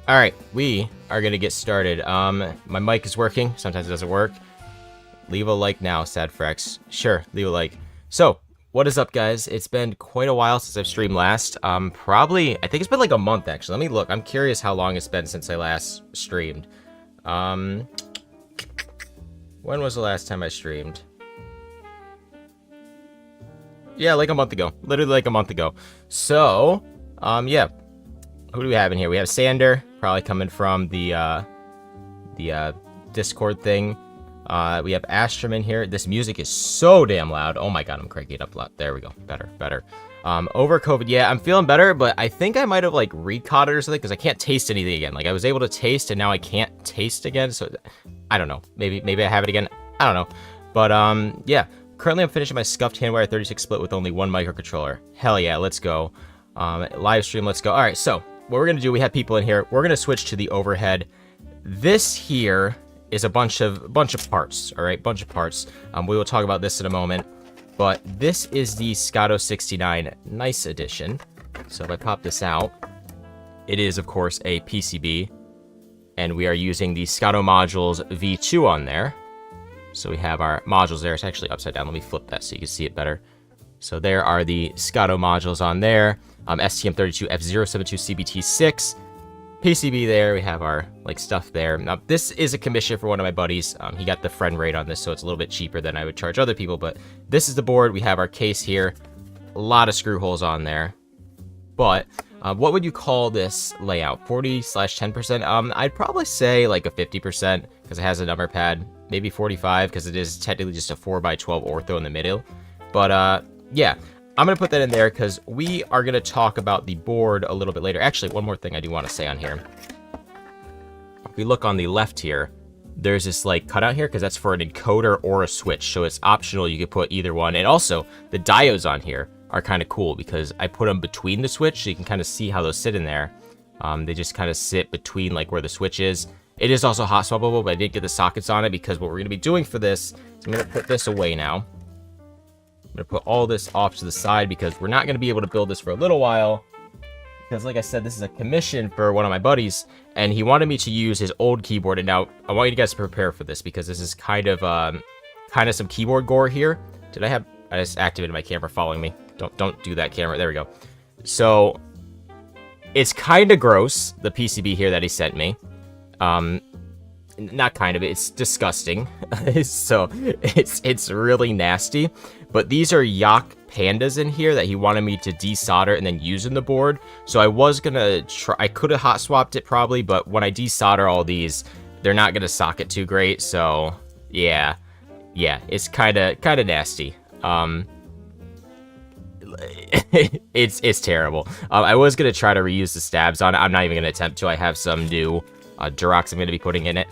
All right, we are gonna get started. My mic is working. Sometimes it doesn't work. Leave a like now, Sad Frex. Sure, leave a like. So, what is up, guys? It's been quite a while since I've streamed last. Probably, I think it's been like a month, actually. Let me look. I'm curious how long it's been since I last streamed. When was the last time I streamed? Yeah, like a month ago. Literally like a month ago. So, yeah. Who do we have in here? We have Sander, probably coming from the Discord thing. We have Astrom in here. This music is so damn loud. Oh my god, I'm cranking it up loud. There we go. Better. Over COVID, yeah, I'm feeling better, but I think I might have like recaught it or something because I can't taste anything again. Like I was able to taste and now I can't taste again. So I don't know. Maybe I have it again. I don't know. But yeah. Currently I'm finishing my scuffed Handwire 36 split with only one microcontroller. Hell yeah, let's go. Live stream, let's go. All right, so what we're gonna do, we have people in here. We're gonna switch to the overhead. This here is a bunch of parts. All right, bunch of parts. We will talk about this in a moment. But this is the Scotto69 Nice Edition. So if I pop this out, it is of course a PCB, and we are using the Scotto modules V2 on there. So we have our modules there. It's actually upside down. Let me flip that so you can see it better. So there are the Scotto modules on there. STM32F072CBT6 PCB there. We have our like stuff there. Now this is a commission for one of my buddies. He got the friend rate on this, so it's a little bit cheaper than I would charge other people. But this is the board. We have our case here. A lot of screw holes on there. But what would you call this layout? 40/10%? I'd probably say like a 50% because it has a number pad. Maybe 45 because it is technically just a 4x12 ortho in the middle. But yeah. I'm going to put that in there because we are going to talk about the board a little bit later. Actually, one more thing I do want to say on here. If we look on the left here, there's this like cutout here because that's for an encoder or a switch. So it's optional. You could put either one. And also, the diodes on here are kind of cool because I put them between the switch so you can kind of see how those sit in there. They just kind of sit between like where the switch is. It is also hot swappable, but I didn't get the sockets on it because what we're going to be doing for this is I'm going to put this away now. I'm going to put all this off to the side because we're not going to be able to build this for a little while. Because like I said, this is a commission for one of my buddies, and he wanted me to use his old keyboard. And now I want you guys to prepare for this because this is kind of some keyboard gore here. I just activated my camera following me. Don't do that, camera. There we go. So it's kind of gross, the PCB here that he sent me. Not kind of, it's disgusting. So it's really nasty. But these are Yak Pandas in here that he wanted me to desolder and then use in the board. So I was gonna try, I could have hot swapped it probably, but when I desolder all these, they're not gonna socket too great. So yeah, it's kind of nasty. It's terrible. I was gonna try to reuse the stabs on it. I'm not even gonna attempt to. I have some new Durox I'm gonna be putting in it,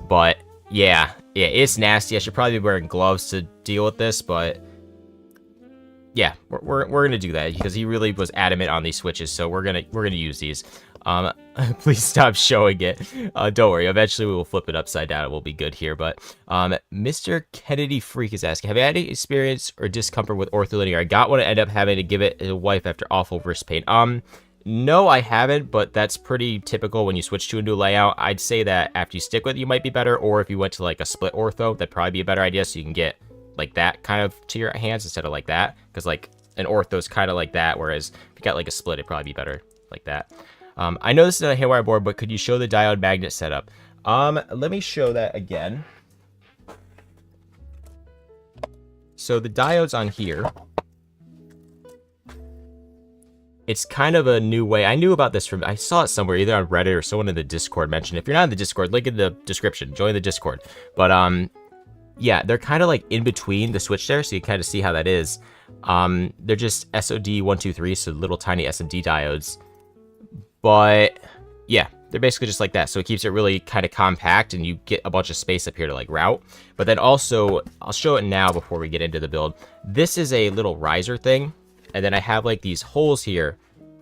but yeah, it's nasty. I should probably be wearing gloves to deal with this, but yeah, we're gonna do that because he really was adamant on these switches, so we're gonna use these. Please stop showing it. Don't worry, eventually we will flip it upside down. It will be good here. But Mr. Kennedy Freak is asking, have you had any experience or discomfort with ortholinear? I got one and ended up having to give it to a wife after awful wrist pain. No, I haven't, but that's pretty typical when you switch to a new layout. I'd say that after you stick with it, you might be better, or if you went to like a split ortho, that'd probably be a better idea, so you can get like that kind of to your hands instead of like that, because like an ortho's kind of like that, whereas if you got like a split, it'd probably be better like that. I know this is not a handwire board, but could you show the diode magnet setup? Let me show that again. So the diodes on here, it's kind of a new way. I knew about this I saw it somewhere, either on Reddit or someone in the Discord mentioned. If you're not in the Discord, link in the description. Join the Discord. But yeah, they're kind of like in between the switch there, so you kind of see how that is. They're just SOD123, so little tiny SMD diodes. But yeah, they're basically just like that. So it keeps it really kind of compact, and you get a bunch of space up here to like route. But then also, I'll show it now before we get into the build. This is a little riser thing. And then I have like these holes here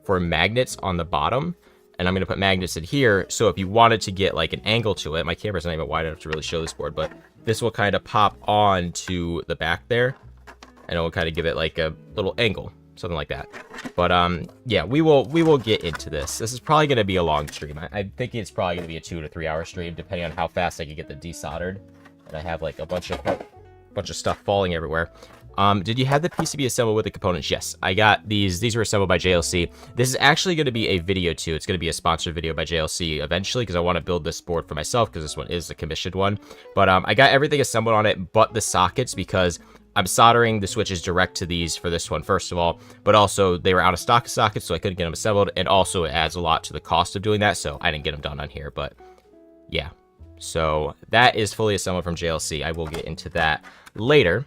for magnets on the bottom. And I'm going to put magnets in here. So if you wanted to get like an angle to it, my camera's not even wide enough to really show this board, but this will kind of pop on to the back there. And it will kind of give it like a little angle, something like that. But yeah, we will get into this. This is probably going to be a long stream. I'm thinking it's probably going to be a 2 to 3 hour stream, depending on how fast I can get the desoldered. And I have like a bunch of stuff falling everywhere. Did you have the PCB assembled with the components? Yes, I got these. These were assembled by JLC. This is actually going to be a video too. It's going to be a sponsored video by JLC eventually, because I want to build this board for myself, because this one is a commissioned one. But I got everything assembled on it but the sockets, because I'm soldering the switches direct to these for this one, first of all. But also, they were out of stock sockets, so I couldn't get them assembled. And also, it adds a lot to the cost of doing that, so I didn't get them done on here. But yeah, so that is fully assembled from JLC. I will get into that later.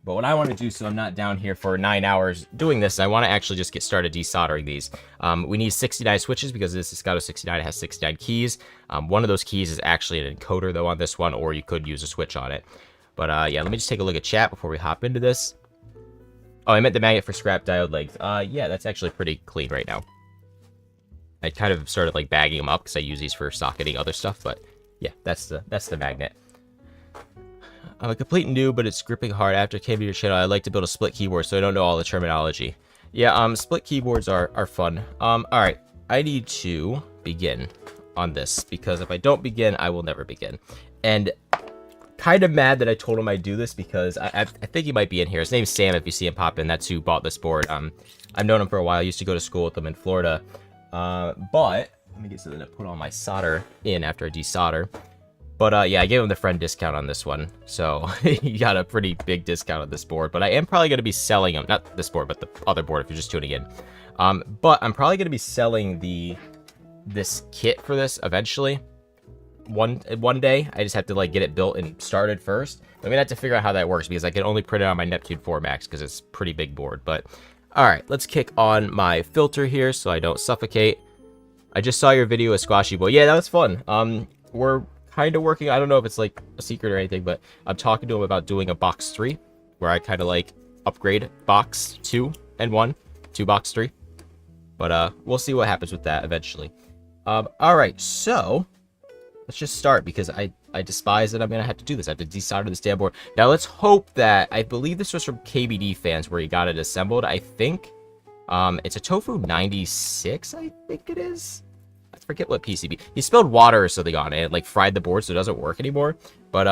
But what I want to do, so I'm not down here for 9 hours doing this, I want to actually just get started desoldering these. We need 69 switches, because this is Scotto69. It has 69 keys. One of those keys is actually an encoder, though, on this one, or you could use a switch on it. But yeah, let me just take a look at chat before we hop into this. Oh, I meant the magnet for scrap diode legs. Yeah, that's actually pretty clean right now. I kind of started like bagging them up, because I use these for socketing other stuff, but yeah, that's the magnet. I'm a complete noob, but it's gripping hard. After I came to your channel, I'd like to build a split keyboard, so I don't know all the terminology. Yeah, split keyboards are fun. Alright, I need to begin on this, because if I don't begin, I will never begin. And kind of mad that I told him I'd do this, because I think he might be in here. His name's Sam, if you see him pop in. That's who bought this board. I've known him for a while. I used to go to school with him in Florida. But let me get something to put on my solder in after I desolder. But yeah, I gave him the friend discount on this one, so he got a pretty big discount on this board. But I am probably going to be selling them, not this board, but the other board if you're just tuning in. But I'm probably going to be selling this kit for this eventually. One day. I just have to like get it built and started first. I'm going to have to figure out how that works, because I can only print it on my Neptune 4 Max, because it's a pretty big board. But alright, let's kick on my filter here so I don't suffocate. I just saw your video with Squashy Boy. Yeah, that was fun. We're kind of working, I don't know if it's like a secret or anything, but I'm talking to him about doing a box 3, where I kind of like upgrade box 2 and 1 to box 3. But we'll see what happens with that eventually. Alright, so let's just start, because I despise that I'm gonna have to do this. I have to desolder this damn board. Now let's hope that, I believe this was from KBD Fans where he got it assembled. I think it's a Tofu 96, I think it is. I forget what PCB. He spilled water or something on it. It like fried the board, so it doesn't work anymore. But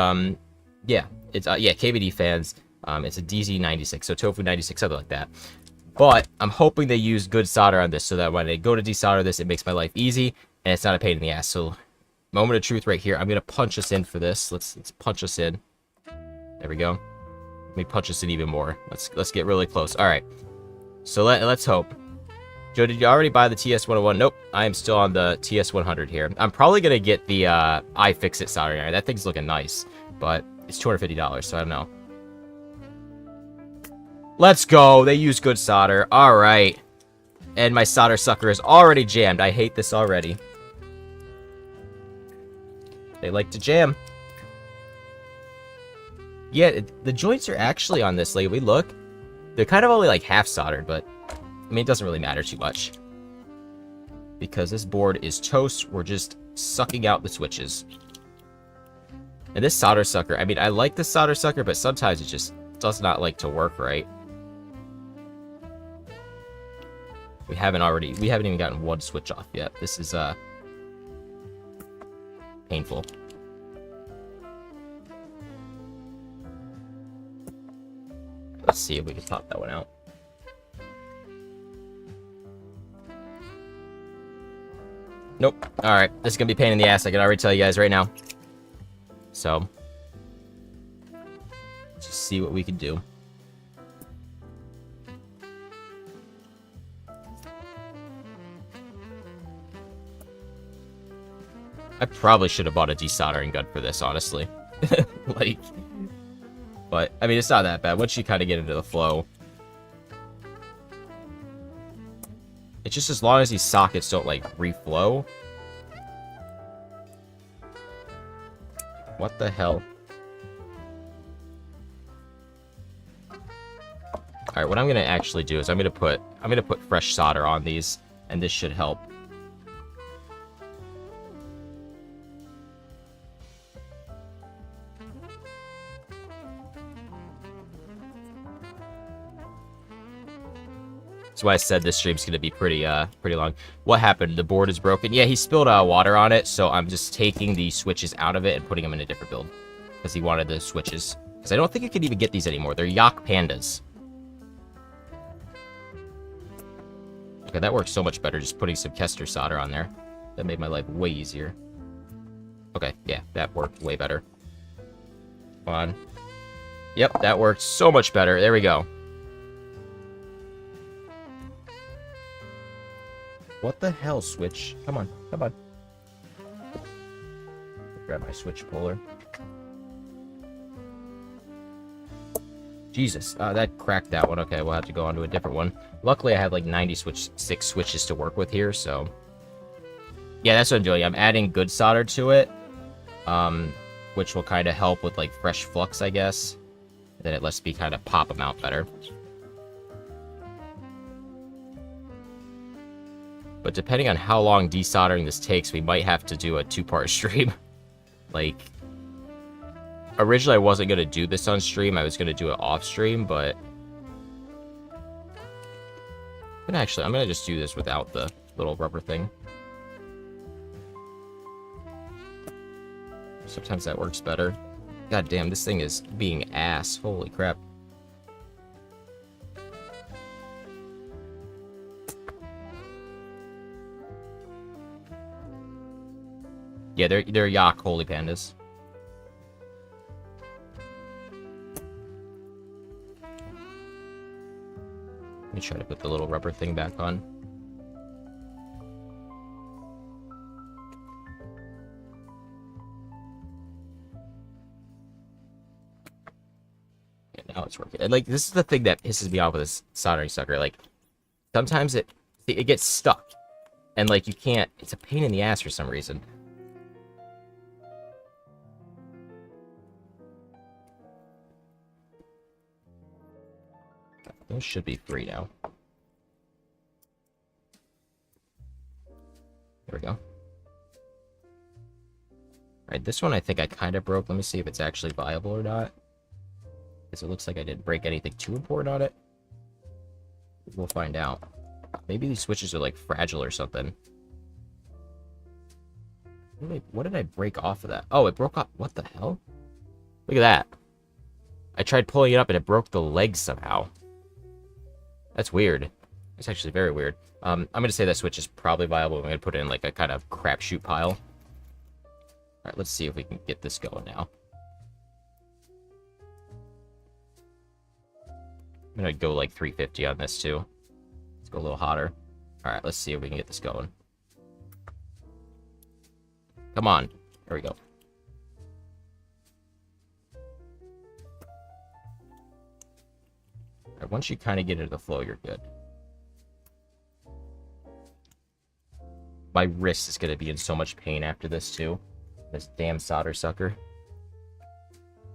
yeah, it's yeah, KBD Fans. It's a DZ96, so Tofu 96, something like that. But I'm hoping they use good solder on this, so that when they go to desolder this, it makes my life easy and it's not a pain in the ass. So moment of truth right here. I'm gonna punch us in for this. Let's punch us in. There we go. Let me punch us in even more. Let's get really close. All right. So let's hope. Joe, did you already buy the TS101? Nope, I am still on the TS100 here. I'm probably going to get the iFixit soldering iron. That thing's looking nice, but it's $250, so I don't know. Let's go. They use good solder. All right. And my solder sucker is already jammed. I hate this already. They like to jam. Yeah, the joints are actually on this. Like, if we look, they're kind of only like half soldered, but I mean, it doesn't really matter too much, because this board is toast. We're just sucking out the switches. And this solder sucker, I mean, I like this solder sucker, but sometimes it just does not like to work right. We haven't even gotten one switch off yet. This is painful. Let's see if we can pop that one out. Nope. Alright, this is gonna be a pain in the ass, I can already tell you guys right now. So, let's just see what we can do. I probably should have bought a desoldering gun for this, honestly. Like, but, I mean, it's not that bad. Once you kind of get into the flow. It's just as long as these sockets don't, like, reflow. What the hell? Alright, what I'm gonna actually do is I'm gonna put fresh solder on these, and this should help. That's why I said this stream's gonna be pretty long. What happened? The board is broken. Yeah, he spilled water on it, so I'm just taking the switches out of it and putting them in a different build. Because he wanted the switches. Because I don't think you can even get these anymore. They're Yak Pandas. Okay, that works so much better, just putting some Kester solder on there. That made my life way easier. Okay, yeah, that worked way better. Come on. Yep, that worked so much better. There we go. What the hell, switch? Come on, come on. Grab my switch puller. Jesus, that cracked that one. Okay, we'll have to go on to a different one. Luckily, I have like 96 switches to work with here, so... Yeah, that's what I'm doing. I'm adding good solder to it, which will kind of help with like fresh flux, I guess. Then it lets me kind of pop them out better. But depending on how long desoldering this takes, we might have to do a 2-part stream. Like, originally I wasn't going to do this on stream. I was going to do it off stream, but... But actually, I'm going to just do this without the little rubber thing. Sometimes that works better. God damn, this thing is being ass. Holy crap. Yeah, they're Yak Holy Pandas. Let me try to put the little rubber thing back on. Yeah, now it's working. And, like, this is the thing that pisses me off with this soldering sucker. Like, sometimes it gets stuck. And, like, you can't... It's a pain in the ass for some reason. Those should be free now. There we go. Alright, this one I think I kind of broke. Let me see if it's actually viable or not. Because it looks like I didn't break anything too important on it. We'll find out. Maybe these switches are like fragile or something. What did I break off of that? Oh, it broke off. What the hell? Look at that. I tried pulling it up and it broke the leg somehow. That's weird. It's actually very weird. I'm going to say that switch is probably viable. I'm going to put it in like a kind of crapshoot pile. Alright, let's see if we can get this going now. I'm going to go like 350 on this too. Let's go a little hotter. Alright, let's see if we can get this going. Come on. There we go. Alright, once you kind of get into the flow, you're good. My wrist is going to be in so much pain after this too. This damn solder sucker.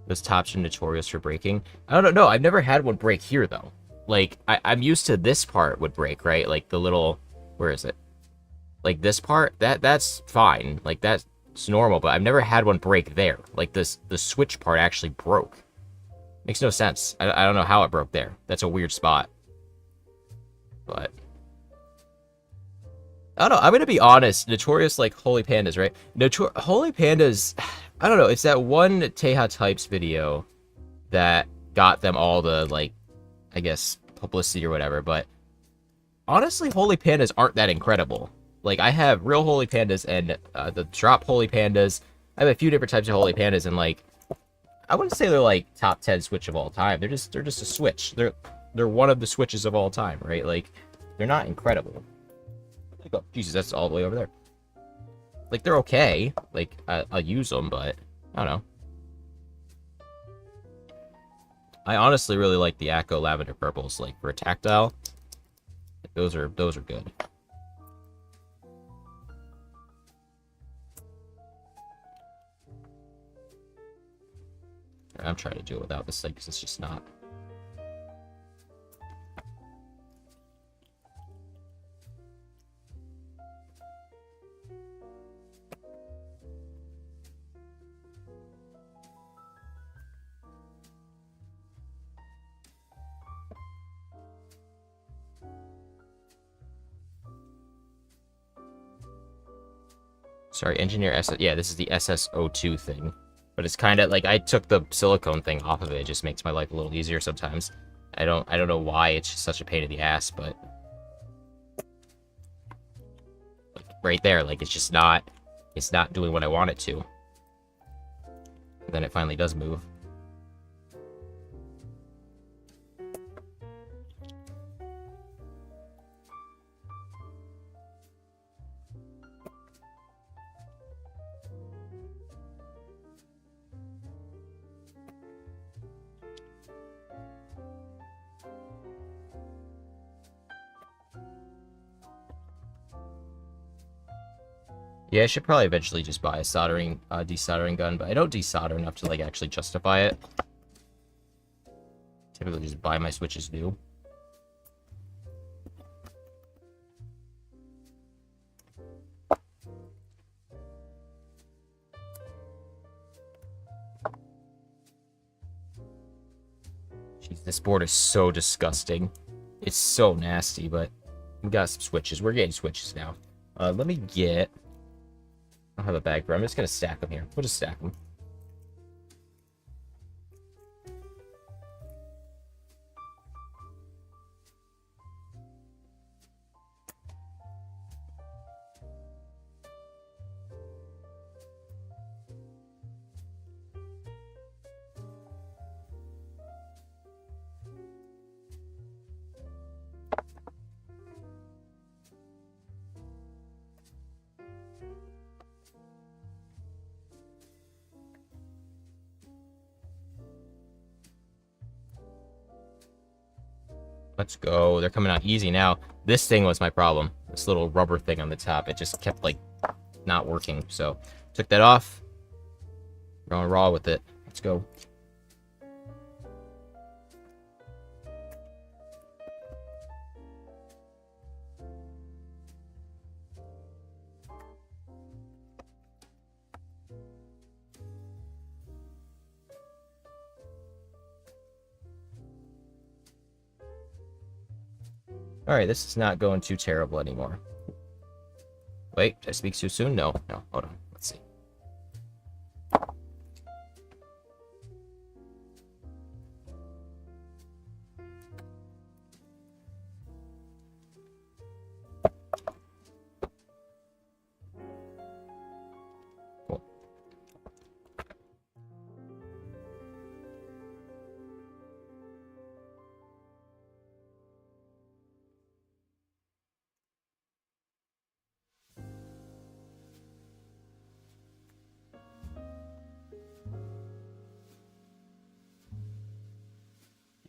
Those tops are notorious for breaking. I don't know. I've never had one break here though. Like, I'm used to this part would break, right? Like the little... Where is it? Like this part, that's fine. Like that's normal, but I've never had one break there. Like the switch part actually broke. Makes no sense. I don't know how it broke there. That's a weird spot. But I don't know. I'm gonna be honest. Notorious like Holy Pandas, right? Holy Pandas. I don't know. It's that one Teha Types video that got them all the like, I guess, publicity or whatever. But honestly, Holy Pandas aren't that incredible. Like, I have real Holy Pandas and the drop Holy Pandas. I have a few different types of Holy Pandas, and, like, I wouldn't say they're, like, top 10 Switch of all time. They're just a Switch. They're one of the Switches of all time, right? Like, they're not incredible. Oh, Jesus, that's all the way over there. Like, they're okay. Like, I'll use them, but I don't know. I honestly really like the Acco Lavender Purples, like, for a tactile. Those are good. I'm trying to do it without this thing, because it's just not. Sorry, Engineer SS. Yeah, this is the SSO2 thing. But it's kind of like I took the silicone thing off of it. It just makes my life a little easier sometimes. I don't know why it's just such a pain in the ass, but like, right there, like it's not doing what I want it to. And then it finally does move. Yeah, I should probably eventually just buy a desoldering gun, but I don't desolder enough to, like, actually justify it. Typically just buy my switches new. Jeez, this board is so disgusting. It's so nasty, but we got some switches. We're getting switches now. Let me get... I don't have a bag for it. I'm just going to stack them here. We'll just stack them. Let's go. They're coming out easy now. This thing was my problem. This little rubber thing on the top. It just kept, like, not working. So, took that off. Going raw with it. Let's go. Alright, this is not going too terrible anymore. Wait, did I speak too soon? No, hold on. Let's see. Cool.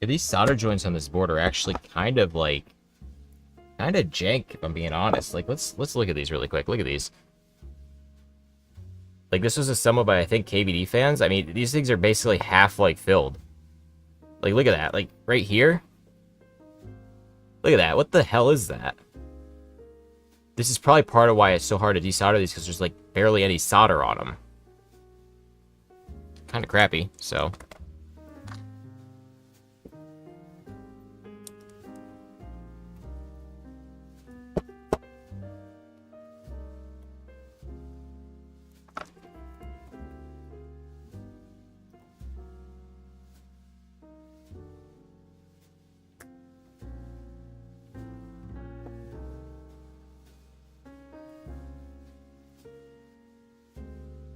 Yeah, these solder joints on this board are actually kind of jank, if I'm being honest. Like, let's look at these really quick. Look at these. Like, this was assembled by, I think, KVD fans. I mean, these things are basically half, like, filled. Like, look at that. Like, right here. Look at that. What the hell is that? This is probably part of why it's so hard to desolder these, because there's, like, barely any solder on them. Kind of crappy, so...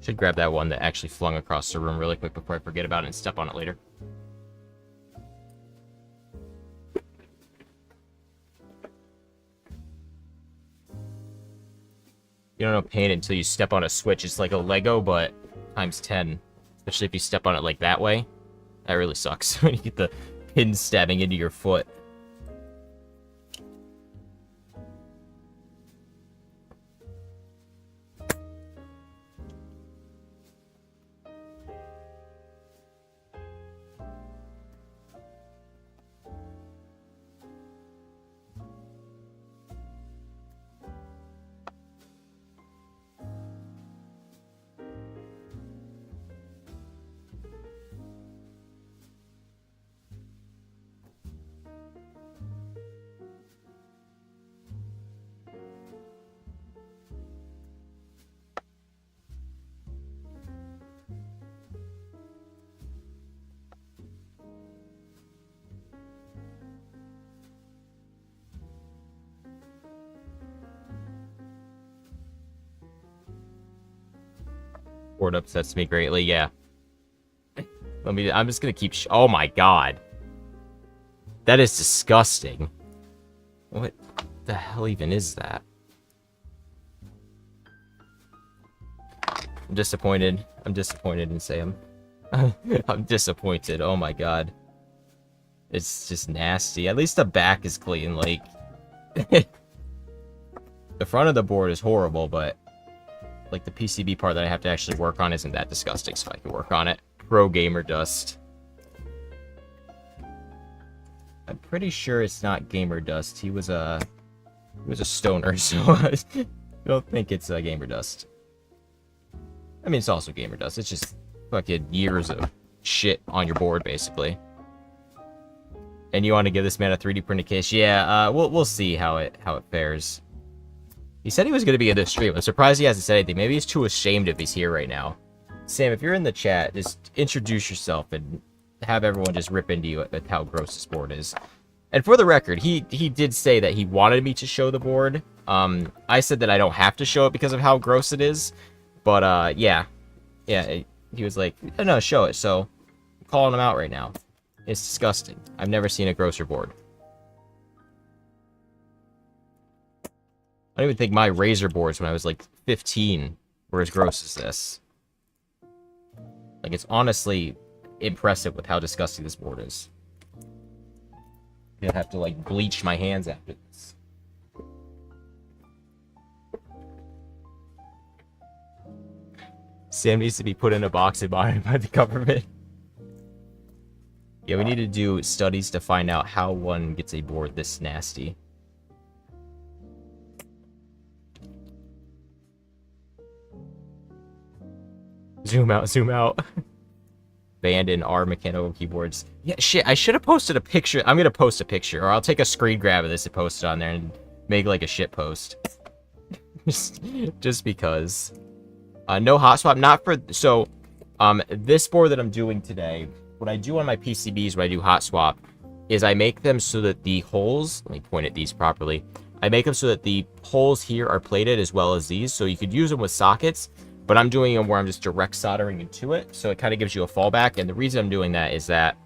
Should grab that one that actually flung across the room really quick before I forget about it and step on it later. You don't know pain until you step on a switch. It's like a Lego, but times 10. Especially if you step on it like that way. That really sucks when you get the pin stabbing into your foot. Board upsets me greatly, yeah. I'm just gonna keep oh my god. That is disgusting. What the hell even is that? I'm disappointed. I'm disappointed in Sam. I'm disappointed. Oh my god. It's just nasty. At least the back is clean, like... The front of the board is horrible, but... like, the PCB part that I have to actually work on isn't that disgusting, so I can work on it. Pro Gamer Dust. I'm pretty sure it's not Gamer Dust. He was a stoner, so I don't think it's Gamer Dust. I mean, it's also Gamer Dust. It's just fucking years of shit on your board, basically. And you want to give this man a 3D printed case? Yeah, we'll see how it fares. He said he was going to be in this stream. I'm surprised he hasn't said anything. Maybe he's too ashamed if he's here right now. Sam, if you're in the chat, just introduce yourself and have everyone just rip into you at how gross this board is. And for the record, he did say that he wanted me to show the board. I said that I don't have to show it because of how gross it is. But, yeah, he was like, no, show it. So, I'm calling him out right now. It's disgusting. I've never seen a grosser board. I don't even think my Razor boards when I was like 15 were as gross as this. Like, it's honestly impressive with how disgusting this board is. I'm gonna have to, like, bleach my hands after this. Sam needs to be put in a box and bought by the government. Yeah, we need to do studies to find out how one gets a board this nasty. Zoom out, zoom out. Banned in our mechanical keyboards. Yeah, shit, I should have posted a picture. I'm gonna post a picture, or I'll take a screen grab of this and post it on there and make like a shit post. just because. No hot swap, not for, so, this board that I'm doing today, what I do on my PCBs when I do hot swap is I make them so that the holes, let me point at these properly, I make them so that the holes here are plated as well as these, so you could use them with sockets, but I'm doing them where I'm just direct soldering into it, so it kind of gives you a fallback, and the reason I'm doing that is that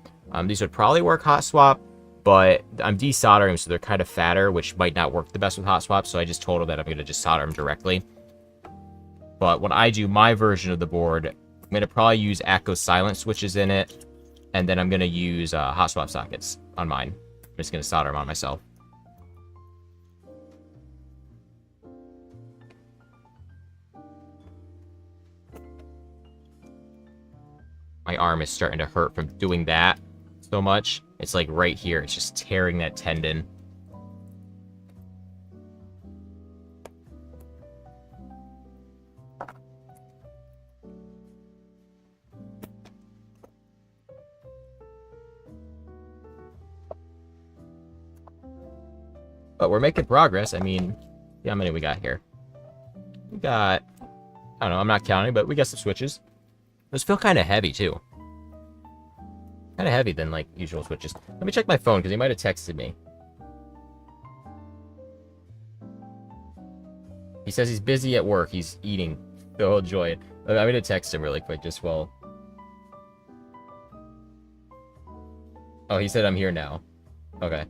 these would probably work hot swap, but I'm desoldering them so they're kind of fatter, which might not work the best with hot swap, so I just told them that I'm going to just solder them directly. But when I do my version of the board, I'm going to probably use Atco silent switches in it, and then I'm going to use hot swap sockets on mine. I'm just going to solder them on myself. My arm is starting to hurt from doing that so much. It's like right here. It's just tearing that tendon. But we're making progress. I mean, how many we got here? We got, I don't know, I'm not counting, but we got some switches. Those feel kind of heavy, too. Kind of heavy than, like, usual switches. Let me check my phone, because he might have texted me. He says he's busy at work. He's eating. So he'll enjoy it. I'm gonna text him really quick just while... Oh, he said I'm here now. Okay.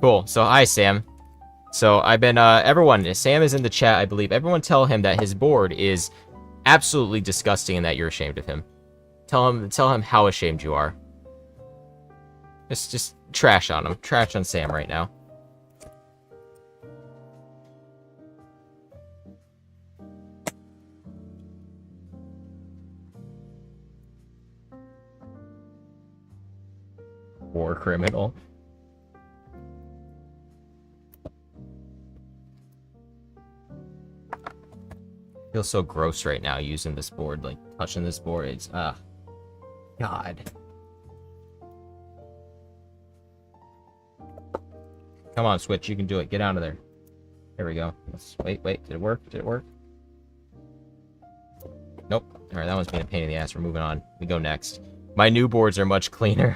Cool. So, hi, Sam. So, I've been, everyone, Sam is in the chat, I believe. Everyone tell him that his board is absolutely disgusting and that you're ashamed of him. Tell him how ashamed you are. Just trash on him. Trash on Sam right now. War criminal. Feels so gross right now using this board, like touching this board. It's God. Come on, Switch, you can do it. Get out of there. There we go. Wait. Did it work? Did it work? Nope. All right, that one's being a pain in the ass. We're moving on. We go next. My new boards are much cleaner.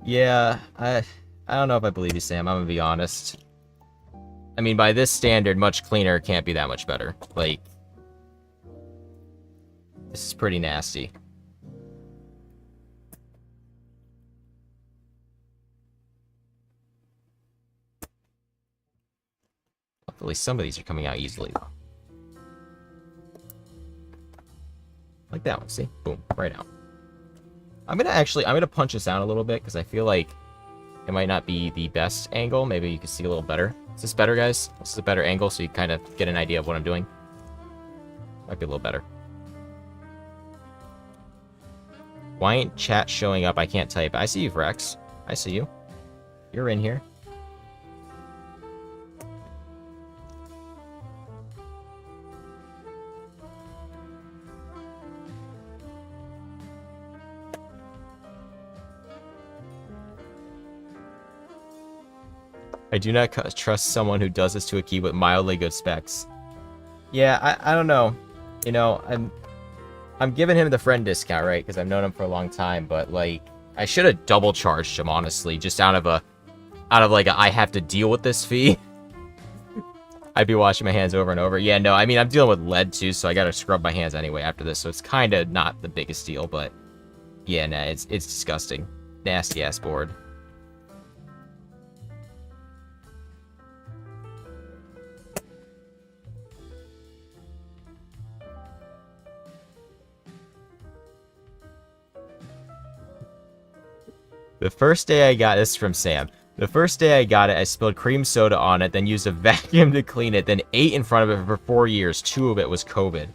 Yeah, I don't know if I believe you, Sam. I'm gonna be honest. I mean, by this standard, much cleaner can't be that much better. Like, this is pretty nasty. Hopefully some of these are coming out easily, though. Like that one, see? Boom, right out. I'm gonna punch this out a little bit, because I feel like it might not be the best angle. Maybe you can see a little better. Is this better, guys? This is a better angle, so you kind of get an idea of what I'm doing. Might be a little better. Why ain't chat showing up? I can't type. I see you, Rex. I see you. You're in here. I do not trust someone who does this to a key with mildly good specs. Yeah, I don't know. You know, I'm giving him the friend discount, right? Because I've known him for a long time, but like I should have double charged him, honestly, just out of like a I have to deal with this fee. I'd be washing my hands over and over. Yeah, no, I mean I'm dealing with lead too, so I gotta scrub my hands anyway after this, so it's kind of not the biggest deal, but yeah, nah, it's disgusting. Nasty ass board. The first day I got this from Sam. The first day I got it, I spilled cream soda on it, then used a vacuum to clean it, then ate in front of it for 4 years. 2 of it was COVID.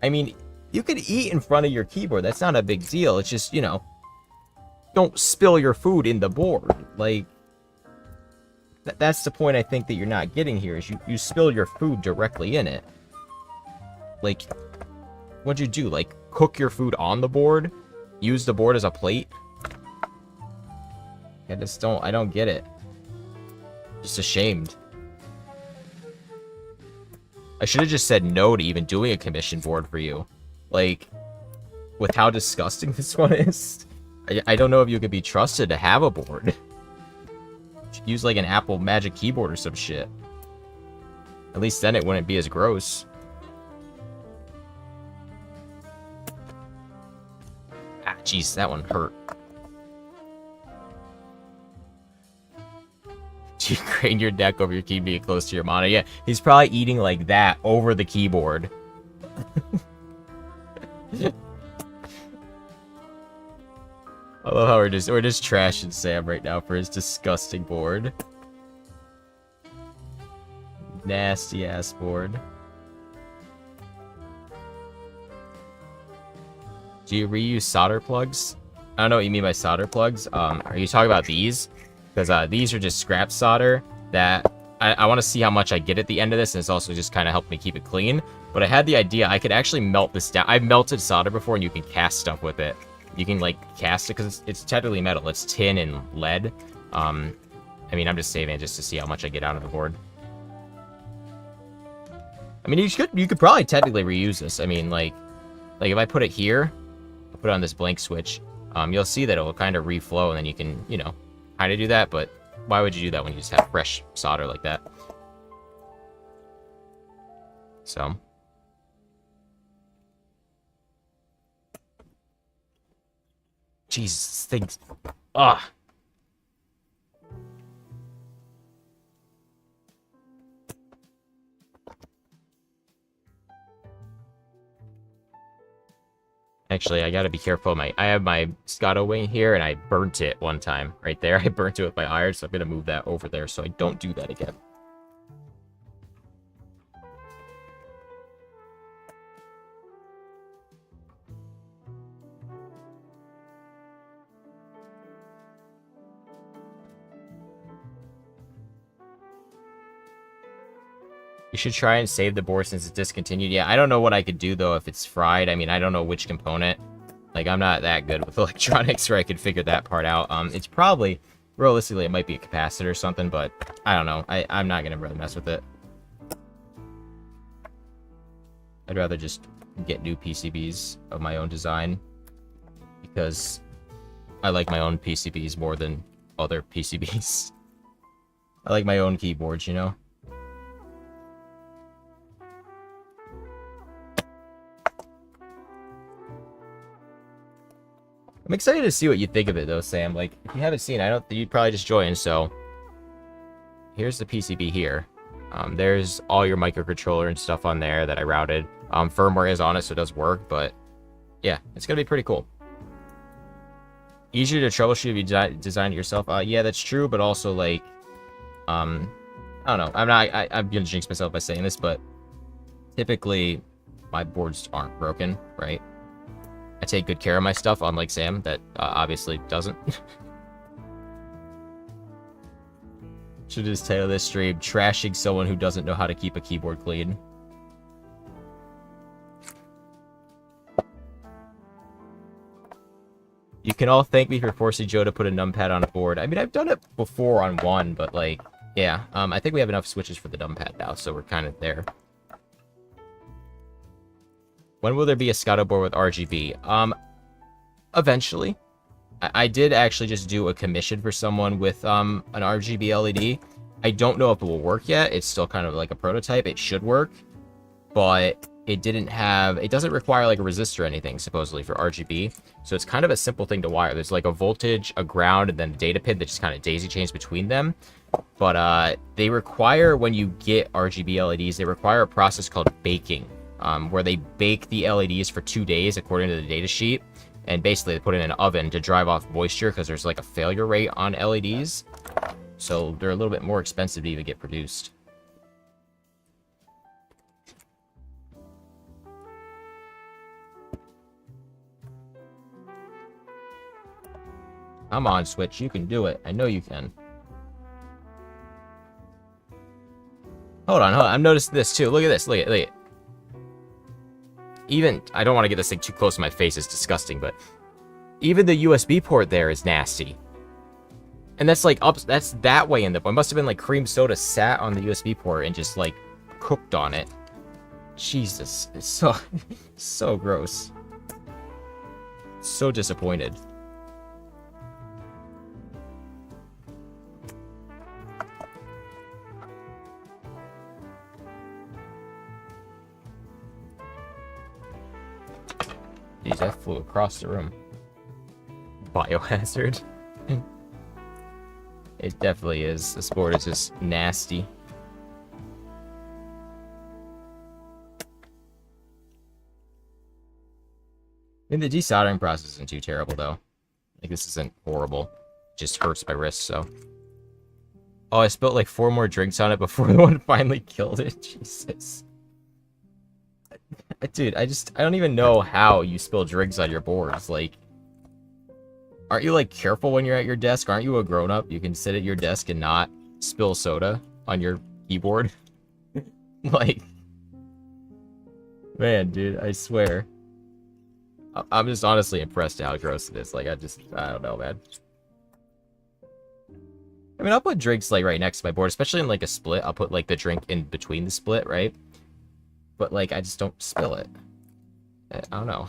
I mean, you could eat in front of your keyboard. That's not a big deal. It's just, you know, don't spill your food in the board. Like, that's the point I think that you're not getting here, is you spill your food directly in it. Like, what'd you do? Like, cook your food on the board? Use the board as a plate? I don't get it. Just ashamed. I should have just said no to even doing a commission board for you. Like, with how disgusting this one is, I don't know if you could be trusted to have a board. Should use like an Apple Magic Keyboard or some shit. At least then it wouldn't be as gross. Ah, jeez, that one hurt. You crane your neck over your keyboard to get close to your monitor. Yeah, he's probably eating like that over the keyboard. I love how we're just trashing Sam right now for his disgusting board. Nasty ass board. Do you reuse solder plugs? I don't know what you mean by solder plugs. Are you talking about these? Because these are just scrap solder that I want to see how much I get at the end of this, and it's also just kind of helped me keep it clean. But I had the idea I could actually melt this down. I've melted solder before, and you can cast stuff with it. You can, like, cast it, because it's technically metal. It's tin and lead. I mean, I'm just saving it just to see how much I get out of the board. I mean, you could probably technically reuse this. I mean, like if I put it here, I'll put it on this blank switch, you'll see that it will kind of reflow, and then you can, you know, kind of do that, but why would you do that when you just have fresh solder like that? So, Jesus, things. Ah. Actually, I gotta be careful. I have my Scotto wing here, and I burnt it one time right there. I burnt it with my iron, so I'm gonna move that over there so I don't do that again. You should try and save the board since it's discontinued. Yeah, I don't know what I could do, though, if it's fried. I mean, I don't know which component. Like, I'm not that good with electronics where I could figure that part out. It's probably, realistically, it might be a capacitor or something, but I don't know. I'm not going to really mess with it. I'd rather just get new PCBs of my own design because I like my own PCBs more than other PCBs. I like my own keyboards, you know? I'm excited to see what you think of it, though, Sam. Like, if you haven't seen it, I don't. You'd probably just join. So, here's the PCB here. There's all your microcontroller and stuff on there that I routed. Firmware is on it, so it does work. But yeah, it's gonna be pretty cool. Easier to troubleshoot if you design it yourself. Yeah, that's true. But also, like, I don't know. I'm gonna jinx myself by saying this, but typically, my boards aren't broken, right? I take good care of my stuff, unlike Sam, that obviously doesn't. Should just title this stream, trashing someone who doesn't know how to keep a keyboard clean. You can all thank me for forcing Joe to put a numpad on a board. I mean, I've done it before on one, but like, yeah. I think we have enough switches for the numpad now, so we're kind of there. When will there be a Scotto board with RGB? Eventually. I did actually just do a commission for someone with an RGB LED. I don't know if it will work yet. It's still kind of like a prototype. It should work, but it doesn't require like a resistor or anything, supposedly, for RGB. So it's kind of a simple thing to wire. There's like a voltage, a ground, and then a data pin that just kind of daisy chains between them. But they require, when you get RGB LEDs, they require a process called baking. Where they bake the LEDs for 2 days, according to the data sheet. And basically, they put it in an oven to drive off moisture because there's like a failure rate on LEDs. So they're a little bit more expensive to even get produced. Come on, Switch. You can do it. I know you can. Hold on. I've noticed this too. Look at this. Look at it. Even, I don't want to get this thing too close to my face, it's disgusting, but even the USB port there is nasty. And that's like that's that way in the, it must have been like cream soda sat on the USB port and just like cooked on it. Jesus, it's so gross. So disappointed. Jeez, that flew across the room. Biohazard. It definitely is. This board is just nasty. I mean, the desoldering process isn't too terrible, though. Like, this isn't horrible. It just hurts my wrist, so. Oh, I spilled like 4 more drinks on it before the one finally killed it. Jesus. Dude, I don't even know how you spill drinks on your boards. Like, aren't you, like, careful when you're at your desk? Aren't you a grown-up? You can sit at your desk and not spill soda on your keyboard? Like, man, dude, I swear. I'm just honestly impressed at how gross it is. Like, I don't know, man. I mean, I'll put drinks, like, right next to my board, especially in, like, a split. I'll put, like, the drink in between the split, right? But, like, I just don't spill it. I don't know.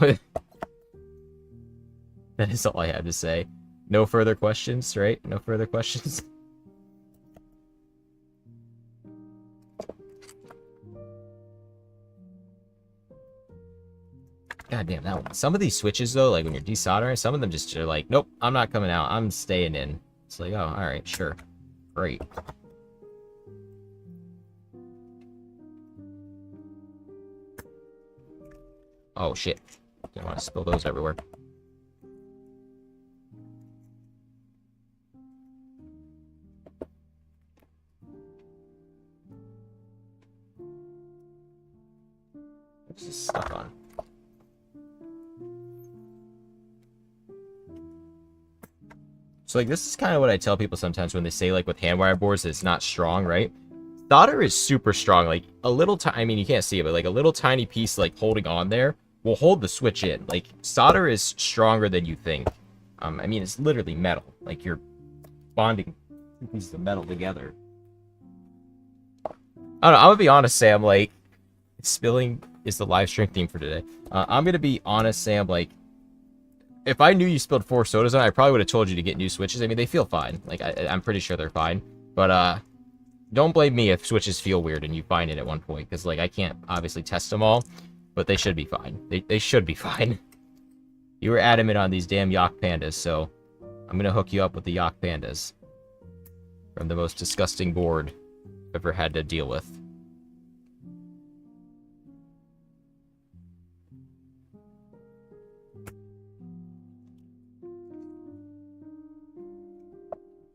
That is all I have to say. No further questions, right? No further questions? God damn that one. Some of these switches though, like when you're desoldering, some of them just are like, nope, I'm not coming out. I'm staying in. It's like, oh, all right, sure, great. Oh shit! Don't want to spill those everywhere. What's this stuck on? So like this is kind of what I tell people sometimes when they say like with handwire boards it's not strong, right? Solder is super strong. Like a little I mean you can't see it, but like a little tiny piece like holding on there will hold the switch in. Like solder is stronger than you think. I mean it's literally metal. Like you're bonding two pieces of metal together. I don't know. I'm gonna be honest, Sam. Like spilling is the live stream theme for today. I'm gonna be honest, Sam. Like if I knew you spilled 4 sodas on it, I probably would have told you to get new switches. I mean, they feel fine. Like, I'm pretty sure they're fine. But, don't blame me if switches feel weird and you find it at one point. Because, like, I can't obviously test them all. But they should be fine. They should be fine. You were adamant on these damn Yak Pandas, so I'm going to hook you up with the Yak Pandas. From the most disgusting board I've ever had to deal with.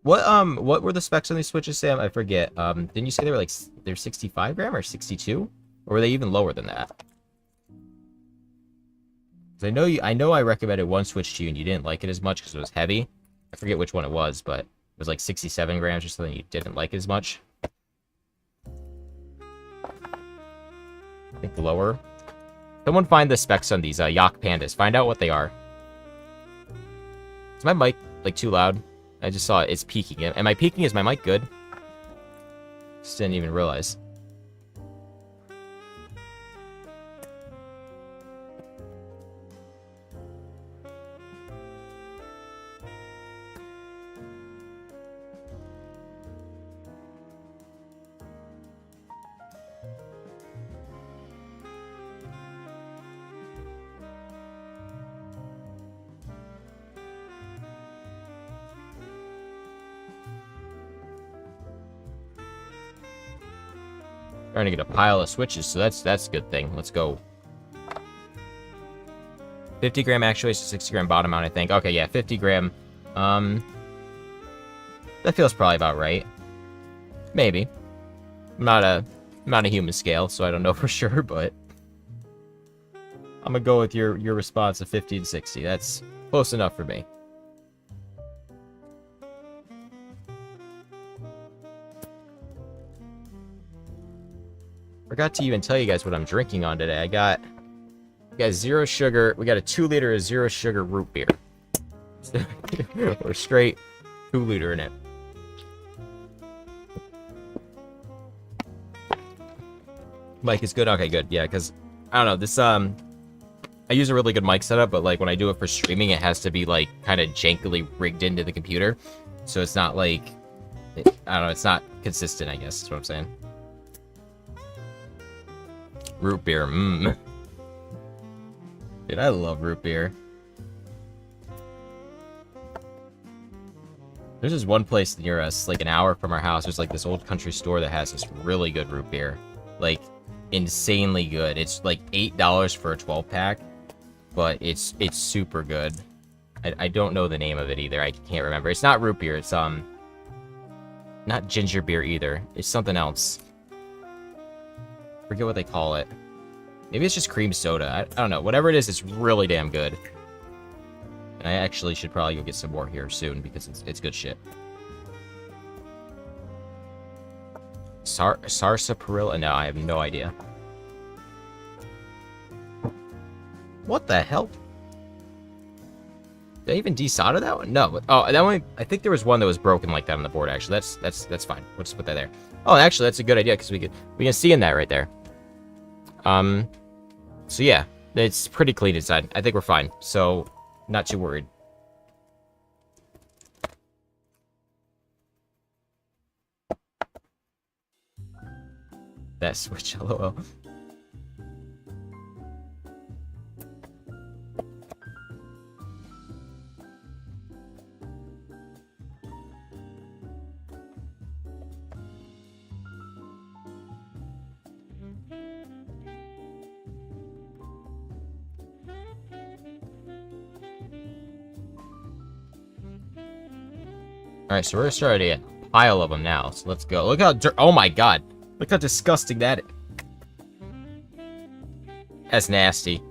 What were the specs on these switches, Sam? I forget. Didn't you say they were like they're 65 gram or 62, or were they even lower than that? Because I know I recommended one switch to you and you didn't like it as much because it was heavy. I forget which one it was, but it was like 67 grams or something. You didn't like it as much. I think lower. Someone find the specs on these Yak Pandas. Find out what they are. Is my mic like too loud? I just saw it. It's peaking. Am I peaking? Is my mic good? Just didn't even realize. Trying to get a pile of switches, so that's a good thing. Let's go. 50 gram actuator, 60 gram bottom mount, I think. Okay, yeah, 50 gram. That feels probably about right. Maybe. I'm not a human scale, so I don't know for sure, but I'm gonna go with your response of 50 and 60. That's close enough for me. Forgot to even tell you guys what I'm drinking on today. I got zero sugar. We got a 2 liter of zero sugar root beer. Or straight 2 liter in it. Mic is good? Okay, good. Yeah, because, I don't know, this, I use a really good mic setup, but, like, when I do it for streaming, it has to be, like, kind of jankily rigged into the computer. So it's not, like, I don't know, it's not consistent, I guess, is what I'm saying. Root beer, mmm. Dude, I love root beer. There's this one place near us, like an hour from our house, there's like this old country store that has this really good root beer. Like, insanely good. It's like $8 for a 12-pack, but it's super good. I don't know the name of it either, I can't remember. It's not root beer, it's, not ginger beer either. It's something else. Forget what they call it. Maybe it's just cream soda. I don't know. Whatever it is, it's really damn good. And I actually should probably go get some more here soon because it's good shit. Sarsaparilla? No, I have no idea. What the hell? Did I even desolder that one? No. Oh, that one. I think there was one that was broken like that on the board. Actually, that's fine. We'll just put that there. Oh, actually, that's a good idea because we can see in that right there. So yeah, it's pretty clean inside. I think we're fine. So, not too worried. That switch, lol. Alright, so we're starting a pile of them now, so let's go. Look how oh my god! Look how disgusting that is. That's nasty.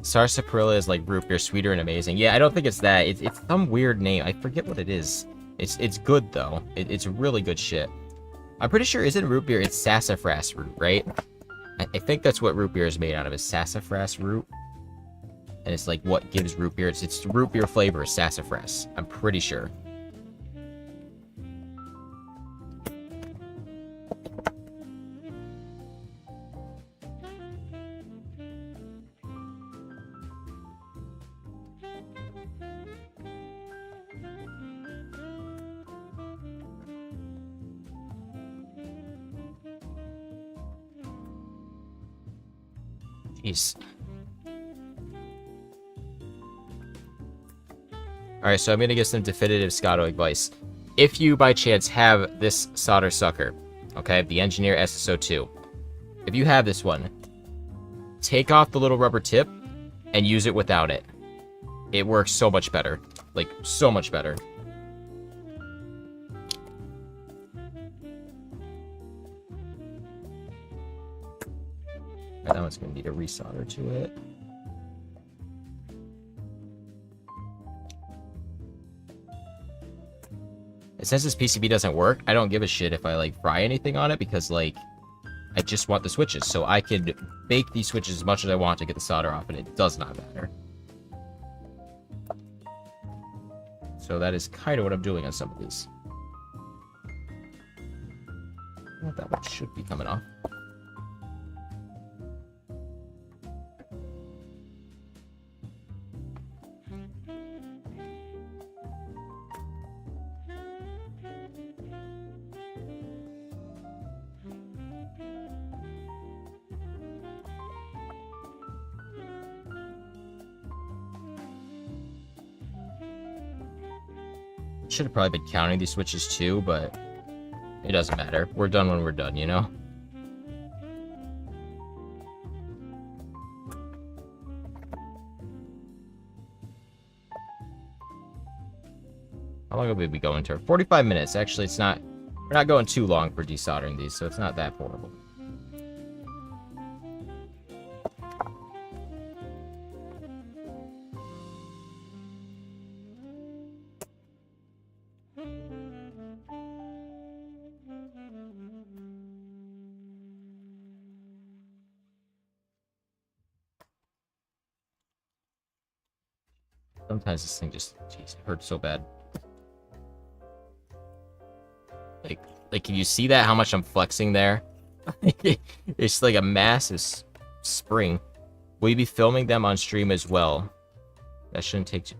Sarsaparilla is like root beer, sweeter and amazing. Yeah, I don't think it's that. It's some weird name. I forget what it is. It's good, though. It's really good shit. I'm pretty sure, isn't root beer, it's sassafras root, right? I think that's what root beer is made out of, is sassafras root. And it's like what gives root beer. It's root beer flavor, sassafras. I'm pretty sure. Jeez. Alright, so I'm going to give some definitive Scotto advice. If you, by chance, have this solder sucker, okay, the Engineer SSO2, if you have this one, take off the little rubber tip and use it without it. It works so much better. Like, so much better. That one's going to need a resolder to it. Since this PCB doesn't work, I don't give a shit if I, like, fry anything on it, because, like, I just want the switches. So I could bake these switches as much as I want to get the solder off, and it does not matter. So that is kind of what I'm doing on some of these. Well, that one should be coming off. Should have probably been counting these switches too, but it doesn't matter. We're done when we're done, you know? How long will we be going to? 45 minutes. Actually, it's not... We're not going too long for desoldering these, so it's not that horrible. Sometimes this thing just, jeez, it hurts so bad. Like, can you see that? How much I'm flexing there? It's like a massive spring. Will you be filming them on stream as well? That shouldn't take too...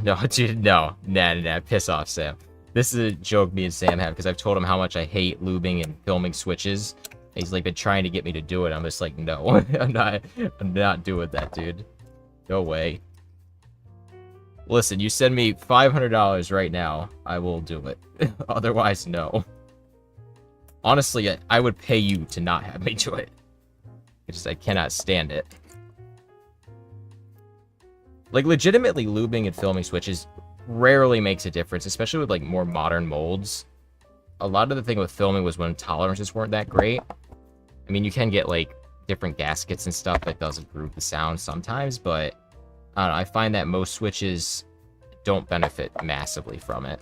no, dude, no. Nah, piss off, Sam. This is a joke me and Sam have, because I've told him how much I hate lubing and filming switches. He's, like, been trying to get me to do it. I'm just like, no. I'm not doing that, dude. No way. Listen, you send me $500 right now, I will do it. Otherwise, no. Honestly, I would pay you to not have me do it. I cannot stand it. Like, legitimately lubing and filming switches rarely makes a difference, especially with, like, more modern molds. A lot of the thing with filming was when tolerances weren't that great. I mean, you can get, like, different gaskets and stuff that does improve the sound sometimes, but... I don't know, I find that most switches don't benefit massively from it.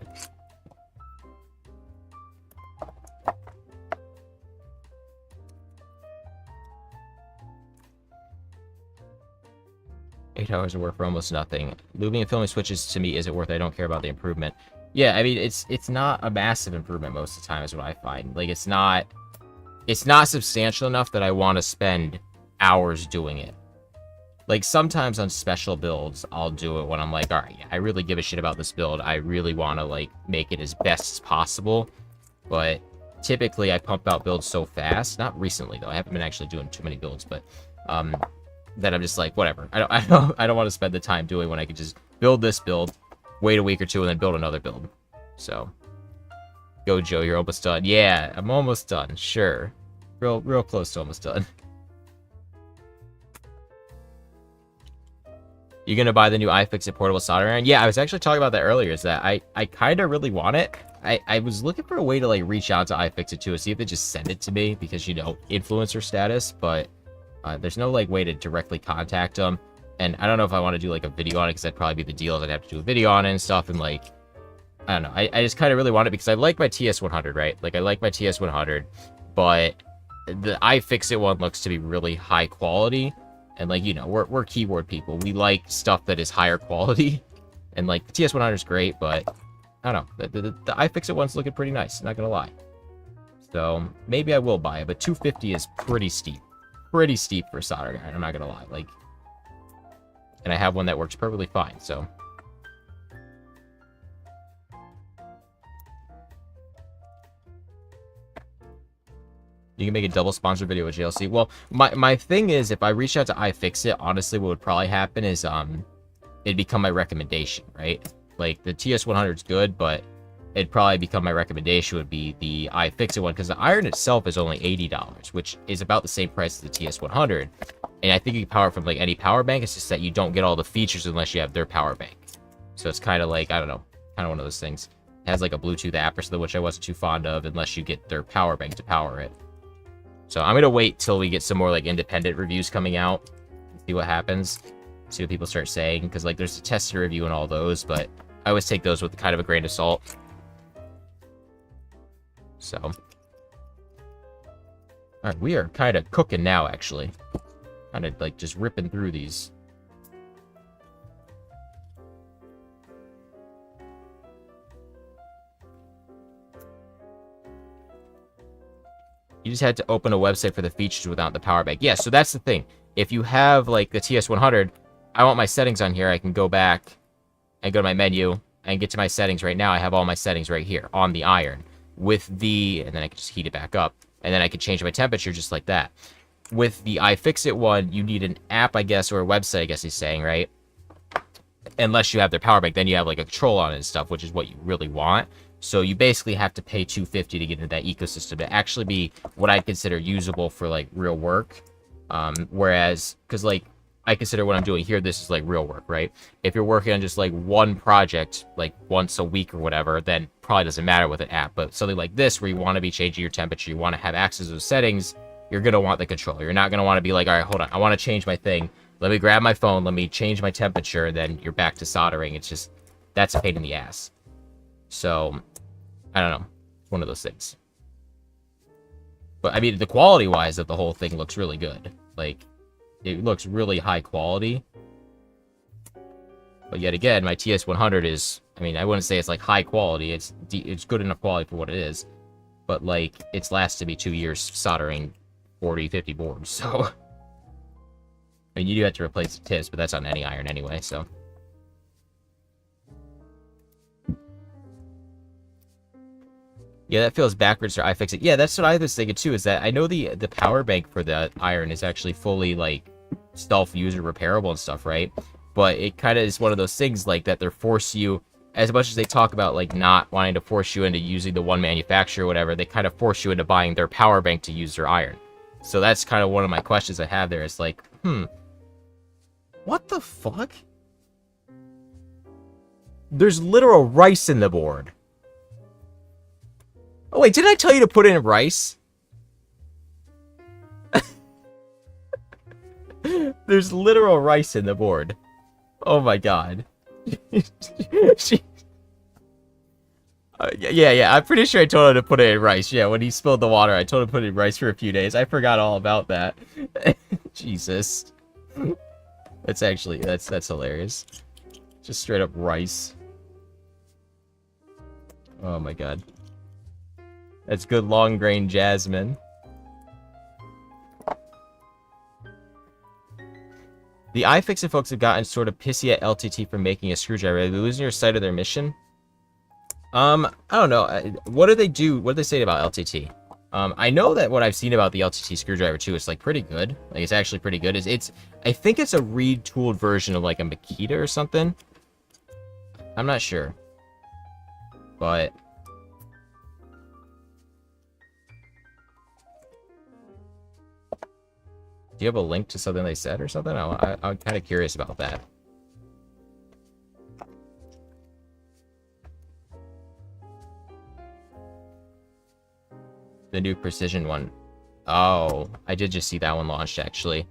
$8 of work for almost nothing. Lubing and filming switches to me isn't worth it. I don't care about the improvement. Yeah, I mean, it's not a massive improvement most of the time is what I find. Like, it's not substantial enough that I want to spend hours doing it. Like, sometimes on special builds, I'll do it when I'm like, alright, yeah, I really give a shit about this build. I really want to, like, make it as best as possible. But typically, I pump out builds so fast. Not recently, though. I haven't been actually doing too many builds, but, that I'm just like, whatever. I don't want to spend the time doing when I could just build this build, wait a week or two, and then build another build. So, go, Joe. You're almost done. Yeah, I'm almost done. Sure. Real close to almost done. You're gonna buy the new iFixit portable soldering iron? Yeah, I was actually talking about that earlier. Is that I kind of really want it. I was looking for a way to like reach out to iFixit too, see if they just send it to me because you know influencer status, but there's no like way to directly contact them. And I don't know if I want to do like a video on it because that'd probably be the deal. I'd have to do a video on it and stuff. And like, I don't know. I just kind of really want it because I like my TS100, right? Like I like my TS100, but the iFixit one looks to be really high quality. And like, you know, we're keyboard people. We like stuff that is higher quality. And like the TS100 is great, but I don't know. The iFixit one's looking pretty nice, not gonna lie. So maybe I will buy it, but 250 is pretty steep. Pretty steep for a soldering iron, I'm not gonna lie. Like, and I have one that works perfectly fine, so. You can make a double sponsored video with JLC. Well, my thing is, if I reach out to iFixit, honestly, what would probably happen is it'd become my recommendation, right? Like the TS100 is good, but it'd probably become my recommendation would be the iFixit one because the iron itself is only $80, which is about the same price as the TS100. And I think you can power it from like any power bank. It's just that you don't get all the features unless you have their power bank. So it's kind of like, I don't know, kind of one of those things. It has like a Bluetooth app or something, which I wasn't too fond of unless you get their power bank to power it. So I'm going to wait till we get some more like independent reviews coming out. See what happens. See what people start saying. Because like there's a tested review and all those, but I always take those with kind of a grain of salt. So. Alright, we are kind of cooking now, actually. Kind of like just ripping through these. You just had to open a website for the features without the power bank. Yeah, so that's the thing. If you have, like, the TS100, I want my settings on here. I can go back and go to my menu and get to my settings right now. I have all my settings right here on the iron. With the... And then I can just heat it back up. And then I can change my temperature just like that. With the iFixit one, you need an app, I guess, or a website, I guess he's saying, right? Unless you have their power bank, then you have, like, a control on it and stuff, which is what you really want. So you basically have to pay $250 to get into that ecosystem to actually be what I consider usable for like real work. Whereas, because like I consider what I'm doing here, this is like real work, right? If you're working on just like one project, like once a week or whatever, then probably doesn't matter with an app. But something like this, where you want to be changing your temperature, you want to have access to those settings, you're gonna want the controller. You're not gonna want to be like, all right, hold on, I want to change my thing. Let me grab my phone, let me change my temperature, and then you're back to soldering. It's just that's a pain in the ass. So. I don't know. It's one of those things. But, I mean, the quality-wise of the whole thing looks really good. Like, it looks really high quality. But yet again, my TS100 is... I mean, I wouldn't say it's, like, high quality. It's good enough quality for what it is. But, like, it's lasted me 2 years soldering 40, 50 boards, so... I mean, you do have to replace the tips, but that's on any iron anyway, so... Yeah, that feels backwards for iFixit. Yeah, that's what I was thinking too, is that I know the power bank for the iron is actually fully, like, self-user repairable and stuff, right? But it kind of is one of those things, like, that they're force you, as much as they talk about, like, not wanting to force you into using the one manufacturer or whatever, they kind of force you into buying their power bank to use their iron. So that's kind of one of my questions I have there. It's like, what the fuck? There's literal rice in the board. Oh, wait, didn't I tell you to put in rice? There's literal rice in the board. Oh my god. Yeah, I'm pretty sure I told him to put it in rice. Yeah, when he spilled the water, I told him to put it in rice for a few days. I forgot all about that. Jesus. That's actually, that's hilarious. Just straight up rice. Oh my god. That's good long grain jasmine. The iFixit folks have gotten sort of pissy at LTT for making a screwdriver. Are they losing your sight of their mission? I don't know. What do they do? What do they say about LTT? I know that what I've seen about the LTT screwdriver too is like pretty good. Like it's actually pretty good. I think it's a retooled version of like a Makita or something. I'm not sure. But do you have a link to something they said or something? I'm kind of curious about that. The new precision one. Oh, I did just see that one launched, actually.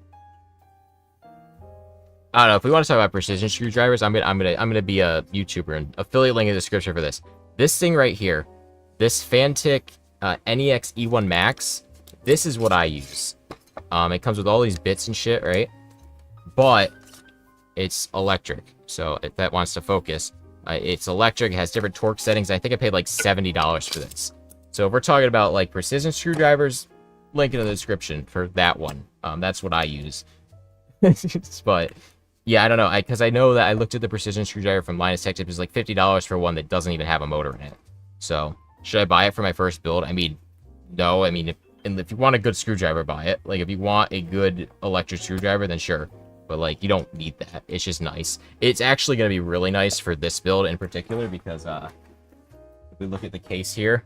I don't know, if we want to talk about precision screwdrivers, I'm gonna be a YouTuber, and affiliate link in the description for this. This thing right here, this Fantic NEX E1 Max, this is what I use. It comes with all these bits and shit, right? But it's electric, so if that wants to focus, it's electric, it has different torque settings. I think I paid like $70 for this. So if we're talking about like precision screwdrivers, link in the description for that one. That's what I use. But yeah, I don't know, because I know that I looked at the precision screwdriver from Linus Tech Tips. It's like $50 for one that doesn't even have a motor in it. So should I buy it for my first build? I mean, no. I mean, if you want a good screwdriver, buy it. Like, if you want a good electric screwdriver, then sure. But like, you don't need that. It's just nice. It's actually going to be really nice for this build in particular, because if we look at the case here,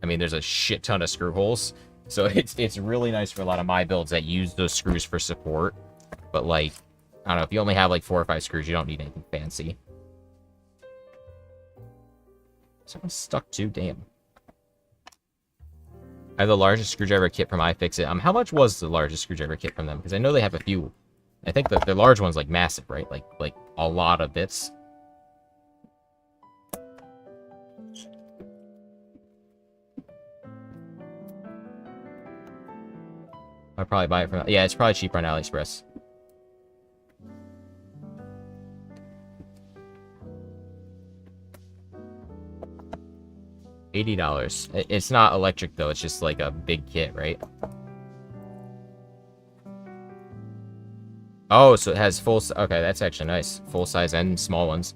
I mean, there's a shit ton of screw holes. So it's really nice for a lot of my builds that use those screws for support. But like, I don't know, if you only have like 4 or 5 screws, you don't need anything fancy. Someone's stuck too, damn. I have the largest screwdriver kit from iFixit. How much was the largest screwdriver kit from them? Because I know they have a few. I think that the large one's like massive, right? Like a lot of bits. I'd probably buy it from... Yeah, it's probably cheaper on AliExpress. $80. It's not electric, though. It's just like a big kit, right? Oh, so it has full... Okay, that's actually nice. Full size and small ones.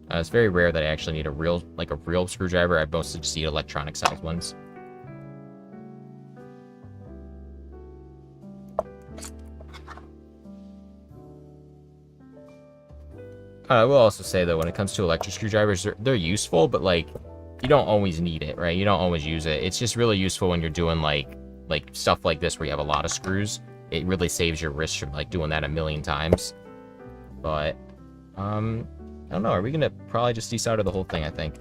It's very rare that I actually need a real screwdriver. I mostly just need electronic size ones. I will also say, though, when it comes to electric screwdrivers, they're useful, but, like, you don't always need it, right? You don't always use it. It's just really useful when you're doing, like stuff like this where you have a lot of screws. It really saves your wrist from, like, doing that a million times. But, I don't know. Are we gonna probably just desolder the whole thing, I think?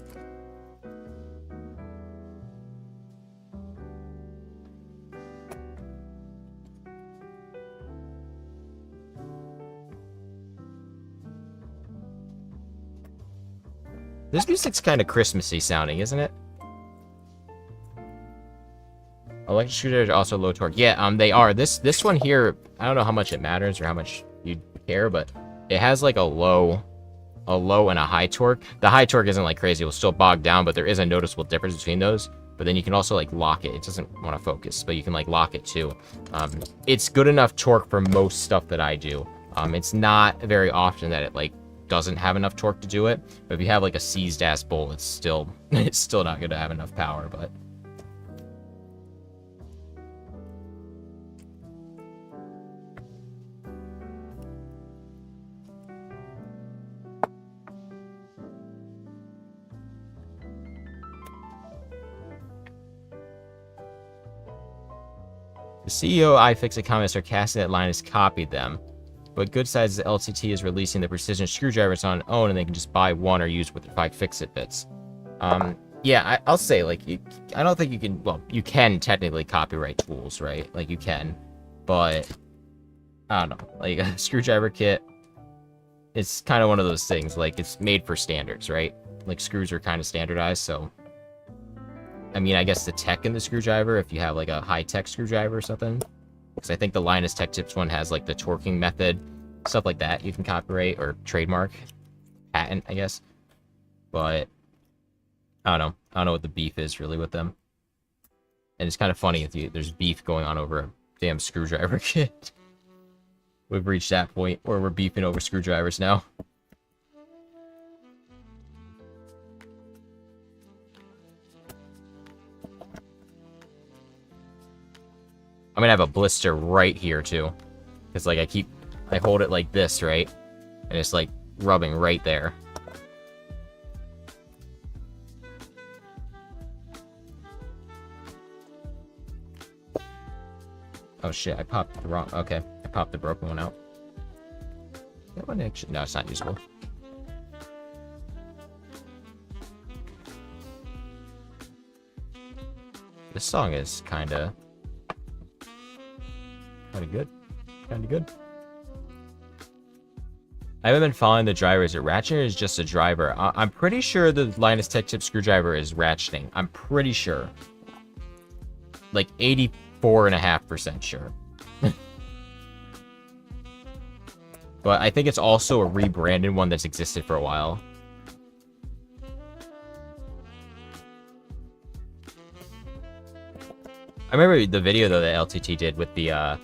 This music's kind of Christmassy sounding, isn't it? Electric screwdrivers are also low torque. Yeah, they are. This one here, I don't know how much it matters or how much you care, but it has like a low and a high torque. The high torque isn't like crazy. It will still bog down, but there is a noticeable difference between those. But then you can also like lock it. It doesn't want to focus, but you can like lock it too. It's good enough torque for most stuff that I do. It's not very often that it like doesn't have enough torque to do it, but if you have like a seized ass bolt, it's still not going to have enough power. But the CEO of iFixit comments sarcastic that Linus copied them. But good size is LTT is releasing the precision screwdrivers on own, and they can just buy one or use with the iFixit bits. Yeah, I'll say, like, I don't think you can, well, you can technically copyright tools, right? Like, you can, but, I don't know, like, a screwdriver kit, it's kind of one of those things, like, it's made for standards, right? Like, screws are kind of standardized, so, I mean, I guess the tech in the screwdriver, if you have, like, a high-tech screwdriver or something, because I think the Linus Tech Tips one has, like, the torquing method, stuff like that you can copyright or trademark, patent, I guess. But, I don't know. I don't know what the beef is, really, with them. And it's kind of funny if there's beef going on over a damn screwdriver kit. We've reached that point where we're beefing over screwdrivers now. I'm gonna have a blister right here too, because like I hold it like this, right, and it's like rubbing right there. Oh shit! I popped the wrong. Okay, I popped the broken one out. That one actually, no, it's not usable. This song is kind of good. Kind of good. I haven't been following the driver. Is it ratcheting or is it just a driver? I'm pretty sure the Linus Tech Tip screwdriver is ratcheting. I'm pretty sure. Like 84.5% sure. But I think it's also a rebranded one that's existed for a while. I remember the video though that LTT did with the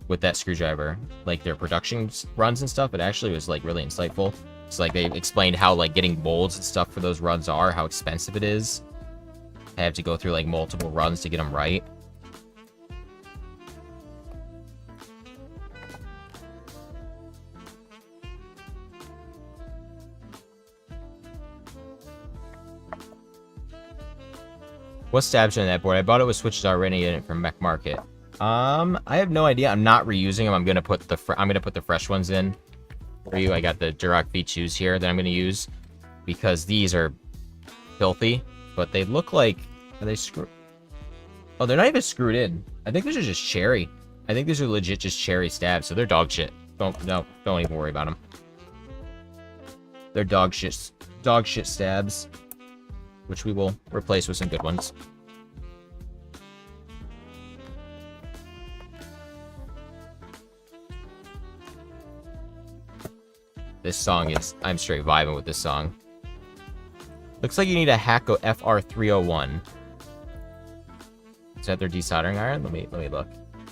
with that screwdriver, like their production runs and stuff. It actually was like really insightful. It's like they explained how like getting molds and stuff for those runs are, how expensive it is. I have to go through like multiple runs to get them right. What stabs are in that board? I bought it with switches already in it from Mech Market. I have no idea. I'm not reusing them. I'm gonna put the fresh ones in for you. I got the Duroc V2s here that I'm gonna use because these are filthy, but they look like, are they screwed? Oh, they're not even screwed in. I think these are just cherry. I think these are legit just cherry stabs, so they're dog shit. Don't even worry about them. They're dog shit stabs, which we will replace with some good ones. This song is, I'm straight vibing with this song. Looks like you need a Hacko FR301. Is that their desoldering iron? Let me look.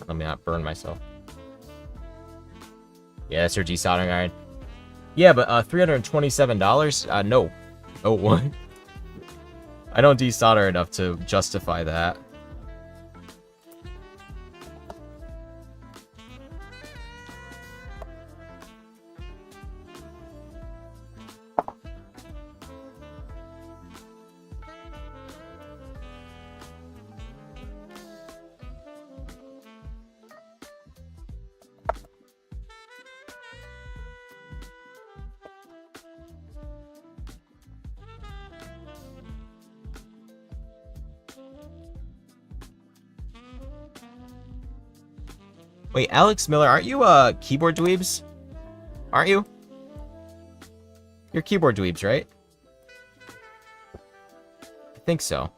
Let me not burn myself. Yeah, that's their desoldering iron. Yeah, but $327? No. Oh, what? I don't desolder enough to justify that. Wait, Alex Miller, aren't you keyboard dweebs? Aren't you? You're keyboard dweebs, right? I think so.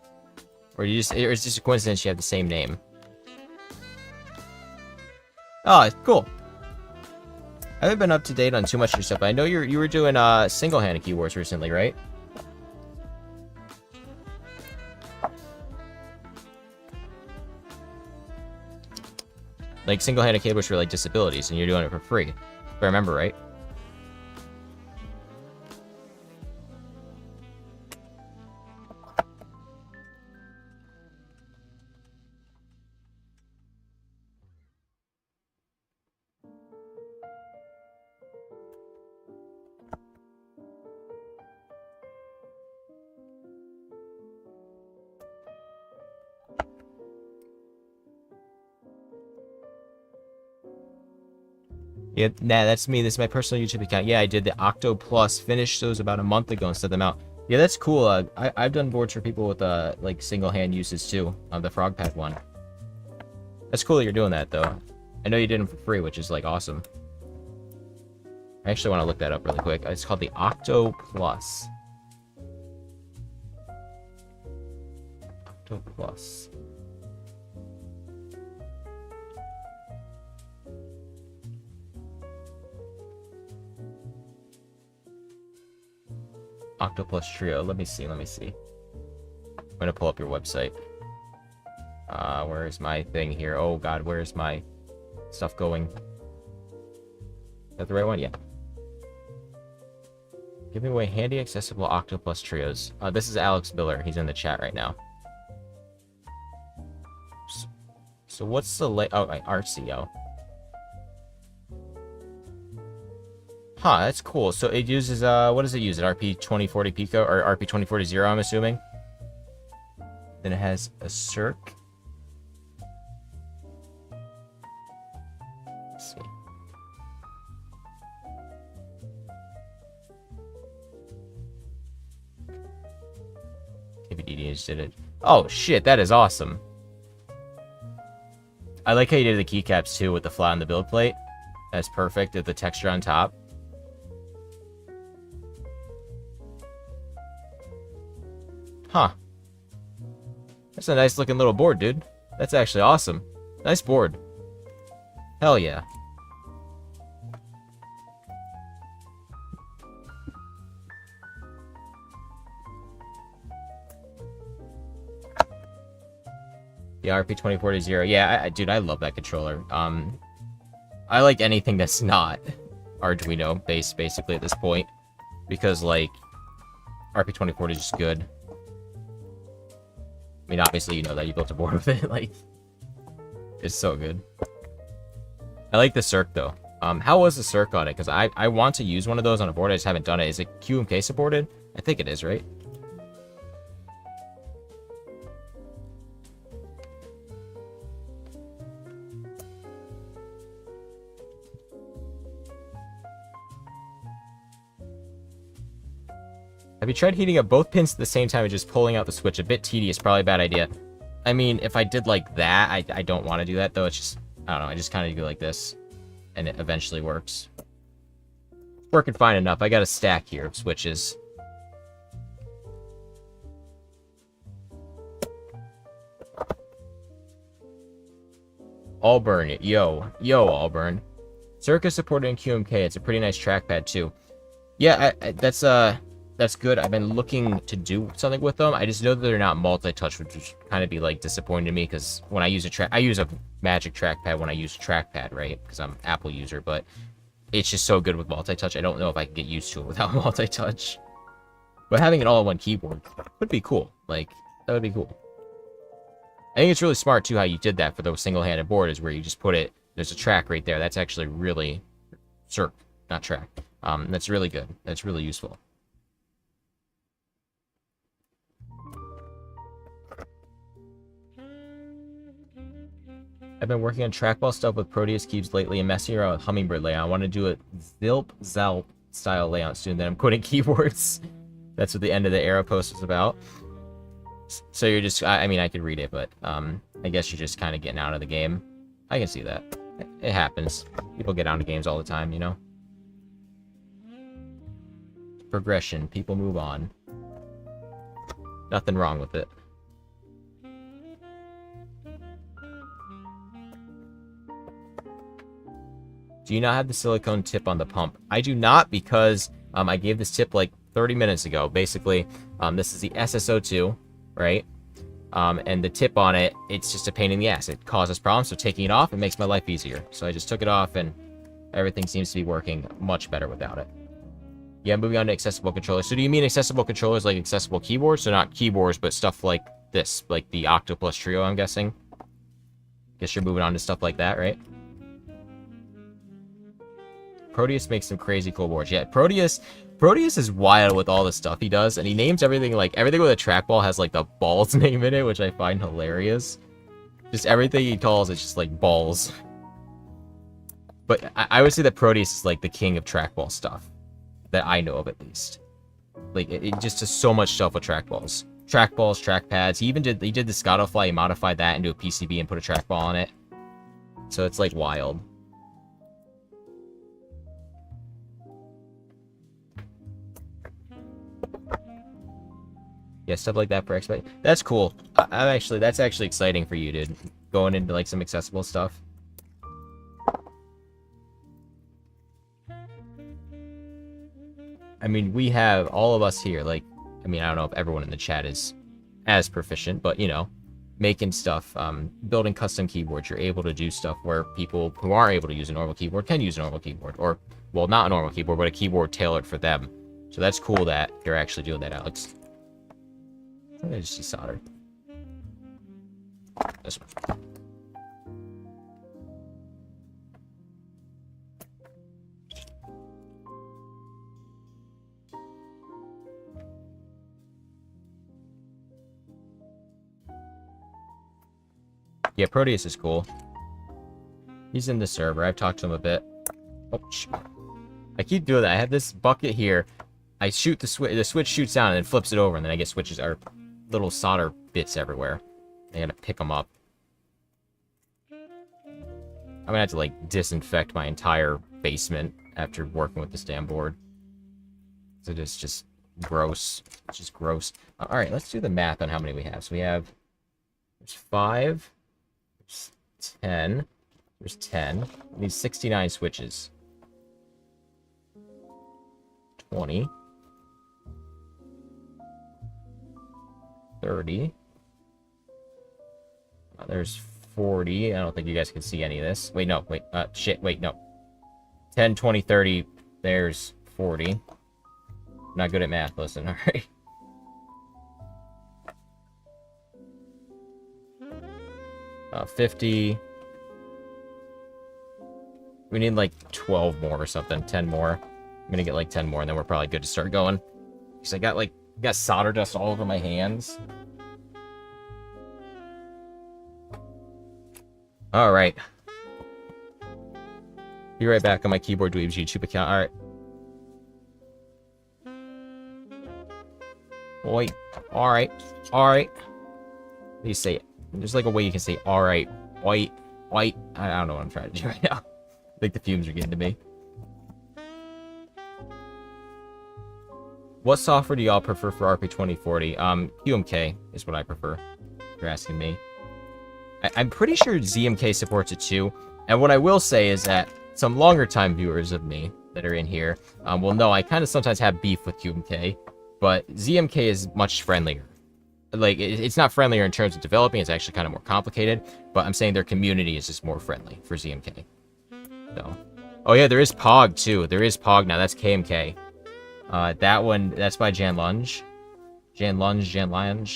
Or it's just a coincidence you have the same name. Oh, cool. I haven't been up to date on too much of your stuff, but I know you were doing single-handed keyboards recently, right? Like single-handed keyboards for like disabilities, and you're doing it for free. If I remember right. Yeah, nah, that's me. This is my personal YouTube account. Yeah, I did the Octo Plus. Finished those about a month ago and set them out. Yeah, that's cool. I've done boards for people with like single hand uses too. The Frog Pad one. That's cool that you're doing that though. I know you did them for free, which is like awesome. I actually want to look that up really quick. It's called the Octo Plus. Octo Plus. Octopus Trio. Let me see. I'm gonna pull up your website. Where's my thing here? Oh god, where's my stuff going? Is that the right one? Yeah. Giving away handy, accessible Octopus Trios. This is Alex Miller. He's in the chat right now. So what's the oh, RCO. Huh, that's cool. So it uses, what does it use? An RP2040 Pico, or RP2040 Zero, I'm assuming? Then it has a circ. Let's see. KVD just did it. Oh, shit, that is awesome. I like how you did the keycaps too with the flat on the build plate. That's perfect with the texture on top. Huh. That's a nice looking little board, dude. That's actually awesome. Nice board. Hell yeah. The RP2040. Yeah, dude, I love that controller. I like anything that's not Arduino based, basically, at this point. Because, like, RP2040 is just good. I mean, obviously, you know that you built a board with it. Like, it's so good. I like the circ, though. How was the circ on it? Because I want to use one of those on a board. I just haven't done it. Is it QMK supported? I think it is, right? Have you tried heating up both pins at the same time and just pulling out the switch? A bit tedious, probably a bad idea. I mean, if I did like that, I don't want to do that, though. It's just, I don't know, I just kind of do like this, and it eventually works. It's working fine enough. I got a stack here of switches. Auburn, yo, Auburn. Circus supported in QMK. It's a pretty nice trackpad, too. Yeah, that's good. I've been looking to do something with them. I just know that they're not multi-touch, which would kind of be like disappointing to me because when I use I use a Magic trackpad when I use a trackpad, right? Because I'm an Apple user, but it's just so good with multi-touch. I don't know if I can get used to it without multi-touch. But having an all-in-one keyboard would be cool. Like, that would be cool. I think it's really smart too how you did that for the single-handed board is where you just put it. There's a track right there. That's actually really not track. That's really good. That's really useful. I've been working on trackball stuff with Proteus keys lately and messing around with Hummingbird layout. I want to do a Zilp style layout soon. Then I'm quitting keyboards. That's what the end of the era post was about. So you're just, I mean, I could read it, but I guess you're just kind of getting out of the game. I can see that. It happens. People get out of games all the time, you know? Progression. People move on. Nothing wrong with it. Do you not have the silicone tip on the pump? I do not because I gave this tip like 30 minutes ago. Basically, this is the SSO2, right? And the tip on it, it's just a pain in the ass. It causes problems, so taking it off, it makes my life easier. So I just took it off, and everything seems to be working much better without it. Yeah, moving on to accessible controllers. So do you mean accessible controllers like accessible keyboards? So not keyboards, but stuff like this, like the Octopus Trio, I'm guessing. Guess you're moving on to stuff like that, right? Proteus makes some crazy cool boards. Yeah, Proteus is wild with all the stuff he does, and he names everything, like, everything with a trackball has, like, the balls name in it, which I find hilarious. Just everything he calls it's just, like, balls. But I would say that Proteus is, like, the king of trackball stuff. That I know of, at least. Like, it just does so much stuff with trackballs. Trackballs, trackpads. He did the Scotto fly, he modified that into a PCB and put a trackball on it. So it's, like, wild. Yeah, stuff like that for expect. That's cool. That's actually exciting for you, dude. Going into like some accessible stuff. I mean, we have all of us here. Like, I mean, I don't know if everyone in the chat is as proficient, but you know, making stuff, building custom keyboards. You're able to do stuff where people who aren't able to use a normal keyboard can use a normal keyboard, or well, not a normal keyboard, but a keyboard tailored for them. So that's cool that you're actually doing that, Alex. I just see solder. This one. Yeah, Proteus is cool. He's in the server. I've talked to him a bit. Oh, I keep doing that. I have this bucket here. I shoot the switch shoots down and then flips it over, and then I get switches or little solder bits everywhere. I gotta pick them up. I'm gonna have to, like, disinfect my entire basement after working with this damn board. So it's just gross. It's just gross. Alright, let's do the math on how many we have. So we have... There's 5. There's 10. There's 10. We need 69 switches. 20. 30. There's 40. I don't think you guys can see any of this. Wait, no. Wait. Shit. Wait, no. 10, 20, 30. There's 40. Not good at math. Listen, alright. Uh, 50. We need like 12 more or something. 10 more. I'm gonna get like 10 more and then we're probably good to start going. Because I got solder dust all over my hands. Alright. Be right back on my Keyboard Dweebs YouTube account. Alright. Wait. Alright. Alright. How do you say it? There's like a way you can say alright. Wait. Wait. I don't know what I'm trying to do right now. I think the fumes are getting to me. What software do y'all prefer for RP2040? QMK is what I prefer, if you're asking me. I'm pretty sure ZMK supports it too. And what I will say is that some longer time viewers of me that are in here will know I kind of sometimes have beef with QMK, but ZMK is much friendlier. Like, it's not friendlier in terms of developing, it's actually kind of more complicated, but I'm saying their community is just more friendly for ZMK. So. Oh yeah, there is POG too. There is POG now, that's KMK. That one, that's by Jan Lunge. Jan Lange.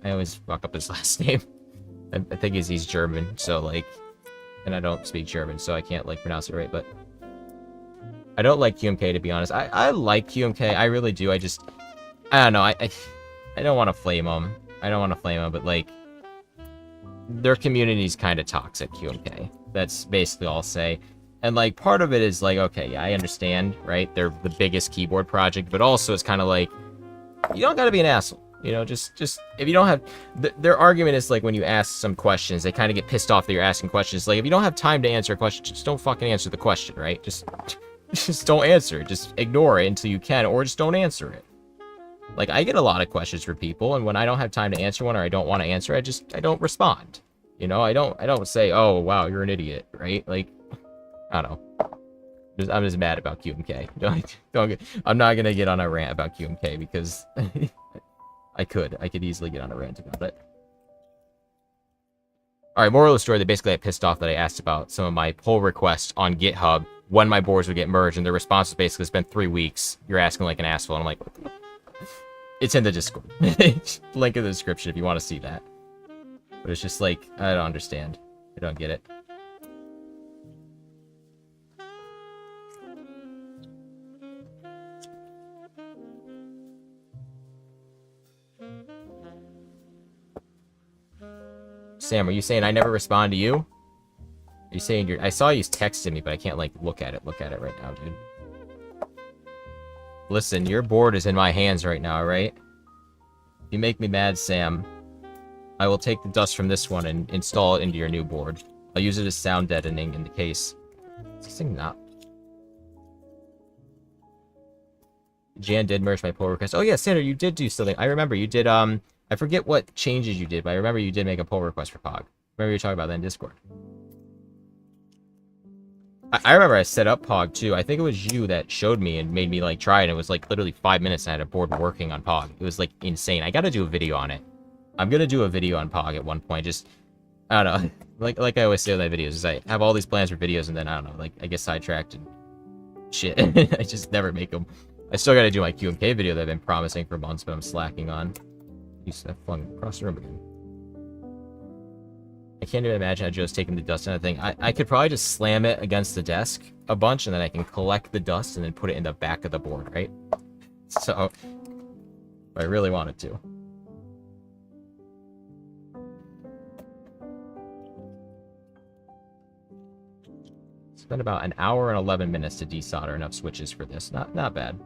I always fuck up his last name. I think he's German, so, like... And I don't speak German, so I can't, like, pronounce it right, but... I don't like QMK, to be honest. I like QMK, I really do, I don't know, I don't want to flame them. I don't want to flame them, but, like... Their community's kind of toxic, QMK. That's basically all I'll say. And, like, part of it is, like, okay, yeah, I understand, right? They're the biggest keyboard project, but also it's kind of like... You don't gotta be an asshole. You know, just if you don't have their argument is like when you ask some questions, they kind of get pissed off that you're asking questions. Like if you don't have time to answer a question, just don't fucking answer the question, right? Just don't answer it. Just ignore it until you can, or just don't answer it. Like I get a lot of questions from people, and when I don't have time to answer one or I don't want to answer, I don't respond. You know, I don't say, oh wow, you're an idiot, right? Like I don't know. I'm just mad about QMK. I'm not gonna get on a rant about QMK because. I could easily get on a rant about it. Alright, moral of the story, they basically got pissed off that I asked about some of my pull requests on GitHub when my boards would get merged, and their response was basically, it's been 3 weeks, you're asking like an asshole, and I'm like, it's in the Discord. Link in the description if you want to see that. But it's just like, I don't understand. I don't get it. Sam, are you saying I never respond to you? Are you saying you're... I saw you texted me, but I can't, like, look at it right now, dude. Listen, your board is in my hands right now, alright? If you make me mad, Sam, I will take the dust from this one and install it into your new board. I'll use it as sound deadening in the case. Is this thing not... Jan did merge my pull request. Oh, yeah, Sandra, you did do something. I remember you did, I forget what changes you did, but I remember you did make a pull request for POG. Remember you were talking about that in Discord. I remember I set up POG too. I think it was you that showed me and made me like try it. It was like literally 5 minutes and I had a board working on POG. It was like insane. I gotta do a video on it. I'm gonna do a video on POG at one point. Just, I don't know. Like I always say with my videos, is I have all these plans for videos and then, I don't know, like I get sidetracked and shit. I just never make them. I still gotta do my QMK video that I've been promising for months, but I'm slacking on. That flung across the room again. I can't even imagine how Joe's taking the dust and thing. I could probably just slam it against the desk a bunch, and then I can collect the dust and then put it in the back of the board, right? So, if I really wanted to. Spent about an hour and 11 minutes to desolder enough switches for this. Not bad.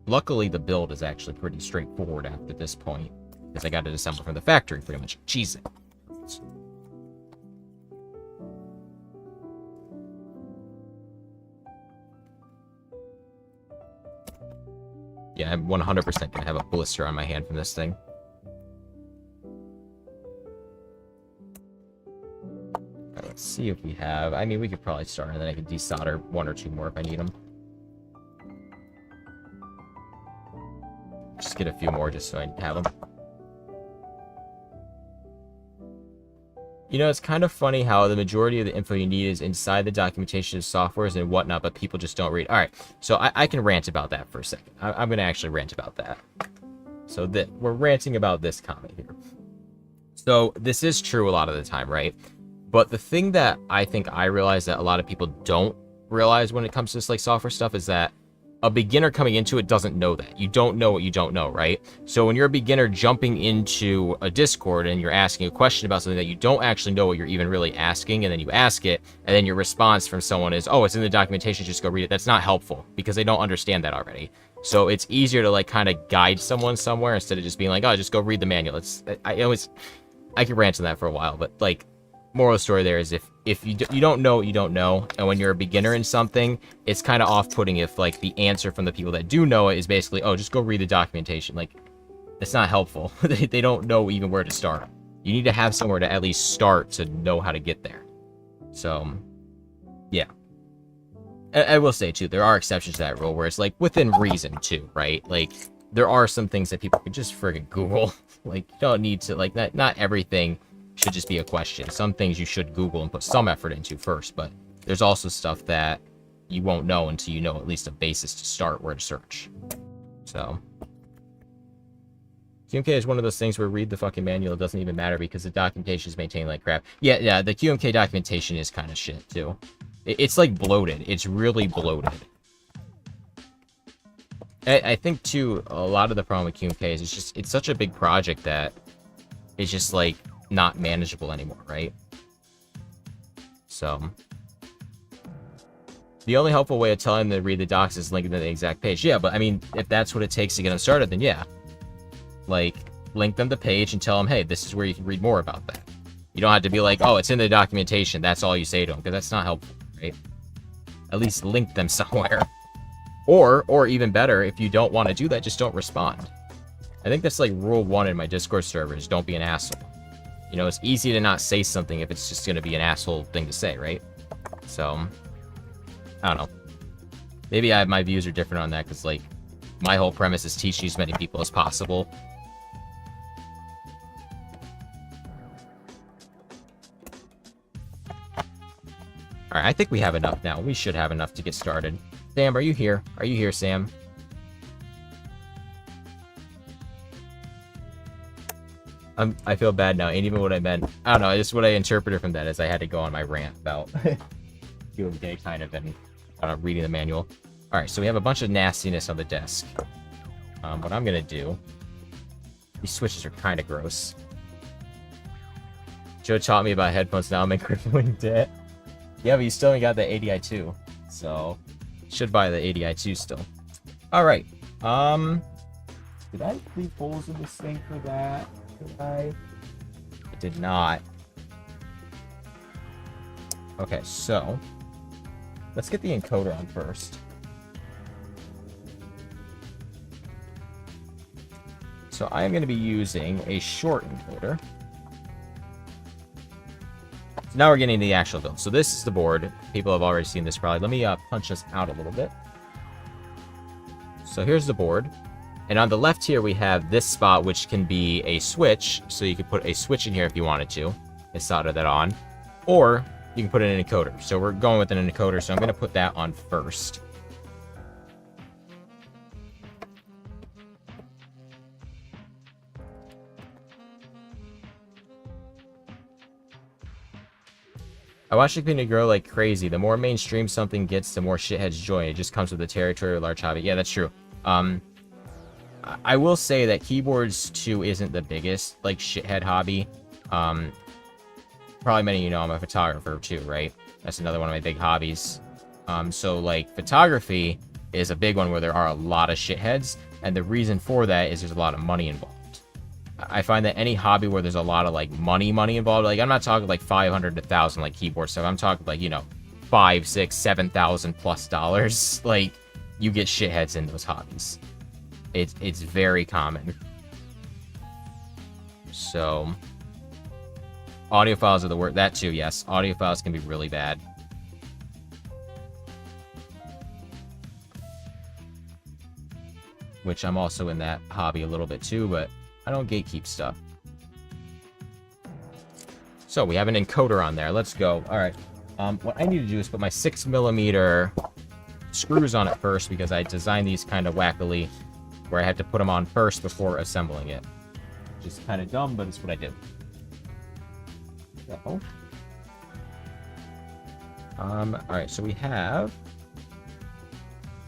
Luckily, the build is actually pretty straightforward after this point, because I got it assembled from the factory, pretty much. Jeez. Yeah, I'm 100% gonna have a blister on my hand from this thing. Right, let's see if we have... I mean, we could probably start, and then I could desolder 1 or 2 more if I need them. Just get a few more just so I have them. You know, it's kind of funny how the majority of the info you need is inside the documentation of softwares and whatnot, but people just don't read. All right, so I can rant about that for a second. I'm going to actually rant about that. So we're ranting about this comment here. So this is true a lot of the time, right? But the thing that I think I realize that a lot of people don't realize when it comes to this like software stuff is that a beginner coming into it doesn't know that. You don't know what you don't know, right? So when you're a beginner jumping into a Discord and you're asking a question about something that you don't actually know what you're even really asking, and then you ask it, and then your response from someone is, oh, it's in the documentation, just go read it. That's not helpful because they don't understand that already. So it's easier to like kind of guide someone somewhere instead of just being like, oh, just go read the manual. I could rant on that for a while, but like, moral of the story there is if you don't know what you don't know, and when you're a beginner in something, it's kind of off-putting if like the answer from the people that do know it is basically, oh, just go read the documentation. Like, it's not helpful. They don't know even where to start. You need to have somewhere to at least start to know how to get there. So yeah, I will say too, there are exceptions to that rule where it's like within reason too, right? Like there are some things that people can just friggin' Google. Like you don't need to, like, not everything should just be a question. Some things you should Google and put some effort into first, but there's also stuff that you won't know until you know at least a basis to start where to search. So QMK is one of those things where read the fucking manual, it doesn't even matter because the documentation is maintained like crap. Yeah, the QMK documentation is kind of shit too. It's like bloated. It's really bloated. I think too, a lot of the problem with QMK is it's such a big project that it's just like not manageable anymore, right? So the only helpful way of telling them to read the docs is linking to the exact page. Yeah, but I mean, if that's what it takes to get them started, then yeah. Like, link them to the page and tell them, hey, this is where you can read more about that. You don't have to be like, oh, it's in the documentation. That's all you say to them, because that's not helpful, right? At least link them somewhere. Or even better, if you don't want to do that, just don't respond. I think that's like rule 1 in my Discord servers. Don't be an asshole. You know, it's easy to not say something if it's just going to be an asshole thing to say, right? So, I don't know. Maybe my views are different on that, because, like, my whole premise is teaching as many people as possible. Alright, I think we have enough now. We should have enough to get started. Sam, are you here? Are you here, Sam? I feel bad now. Ain't even what I meant. I don't know. Just what I interpreted from that is I had to go on my rant about QMK kind of and reading the manual. All right, so we have a bunch of nastiness on the desk. What I'm gonna do? These switches are kind of gross. Joe taught me about headphones. Now I'm in crippling debt. Yeah, but you still ain't got the ADI2, so should buy the ADI2 still. All right. Did I leave holes in this thing for that? I did not. Okay, so let's get the encoder on first. So I am going to be using a short encoder. So now we're getting the actual build. So this is the board. People have already seen this probably. Let me punch this out a little bit. So here's the board. And on the left here, we have this spot, which can be a switch. So you could put a switch in here if you wanted to and solder that on. Or you can put in an encoder. So we're going with an encoder, so I'm going to put that on first. I watch the community grow like crazy. The more mainstream something gets, the more shitheads join. It just comes with the territory of large hobby. Yeah, that's true. I will say that keyboards too isn't the biggest like shithead hobby. Probably many of you know I'm a photographer too, right? That's another one of my big hobbies. So like photography is a big one where there are a lot of shitheads, and the reason for that is there's a lot of money involved. I find that any hobby where there's a lot of like money involved, like I'm not talking like 500 to 1,000 like keyboard stuff. I'm talking like, you know, 5, 6, 7,000 plus dollars. Like you get shitheads in those hobbies. It's very common. So, audio files are the worst. That too, yes. Audio files can be really bad. Which I'm also in that hobby a little bit too, but I don't gatekeep stuff. So we have an encoder on there. Let's go. All right. What I need to do is put my 6mm screws on it first, because I designed these kind of wackily, where I had to put them on first before assembling it. Which is kind of dumb, but it's what I did. So, all right. So we have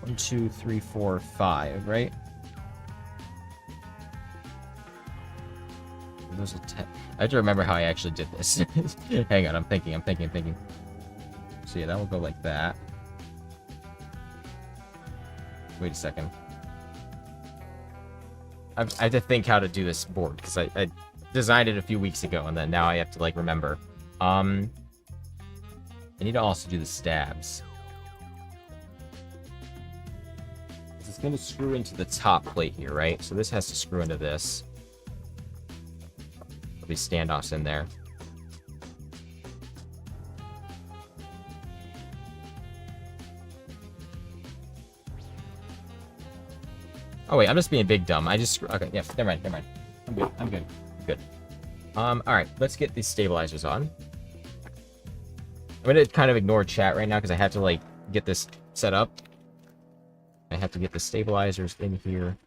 1, 2, 3, 4, 5, right? Those are 10. I have to remember how I actually did this. Hang on, I'm thinking. So yeah, that will go like that. Wait a second. I have to think how to do this board, because I designed it a few weeks ago, and then now I have to, like, remember. I need to also do the stabs. It's going to screw into the top plate here, right? So this has to screw into this. There'll be standoffs in there. Oh wait, I'm just being big dumb. I just okay, yeah, never mind. I'm good. All right, let's get these stabilizers on. I'm gonna kind of ignore chat right now because I have to like get this set up. I have to get the stabilizers in here.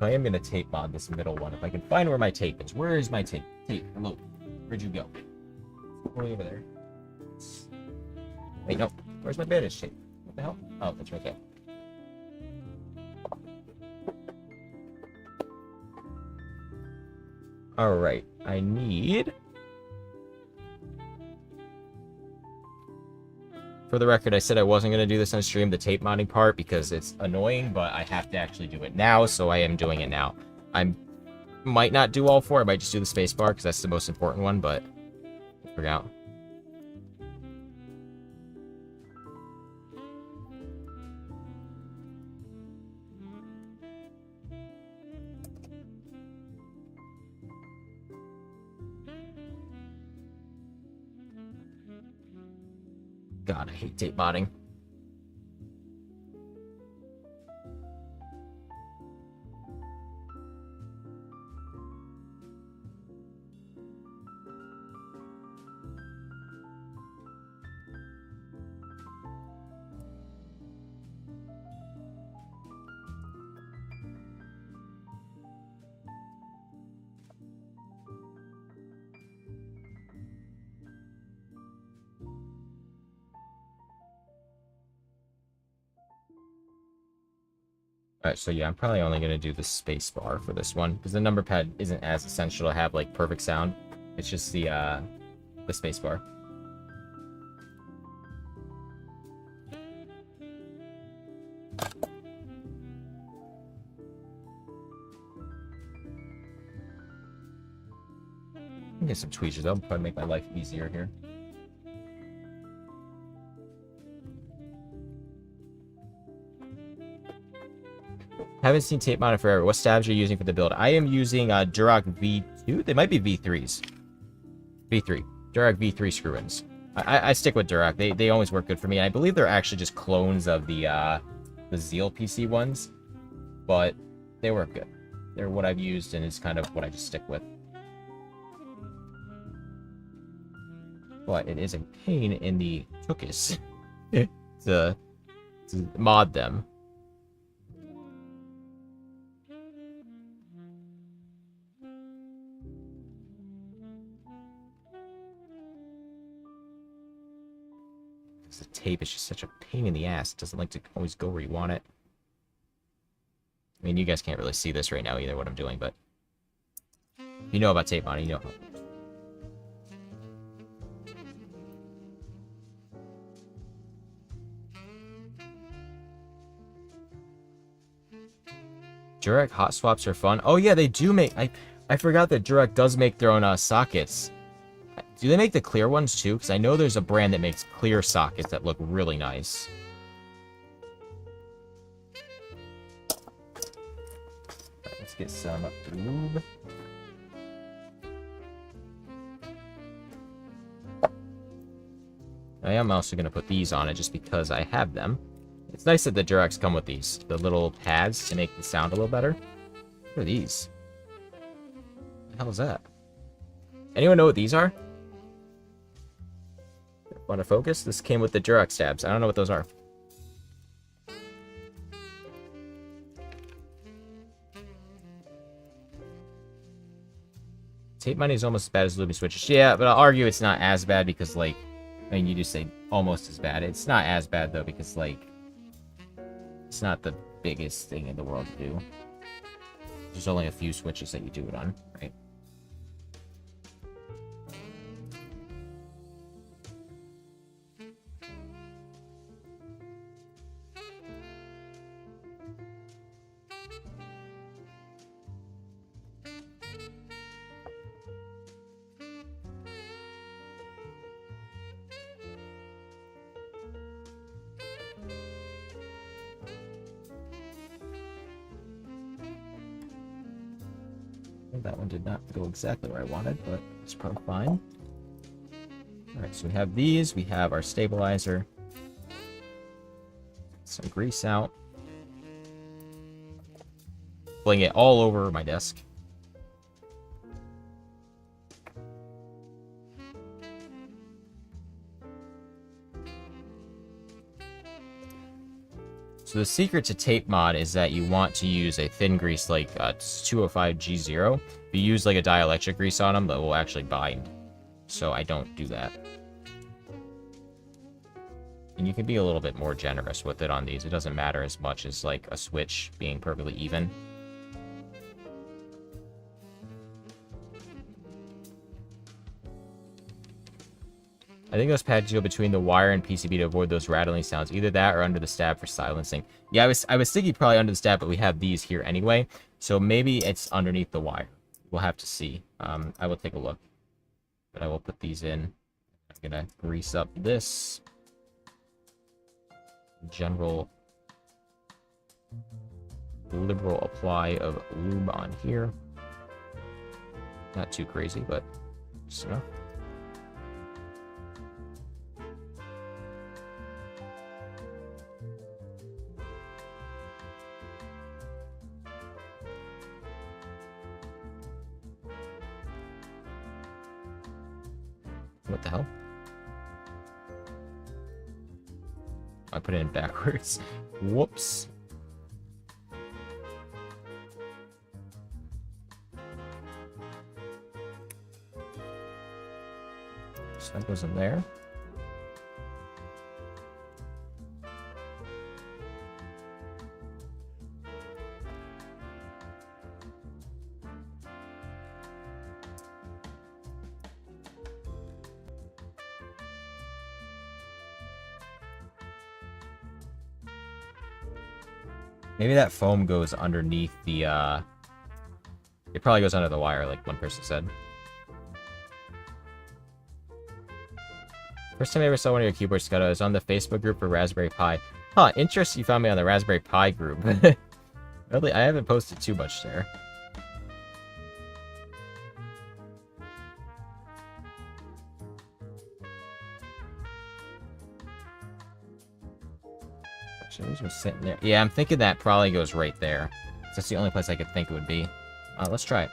I am gonna tape mod this middle one if I can find where my tape is. Where is my tape? Tape, hello. Where'd you go? Way over there. Wait, no. Where's my bandage tape? What the hell? Oh, it's right there. Alright, I need... For the record, I said I wasn't going to do this on stream, the tape modding part, because it's annoying, but I have to actually do it now, so I am doing it now. I might not do all four, I might just do the spacebar, because that's the most important one, but... figure out. God, I hate tape modding. Alright, so yeah, I'm probably only going to do the space bar for this one, because the number pad isn't as essential to have, like, perfect sound. It's just the space bar. Get some tweezers, that'll probably make my life easier here. Haven't seen tape mod forever. What stabs are you using for the build? I am using Duroc V2. They might be V3s. V3. Duroc V3 screw-ins. I stick with Duroc. They always work good for me. And I believe they're actually just clones of the Zeal PC ones. But they work good. They're what I've used, and it's kind of what I just stick with. But it is a pain in the tuchus to mod them. The tape is just such a pain in the ass. It doesn't like to always go where you want it. I mean, you guys can't really see this right now either, what I'm doing, but if you know about tape modding, you know how. Duroc hot swaps are fun. Oh yeah, they do make... I forgot that Duroc does make their own sockets. Do they make the clear ones too? Because I know there's a brand that makes clear sockets that look really nice. Right, let's get some lube. I am also going to put these on it just because I have them. It's nice that the Durex come with these, the little pads to make the sound a little better. What are these? What the hell is that? Anyone know what these are? Want to focus? This came with the Durex tabs. I don't know what those are. Tape money is almost as bad as lubing switches. Yeah, but I'll argue it's not as bad because, like, I mean, you just say almost as bad. It's not as bad, though, because, like, it's not the biggest thing in the world to do. There's only a few switches that you do it on, right? That one did not go exactly where I wanted, but it's probably fine. Alright, so we have these. We have our stabilizer. Some grease out. Fling it all over my desk. So the secret to tape mod is that you want to use a thin grease like 205G0. If you use like a dielectric grease on them, that will actually bind. So I don't do that. And you can be a little bit more generous with it on these. It doesn't matter as much as like a switch being perfectly even. I think those pads go between the wire and PCB to avoid those rattling sounds. Either that or under the stab for silencing. Yeah, I was thinking probably under the stab, but we have these here anyway. So maybe it's underneath the wire. We'll have to see. I will take a look. But I will put these in. I'm going to grease up this. General liberal apply of lube on here. Not too crazy, but just enough. What the hell? I put it in backwards. Whoops. So that goes in there. Maybe that foam goes underneath the, it probably goes under the wire, like one person said. First time I ever saw one of your keyboards, Scotto, was on the Facebook group for Raspberry Pi. Huh, interesting you found me on the Raspberry Pi group. Really, I haven't posted too much there. Those were sitting there. Yeah, I'm thinking that probably goes right there. That's the only place I could think it would be. Let's try it.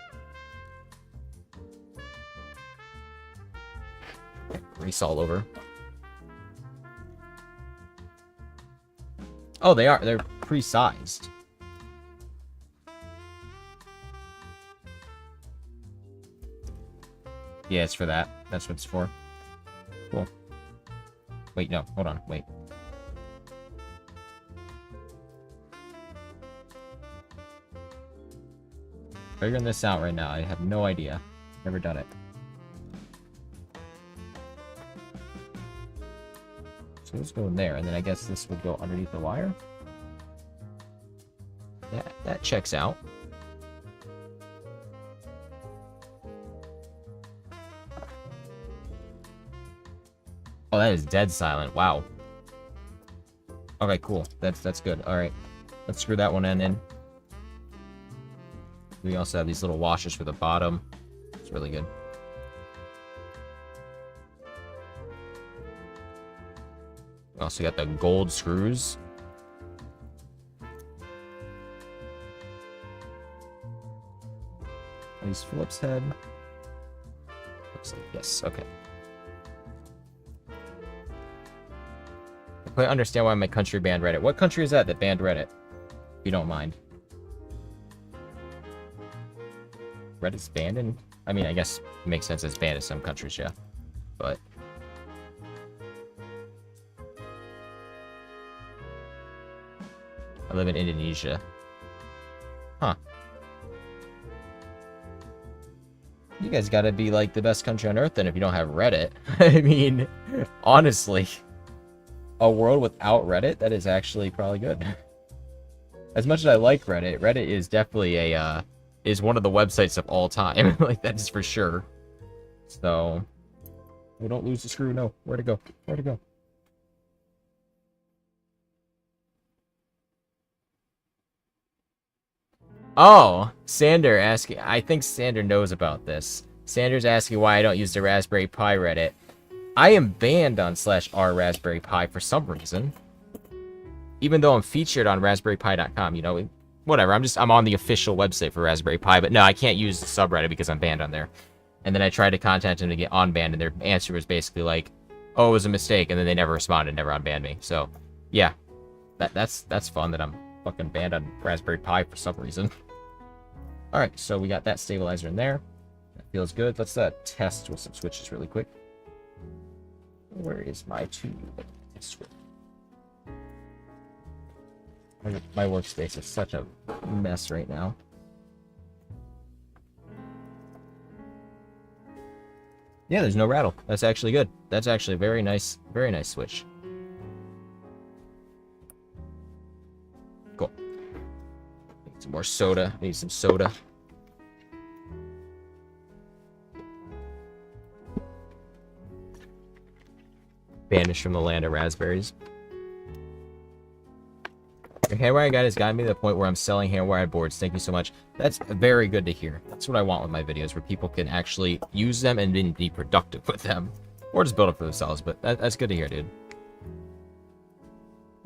Grease all over. Oh, they are. They're pre-sized. Yeah, it's for that. That's what it's for. Cool. Wait, no. Hold on. Wait. Figuring this out right now. I have no idea. Never done it. So let's go in there, and then I guess this would go underneath the wire. Yeah, that checks out. Oh, that is dead silent. Wow. Okay, cool. That's good. All right, let's screw that one in. We also have these little washers for the bottom. It's really good. We also got the gold screws. These Phillips head. Looks like yes. Okay. I quite understand why my country banned Reddit. What country is that banned Reddit? If you don't mind. Reddit's banned in... I mean, I guess it makes sense it's banned in some countries, yeah. But... I live in Indonesia. Huh. You guys gotta be, like, the best country on Earth then if you don't have Reddit. I mean, honestly. A world without Reddit? That is actually probably good. As much as I like Reddit, Reddit is definitely a, is one of the websites of all time. Like, that is for sure. So... We don't lose the screw, no. Where'd it go? Where'd it go? Oh, Sander asking. I think Sander knows about this. Sander's asking why I don't use the Raspberry Pi Reddit. I am banned on /r Raspberry Pi for some reason. Even though I'm featured on RaspberryPi.com, you know, whatever. I'm on the official website for Raspberry Pi, but no, I can't use the subreddit because I'm banned on there. And then I tried to contact them to get unbanned, and their answer was basically like, "Oh, it was a mistake," and then they never responded, never unbanned me. So, yeah, that's fun that I'm fucking banned on Raspberry Pi for some reason. All right, so we got that stabilizer in there. That feels good. Let's test with some switches really quick. Where is my tube? My workspace is such a mess right now. Yeah, there's no rattle. That's actually good. That's actually a very nice switch. Cool. Need some more soda. Need some soda. Banished from the land of raspberries. Your handwiring guide has gotten me to the point where I'm selling handwired boards. Thank you so much. That's very good to hear. That's what I want with my videos, where people can actually use them and then be productive with them. Or just build them for themselves, but that's good to hear, dude.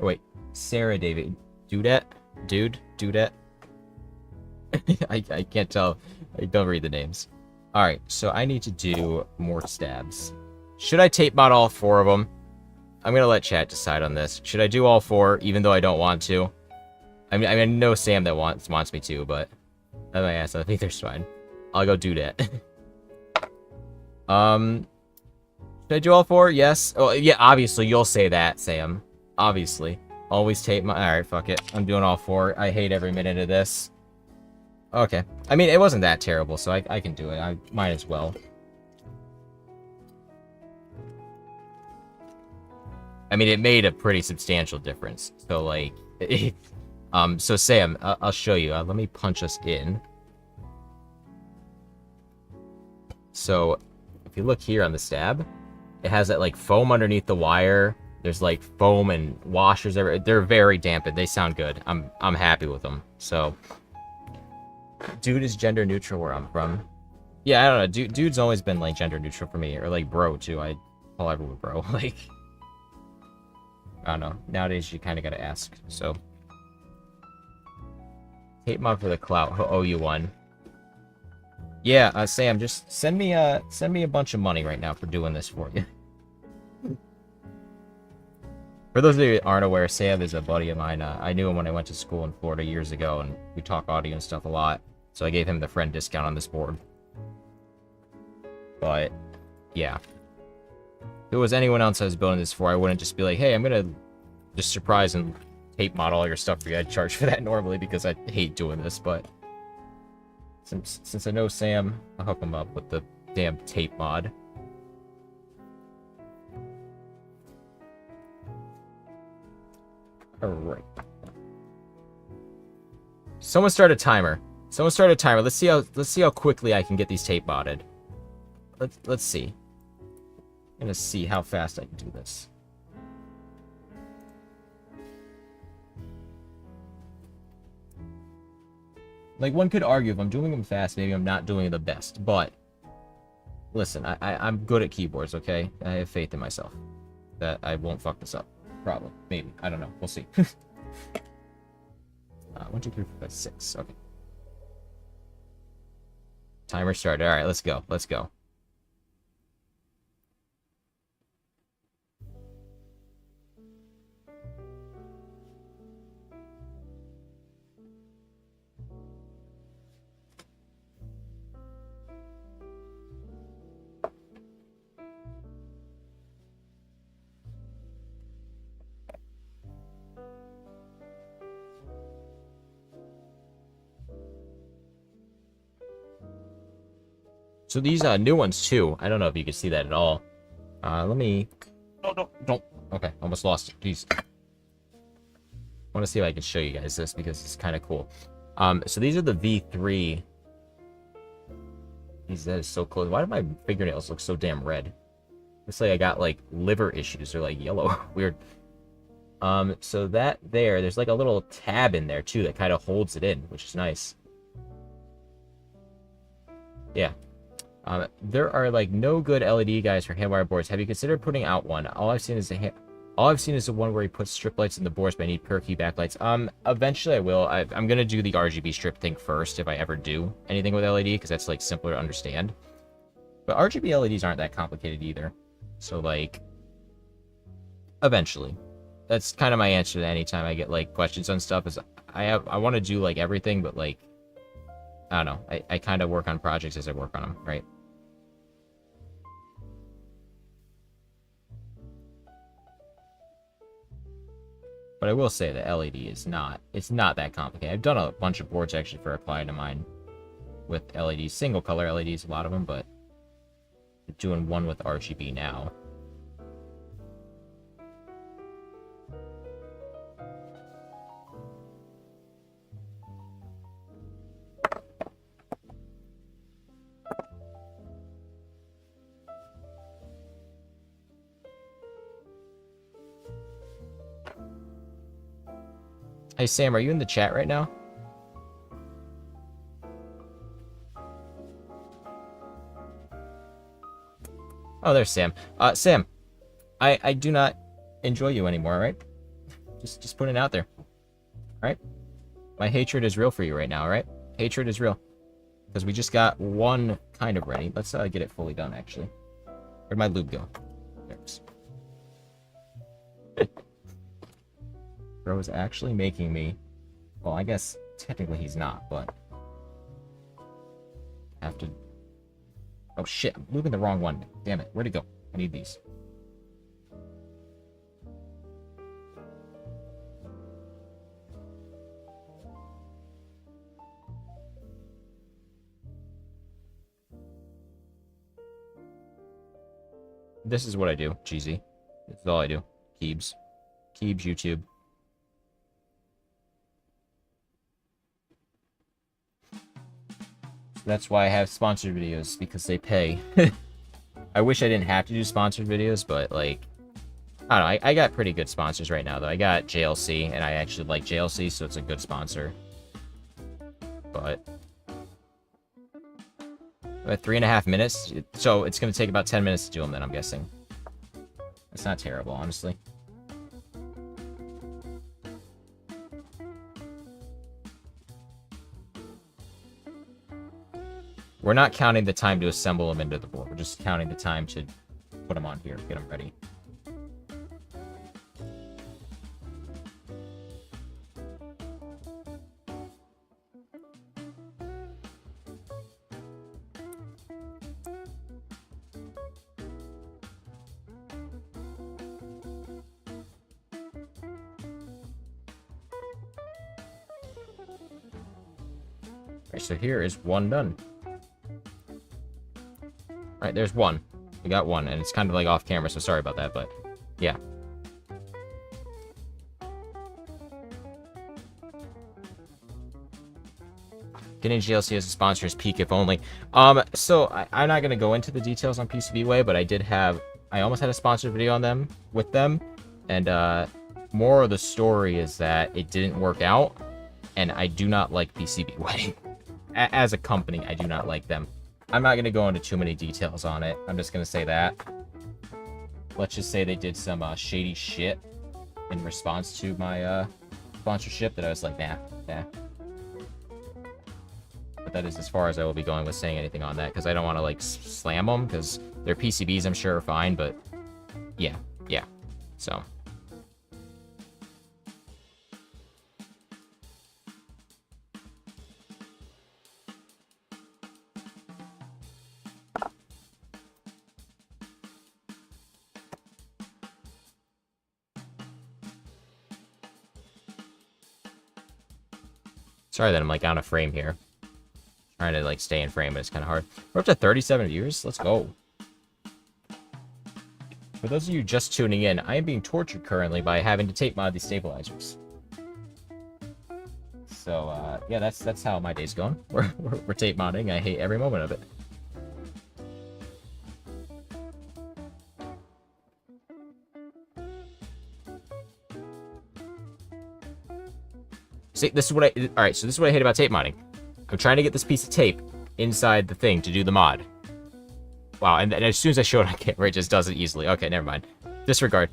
Oh, wait. Sarah David. Do that? Dude? Do that? I can't tell. I don't read the names. Alright, so I need to do more stabs. Should I tape mod all 4 of them? I'm gonna let chat decide on this. Should I do all 4, even though I don't want to? I mean, I know Sam that wants me to, but I might ask. I think they're fine. I'll go do that. Should I do all 4? Yes. Oh, yeah. Obviously, you'll say that, Sam. Obviously, always tape my. All right, fuck it. I'm doing all 4. I hate every minute of this. Okay. I mean, it wasn't that terrible, so I can do it. I might as well. I mean, it made a pretty substantial difference. So, like, so Sam, I'll show you. Let me punch us in. So, if you look here on the stab, it has that, like, foam underneath the wire. There's, like, foam and washers. They're very dampened. They sound good. I'm happy with them. So, dude is gender neutral where I'm from. Yeah, I don't know. Dude's always been, like, gender neutral for me. Or, like, bro, too. I call everyone bro. Like... I don't know. Nowadays, you kind of gotta ask. So, tape mod for the clout. He'll owe you one. Yeah, Sam, just send me a bunch of money right now for doing this for you. For those of you that aren't aware, Sam is a buddy of mine. I knew him when I went to school in Florida years ago, and we talk audio and stuff a lot. So I gave him the friend discount on this board. But yeah. If it was anyone else I was building this for, I wouldn't just be like, hey, I'm gonna just surprise and tape mod all your stuff for you. I'd charge for that normally because I hate doing this, but since I know Sam, I'll hook him up with the damn tape mod. Alright. Someone start a timer. Let's see how quickly I can get these tape modded. Let's see. I'm gonna see how fast I can do this. Like, one could argue if I'm doing them fast, maybe I'm not doing the best. But, listen, I'm good at keyboards, okay? I have faith in myself that I won't fuck this up. Probably. Maybe. I don't know. We'll see. 1, 2, 3, 4, 5, 6. Okay. Timer started. Alright, let's go. Let's go. So these new ones too. I don't know if you can see that at all. Let me. No, don't. Okay, almost lost it. Jeez. I want to see if I can show you guys this because it's kind of cool. So these are the V3. That is so close. Why do my fingernails look so damn red? Looks like I got like liver issues. They're like yellow. Weird. So that there's like a little tab in there too that kind of holds it in, which is nice. Yeah. There are like no good LED guys for handwire boards. Have you considered putting out one? All I've seen is the one where he puts strip lights in the boards, but I need per key backlights. Eventually I will. I'm gonna do the RGB strip thing first if I ever do anything with LED, because that's like simpler to understand. But RGB LEDs aren't that complicated either. So like, eventually, that's kind of my answer to any time I get like questions on stuff. Is I want to do like everything, but like, I don't know. I kind of work on projects as I work on them, right? But I will say that LED is not, it's not that complicated. I've done a bunch of boards actually for a client of mine with LEDs, single color LEDs, a lot of them, but I'm doing one with RGB now. Hey Sam, are you in the chat right now? Oh, there's Sam. Sam, I do not enjoy you anymore, right? Just putting it out there. Alright? My hatred is real for you right now, alright? Hatred is real. Because we just got one kind of ready. Let's get it fully done, actually. Where'd my lube go? There it is. Bro is actually making me... Well, I guess technically he's not, but... Have to... Oh shit, I'm moving the wrong one. Damn it, where'd it go? I need these. This is what I do, cheesy. This is all I do. Keebs. Keebs, YouTube. That's why I have sponsored videos, because they pay. I wish I didn't have to do sponsored videos, but, like, I don't know. I got pretty good sponsors right now, though. I got JLC, and I actually like JLC, so it's a good sponsor. But... About 3.5 minutes, so it's going to take about 10 minutes to do them, then, I'm guessing. That's not terrible, honestly. We're not counting the time to assemble them into the board. We're just counting the time to put them on here, get them ready. Alright, so here is one done. Alright, there's one. We got one, and it's kind of like off camera, so sorry about that, but yeah. Getting GLC as a sponsor is peak if only. So I'm not gonna go into the details on PCBWay, but I I almost had a sponsored video on them with them, and more of the story is that it didn't work out, and I do not like PCBWay. As a company, I do not like them. I'm not going to go into too many details on it. I'm just going to say that. Let's just say they did some shady shit in response to my sponsorship that I was like, nah. But that is as far as I will be going with saying anything on that, because I don't want to, like, slam them, because their PCBs, I'm sure, are fine, but yeah. So. Sorry that I'm, like, out of frame here. Trying to, like, stay in frame, but it's kind of hard. We're up to 37 viewers. Let's go. For those of you just tuning in, I am being tortured currently by having to tape mod these stabilizers. So, yeah, that's how my day's going. We're tape modding. I hate every moment of it. See, this is what alright, so this is what I hate about tape modding. I'm trying to get this piece of tape inside the thing to do the mod. Wow, and as soon as I show it on camera, it just does it easily. Okay, never mind. Disregard.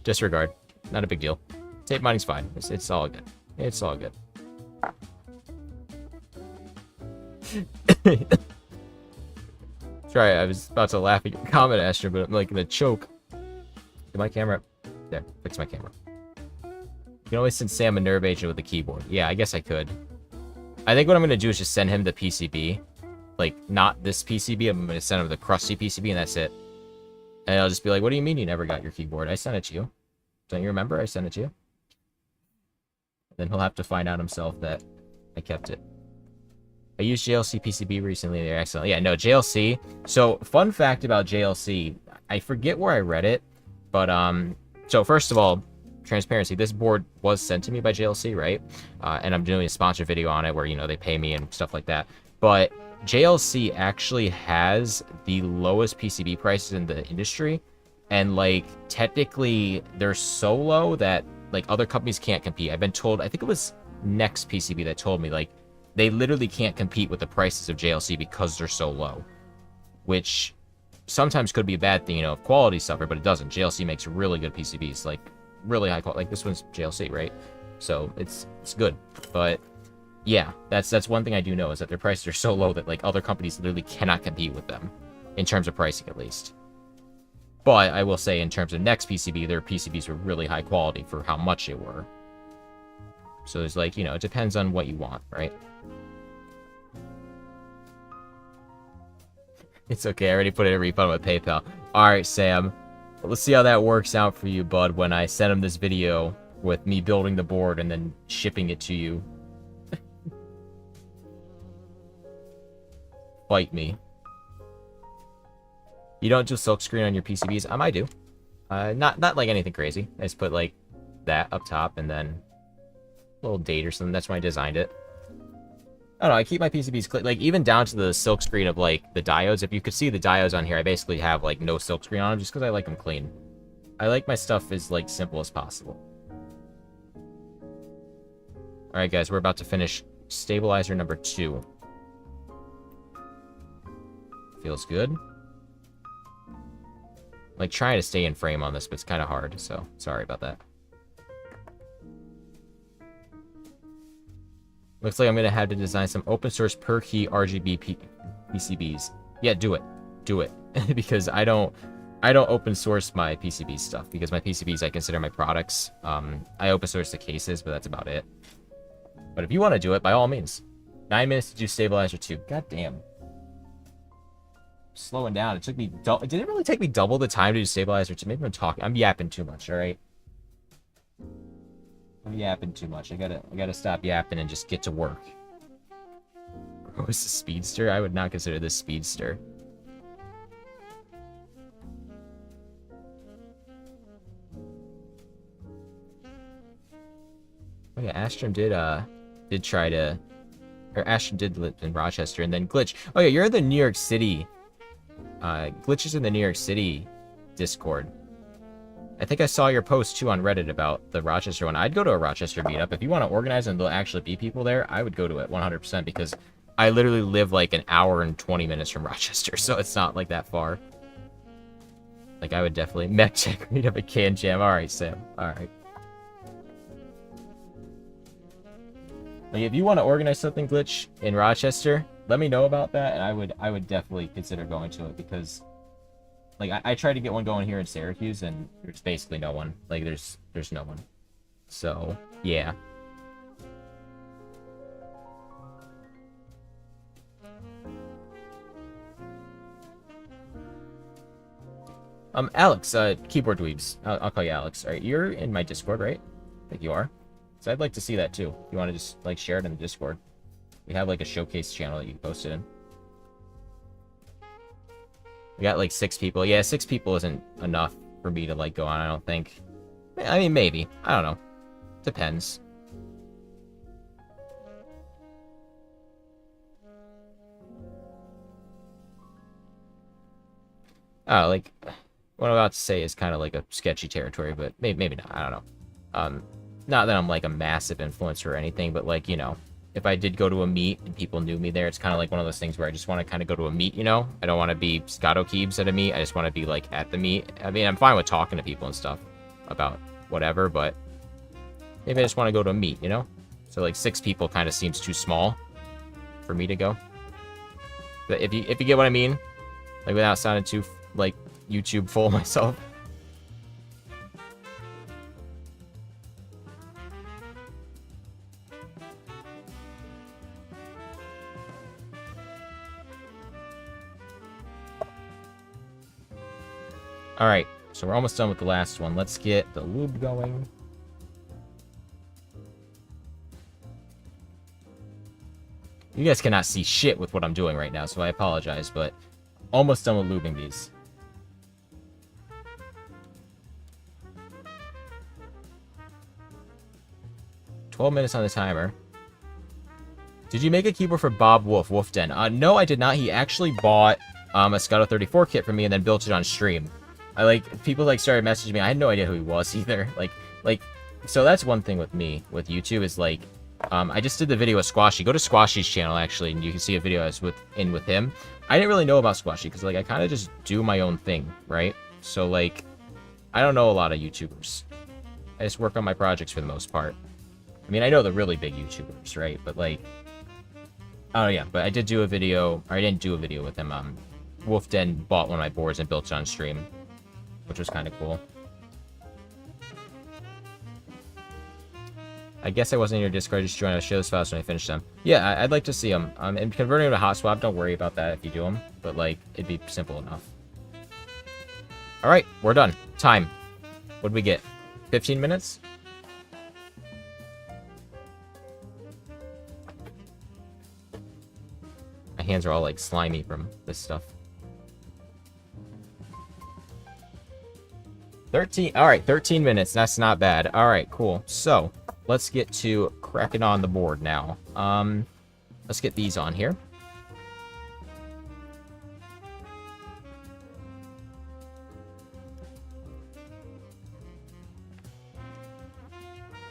Not a big deal. Tape modding's fine. It's all good. It's all good. Sorry, I was about to laugh at your comment, Asher, but I'm like gonna choke. Get my camera. There, fix my camera. You can always send Sam a nerve agent with the keyboard. Yeah, I guess I could. I think what I'm going to do is just send him the PCB. Like, not this PCB. I'm going to send him the crusty PCB, and that's it. And I'll just be like, what do you mean you never got your keyboard? I sent it to you. Don't you remember? I sent it to you. Then he'll have to find out himself that I kept it. I used JLC PCB recently. They're excellent. Yeah, no, JLC. So, fun fact about JLC. I forget where I read it. But, so first of all, transparency, this board was sent to me by JLC, right? And I'm doing a sponsor video on it where, you know, they pay me and stuff like that. But JLC actually has the lowest PCB prices in the industry. And, like, technically, they're so low that, like, other companies can't compete. I've been told, I think it was Next PCB that told me, like, they literally can't compete with the prices of JLC because they're so low. Which sometimes could be a bad thing, you know, if quality suffer, but it doesn't. JLC makes really good PCBs, like, really high quality. Like, this one's JLC, right? So it's good. But yeah, that's one thing I do know, is that their prices are so low that, like, other companies literally cannot compete with them in terms of pricing, at least. But I will say, in terms of Next PCB, their PCBs were really high quality for how much they were. So it's like, you know, it depends on what you want, right? It's okay, I already put in a refund with PayPal. Alright, Sam. Let's see how that works out for you, bud, when I send him this video with me building the board and then shipping it to you. Fight me. You don't do silkscreen on your PCBs? I might do. Not like anything crazy. I just put, like, that up top and then a little date or something. That's when I designed it. I don't know, I keep my PCBs clean, like, even down to the silkscreen of, like, the diodes. If you could see the diodes on here, I basically have, like, no silkscreen on them just because I like them clean. I like my stuff as, like, simple as possible. Alright, guys, we're about to finish stabilizer number 2. Feels good. Like, trying to stay in frame on this, but it's kind of hard, so sorry about that. Looks like I'm going to have to design some open source per key RGB PCBs. Yeah, do it. Do it. Because I don't open source my PCB stuff, because my PCBs I consider my products. I open source the cases, but that's about it. But if you want to do it, by all means. 9 minutes to do stabilizer 2. God damn. Slowing down. It took me it didn't really take me double the time to do stabilizer 2. Maybe I'm talking. I'm yapping too much, alright? I'm yapping too much. I gotta stop yapping and just get to work. Oh, is this a speedster? I would not consider this speedster. Oh yeah, Astrom did try to, or Astrom did live in Rochester, and then Glitch. Oh yeah, you're in the New York City. Glitch is in the New York City Discord. I think I saw your post too on Reddit about the Rochester one. I'd go to a Rochester meetup. If you want to organize and there'll actually be people there, I would go to it 100% because I literally live like an hour and 20 minutes from Rochester, so it's not like that far. Like, I would definitely mech check meetup at Can Jam. Alright, Sam. Alright. Like, if you want to organize something, Glitch, in Rochester, let me know about that, and I would definitely consider going to it, because, like, I tried to get one going here in Syracuse, and there's basically no one. Like, there's no one. So, yeah. Alex, Keyboard Dweebs. I'll call you Alex. Alright, you're in my Discord, right? I think you are. So I'd like to see that too. You want to just, like, share it in the Discord. We have, like, a showcase channel that you can post it in. We got, like, 6 people. Yeah, 6 people isn't enough for me to, like, go on, I don't think. I mean, maybe. I don't know. Depends. Oh, like, what I'm about to say is kind of like a sketchy territory, but maybe not. I don't know. Not that I'm, like, a massive influencer or anything, but, like, you know, if I did go to a meet and people knew me there, it's kind of like one of those things where I just want to kind of go to a meet, you know? I don't want to be Scotto Keebs at a meet. I just want to be, like, at the meet. I mean, I'm fine with talking to people and stuff about whatever, but maybe I just want to go to a meet, you know? So, like, 6 people kind of seems too small for me to go. But if you get what I mean, like, without sounding too, like, YouTube full of myself. Alright, so we're almost done with the last one. Let's get the lube going. You guys cannot see shit with what I'm doing right now, so I apologize, but almost done with lubing these. $12 on the timer. Did you make a keyboard for Bob Wolf Den? No, I did not. He actually bought a Scotto 34 kit for me and then built it on stream. People, like, started messaging me. I had no idea who he was either. So that's one thing with me, with YouTube, is, like, I just did the video with Squashy. Go to Squashy's channel, actually, and you can see a video I was with him. I didn't really know about Squashy, because, like, I kind of just do my own thing, right? So, like, I don't know a lot of YouTubers. I just work on my projects for the most part. I mean, I know the really big YouTubers, right? But, like, oh, yeah, but I did do a video, or I didn't do a video with him. Wolf Den bought one of my boards and built it on stream, which was kind of cool. I guess I wasn't in your Discord, just joined. I'll show those files when I finish them. Yeah, I'd like to see them. And converting them to hot swap, don't worry about that if you do them. But, like, it'd be simple enough. Alright, we're done. Time. What'd we get? 15 minutes? My hands are all, like, slimy from this stuff. 13. Alright, 13 minutes. That's not bad. Alright, cool. So, let's get to cracking on the board now. Let's get these on here.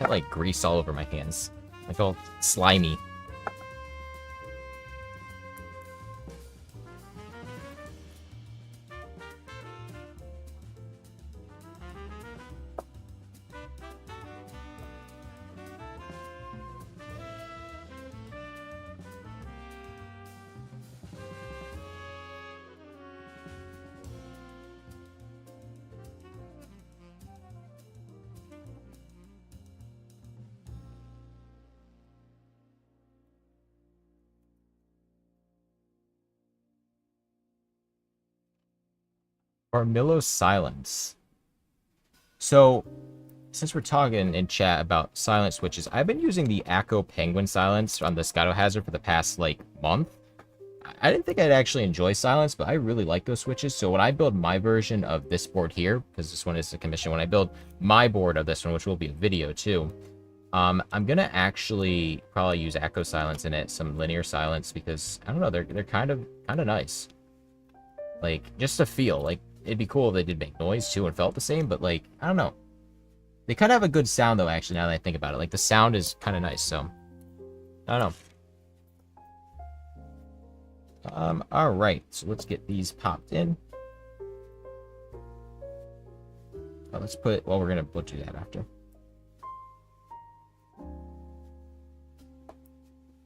Got, like, grease all over my hands. I feel slimy. Armillo Silence. So, since we're talking in chat about silent switches, I've been using the Acco Penguin Silence on the Scotto Hazard for the past, like, month. I didn't think I'd actually enjoy silence, but I really like those switches. So when I build my version of this board here, because this one is a commission, when I build my board of this one, which will be a video too, I'm gonna actually probably use Acco Silence in it, some linear silence, because I don't know, they're kind of nice. Like, just to feel like it'd be cool if they did make noise too and felt the same, but like, I don't know. They kind of have a good sound though, actually, now that I think about it. Like, the sound is kind of nice, so I don't know. All right, so let's get these popped in. Oh, let's put, well, we'll do that after.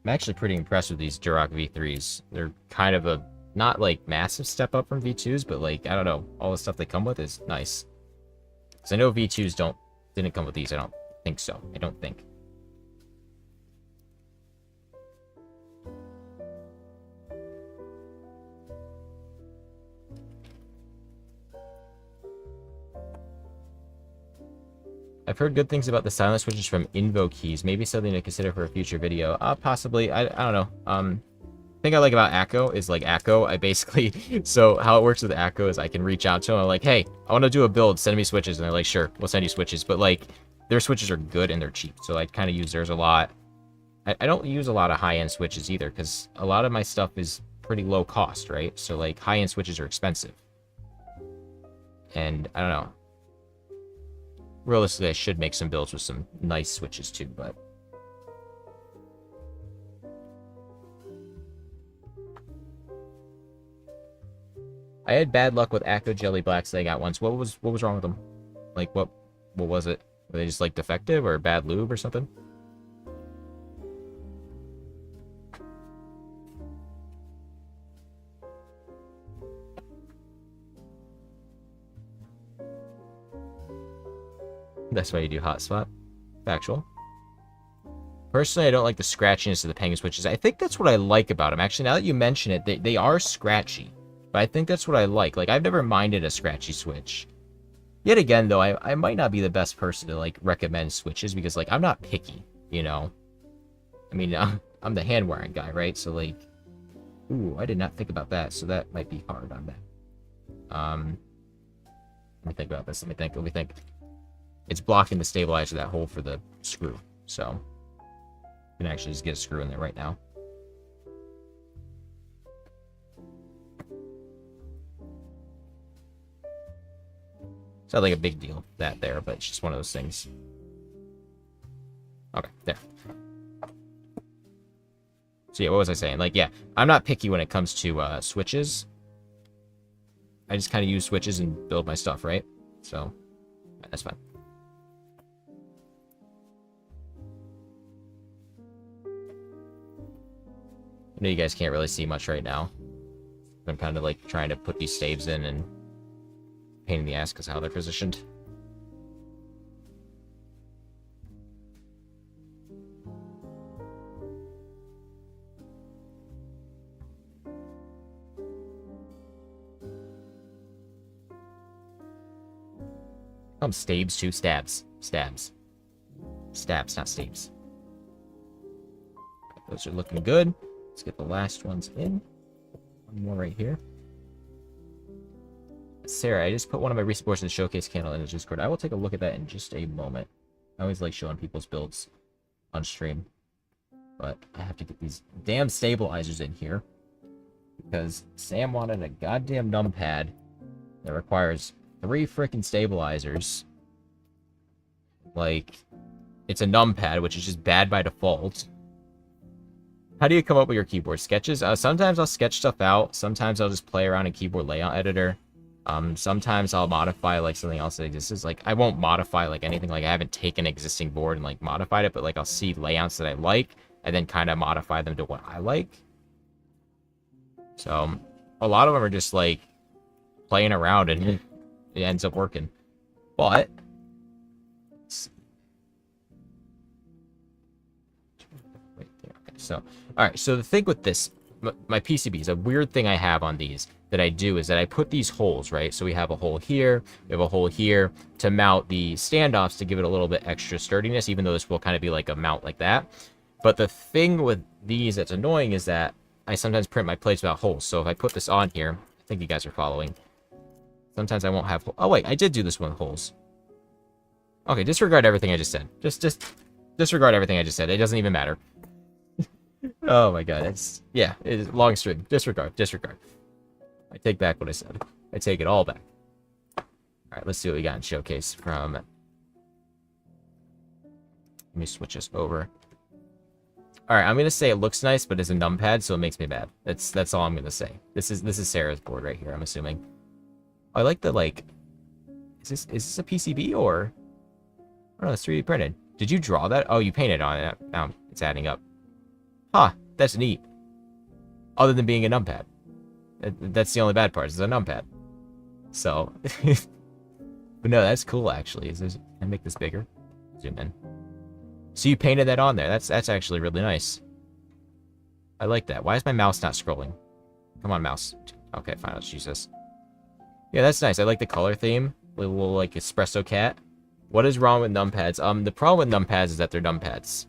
I'm actually pretty impressed with these Duroc V3s. They're kind of a, not like massive step up from V2s, but like, I don't know, all the stuff they come with is nice. Because I know V2s didn't come with these, I don't think so. I don't think. I've heard good things about the silent switches from Invo keys. Maybe something to consider for a future video. Possibly. I don't know. Thing I like about Acco is like Acco. I basically, so how it works with Acco is I can reach out to them. I'm like, hey, I want to do a build. Send me switches. And they're like, sure, we'll send you switches. But like, their switches are good and they're cheap. So I kind of use theirs a lot. I don't use a lot of high-end switches either because a lot of my stuff is pretty low cost, right? So like high-end switches are expensive. And I don't know. Realistically, I should make some builds with some nice switches too, but I had bad luck with Acco Jelly Blacks that I got once. What was wrong with them? Like what was it? Were they just like defective or bad lube or something? That's why you do hotspot. Factual. Personally, I don't like the scratchiness of the Penguin switches. I think that's what I like about them. Actually, now that you mention it, they are scratchy. But I think that's what I like. Like, I've never minded a scratchy switch. Yet again, though, I might not be the best person to, like, recommend switches. Because, like, I'm not picky, you know? I mean, I'm the hand wiring guy, right? So, like... Ooh, I did not think about that. So that might be hard on that. Let me think about this. Let me think. It's blocking the stabilizer, that hole for the screw. So, I can actually just get a screw in there right now. It's not like a big deal, that there, but it's just one of those things. Okay, there. So yeah, what was I saying? Like, yeah, I'm not picky when it comes to switches. I just kind of use switches and build my stuff, right? So, that's fine. I know you guys can't really see much right now. I'm kind of like trying to put these staves in and pain in the ass because how they're positioned. Staves too. Stabs, not staves. Those are looking good. Let's get the last ones in. One more right here. Sarah, I just put one of my recent boards in the showcase candle in the Discord. I will take a look at that in just a moment. I always like showing people's builds on stream. But I have to get these damn stabilizers in here. Because Sam wanted a goddamn numpad that requires 3 freaking stabilizers. Like, it's a numpad, which is just bad by default. How do you come up with your keyboard sketches? Sometimes I'll sketch stuff out. Sometimes I'll just play around in Keyboard Layout Editor. Sometimes I'll modify like something else that exists. Like, I won't modify like anything. Like, I haven't taken an existing board and like modified it, but like I'll see layouts that I like and then kind of modify them to what I like. So a lot of them are just like playing around and it ends up working. But right there. Okay, so all right, so the thing with this, my PCBs, a weird thing I have on these that I do is that I put these holes, right? So we have a hole here, we have a hole here to mount the standoffs to give it a little bit extra sturdiness, even though this will kind of be like a mount like that. But the thing with these that's annoying is that I sometimes print my plates without holes. So if I put this on here, I think you guys are following. Sometimes I won't have... Oh, wait, I did do this one with holes. Okay, disregard everything I just said. Just disregard everything I just said. It doesn't even matter. Oh, my God. It's... Yeah, it is long string. Disregard. I take back what I said. I take it all back. right, let's see what we got in showcase from. Let me switch this over. All right, I'm gonna say it looks nice, but it's a numpad, so it makes me mad. That's all I'm gonna say. This is Sarah's board right here. I'm assuming. I like the like. Is this a PCB or? Oh no, it's 3D printed. Did you draw that? Oh, you painted on it. Now it's adding up. Huh, that's neat. Other than being a numpad. That's the only bad part, is a numpad. So, but no, that's cool actually. Can I make this bigger? Zoom in. So you painted that on there. That's actually really nice. I like that. Why is my mouse not scrolling? Come on, mouse. Okay, fine, let's use this. Yeah, that's nice. I like the color theme. Little like espresso cat. What is wrong with numpads? The problem with numpads is that they're numpads.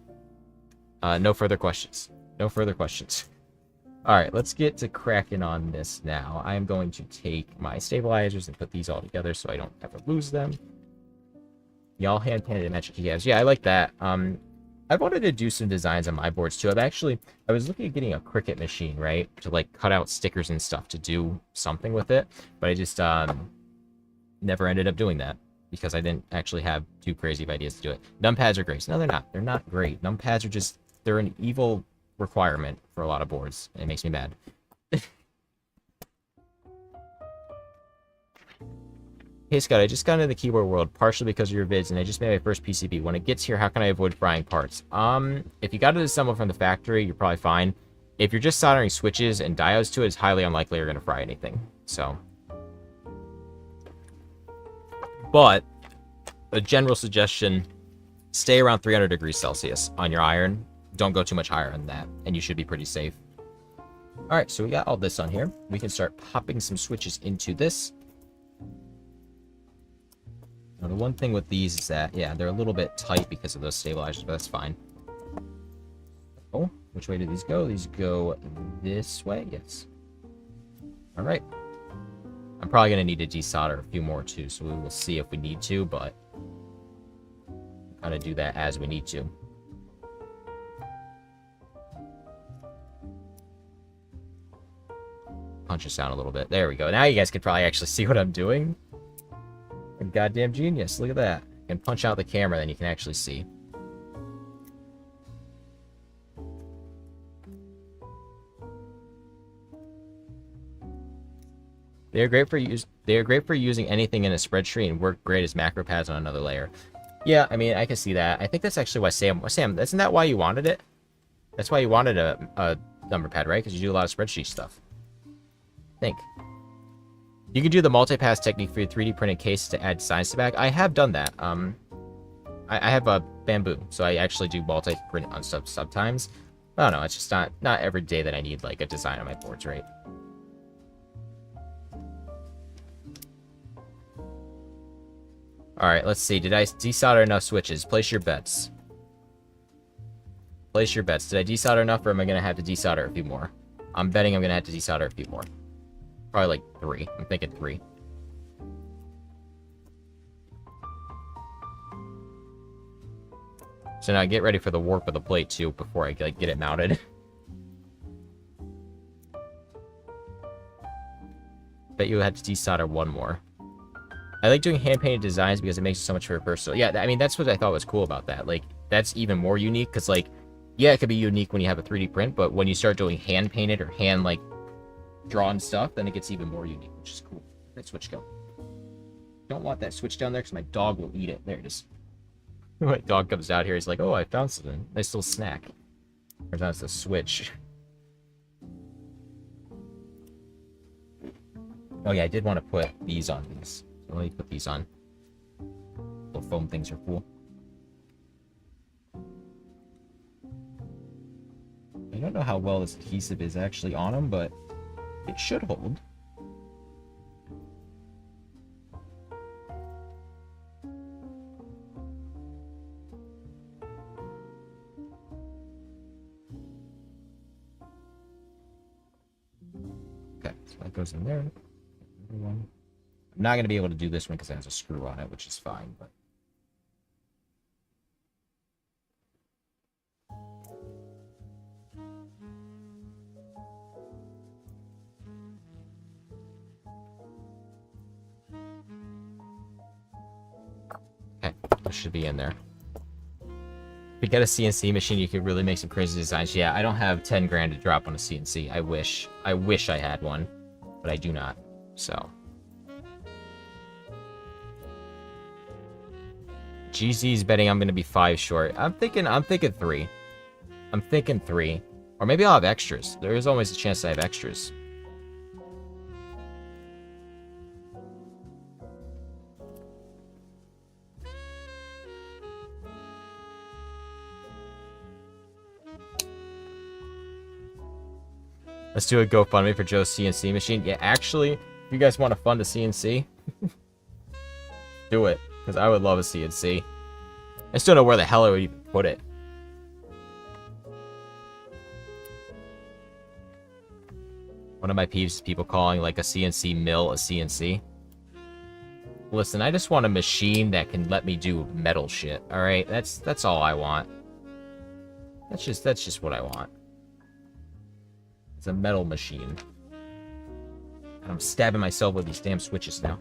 No further questions. No further questions. Alright, let's get to cracking on this now. I am going to take my stabilizers and put these all together so I don't ever lose them. Y'all hand-painted magic keycaps. Yeah, I like that. I wanted to do some designs on my boards too. I was looking at getting a Cricut machine, right? To like cut out stickers and stuff to do something with it. But I just never ended up doing that because I didn't actually have too crazy of ideas to do it. Numpads are great. No, they're not. They're not great. Numpads are just, they're an evil requirement for a lot of boards. It makes me mad. Hey Scott, I just got into the keyboard world partially because of your vids, and I just made my first PCB. When it gets here, how can I avoid frying parts? If you got it assembled from the factory, you're probably fine. If you're just soldering switches and diodes to it, it's highly unlikely you're going to fry anything. So, but a general suggestion: stay around 300 degrees Celsius on your iron. Don't go too much higher than that, and you should be pretty safe. All right, so we got all this on here. We can start popping some switches into this. Now, the one thing with these is that, yeah, they're a little bit tight because of those stabilizers, but that's fine. Oh, which way do these go? These go this way? Yes. All right. I'm probably going to need to desolder a few more, too, so we will see if we need to, but we'll kind of do that as we need to. Punch this down a little bit. There we go. Now you guys can probably actually see what I'm doing. Goddamn genius. Look at that. You can punch out the camera, then you can actually see. They are great for using anything in a spreadsheet and work great as macro pads on another layer. Yeah, I mean, I can see that. I think that's actually why Sam, isn't that why you wanted it? That's why you wanted a number pad, right? Because you do a lot of spreadsheet stuff. I think. You can do the multi-pass technique for your 3D printed cases to add designs to back. I have done that. I have a bamboo, so I actually do multi-print on stuff sometimes. I don't know, it's just not every day that I need like a design on my boards, right? Alright, let's see. Did I desolder enough switches? Place your bets. Place your bets. Did I desolder enough, or am I going to have to desolder a few more? I'm betting I'm going to have to desolder a few more. Probably like 3. I'm thinking 3. So now get ready for the warp of the plate too before I like get it mounted. Bet you had to desolder 1 more. I like doing hand-painted designs because it makes it so much more versatile. Yeah, I mean, that's what I thought was cool about that. Like, that's even more unique because, like, yeah, it could be unique when you have a 3D print, but when you start doing hand-painted or hand, like, drawn stuff, then it gets even more unique, which is cool. Where'd that switch go? Don't want that switch down there because my dog will eat it. There it is. My dog comes out here, he's like, oh, I found something. Nice little snack. Turns out it's a switch. Oh yeah, I did want to put these on these. So let me put these on. Little foam things are cool. I don't know how well this adhesive is actually on them, but it should hold. Okay, so that goes in there. I'm not going to be able to do this one because it has a screw on it, which is fine, but... should be in there. If you get a CNC machine, you could really make some crazy designs. Yeah, I don't have 10 grand to drop on a CNC. I wish. I wish I had one, but I do not. So. GZ's betting I'm going to be 5 short. I'm thinking 3. I'm thinking 3. Or maybe I'll have extras. There is always a chance I have extras. Let's do a GoFundMe for Joe's CNC machine. Yeah, actually, if you guys want to fund a CNC, do it. Because I would love a CNC. I still don't know where the hell I would even put it. One of my peeves is people calling like a CNC mill a CNC. Listen, I just want a machine that can let me do metal shit. Alright? That's all I want. That's just what I want. It's a metal machine. And I'm stabbing myself with these damn switches now.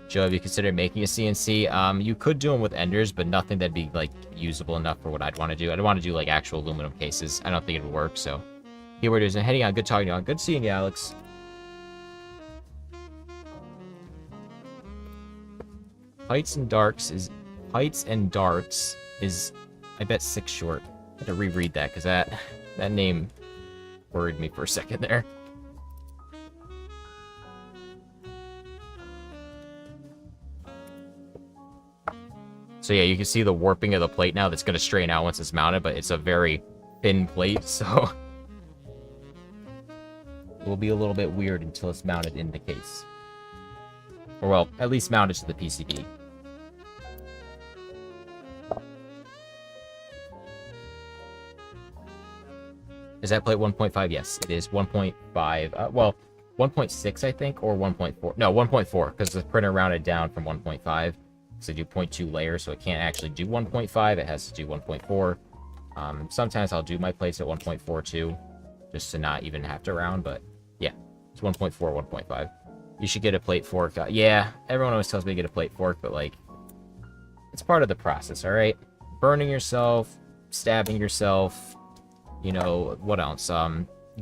Joe, have you considered making a CNC? You could do them with enders, but nothing that'd be, like, usable enough for what I'd want to do. I'd want to do, like, actual aluminum cases. I don't think it would work, so. Keywords and heading on. Good talking to you. Good seeing you, Alex. Heights and Darks is, I bet 6 short. I had to reread that, because that name worried me for a second there. So yeah, you can see the warping of the plate now. That's going to straighten out once it's mounted, but it's a very thin plate, so it will be a little bit weird until it's mounted in the case. Or well, at least mounted to the PCB. Is that plate 1.5? Yes, it is 1.5. Well, 1.6 I think, or 1.4. No, 1.4, because the printer rounded down from 1.5. So do 0.2 layers, so it can't actually do 1.5. It has to do 1.4. Sometimes I'll do my plates at 1.4 too, just to not even have to round. But yeah, it's 1.4, 1.5. You should get a plate fork. Yeah, everyone always tells me to get a plate fork, but like, it's part of the process, all right? Burning yourself, stabbing yourself, you know, what else?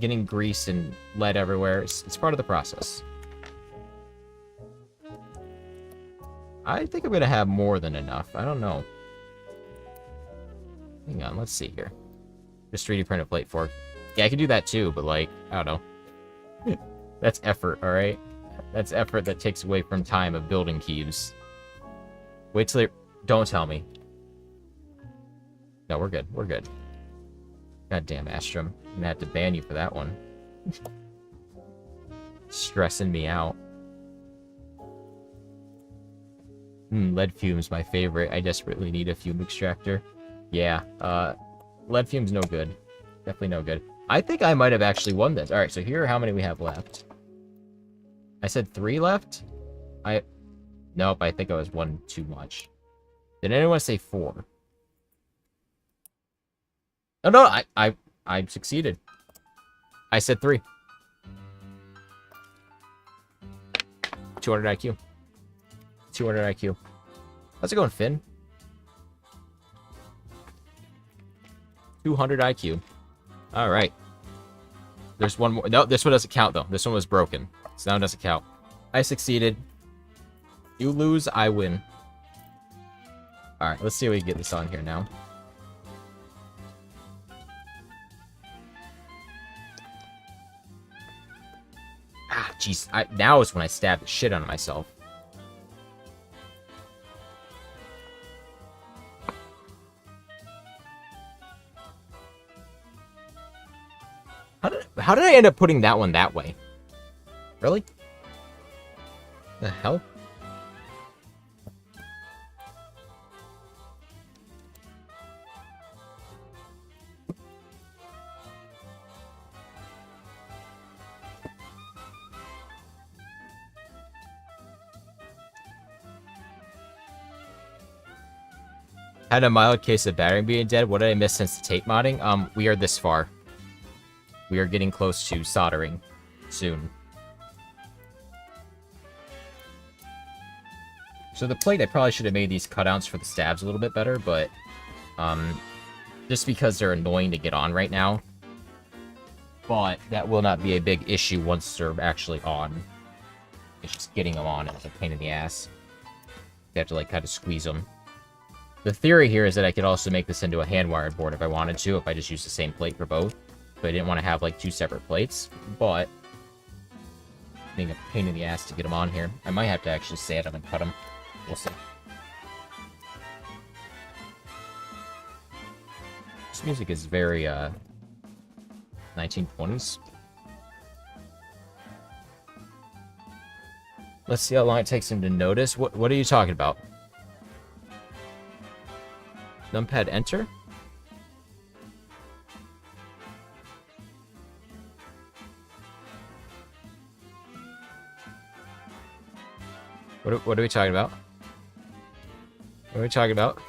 Getting grease and lead everywhere. It's part of the process. I think I'm going to have more than enough. I don't know. Hang on, let's see here. Just 3D print a plate fork. Yeah, I can do that too, but like, I don't know. That's effort, alright? That's effort that takes away from time of building cubes. Wait till they... Don't tell me. No, we're good. We're good. Goddamn, Astrum. I'm gonna have to ban you for that one. Stressing me out. Lead fume's my favorite. I desperately need a fume extractor. Yeah, lead fume's no good. Definitely no good. I think I might have actually won this. Alright, so here are how many we have left. I said 3 left? Nope, I think I was 1 too much. Did anyone say 4? Oh, no, I succeeded. I said 3. 200 IQ. 200 IQ. How's it going, Finn? 200 IQ. Alright. There's one more. No, this one doesn't count, though. This one was broken. So now it doesn't count. I succeeded. You lose, I win. Alright, let's see if we can get this on here now. Ah, jeez. Now is when I stab the shit out of myself. How did I end up putting that one that way? Really? The hell? Had a mild case of battery being dead. What did I miss since the tape modding? We are this far. We are getting close to soldering soon. So the plate, I probably should have made these cutouts for the stabs a little bit better, but just because they're annoying to get on right now. But that will not be a big issue once they're actually on. It's just getting them on is a pain in the ass. You have to, like, kind of squeeze them. The theory here is that I could also make this into a hand-wired board if I wanted to, if I just used the same plate for both. But I didn't want to have, like, 2 separate plates. But being a pain in the ass to get them on here. I might have to actually sand them and cut them. We'll see. This music is very, 1920s. Let's see how long it takes him to notice. What are you talking about? Numpad enter? What are we talking about? What are we talking about?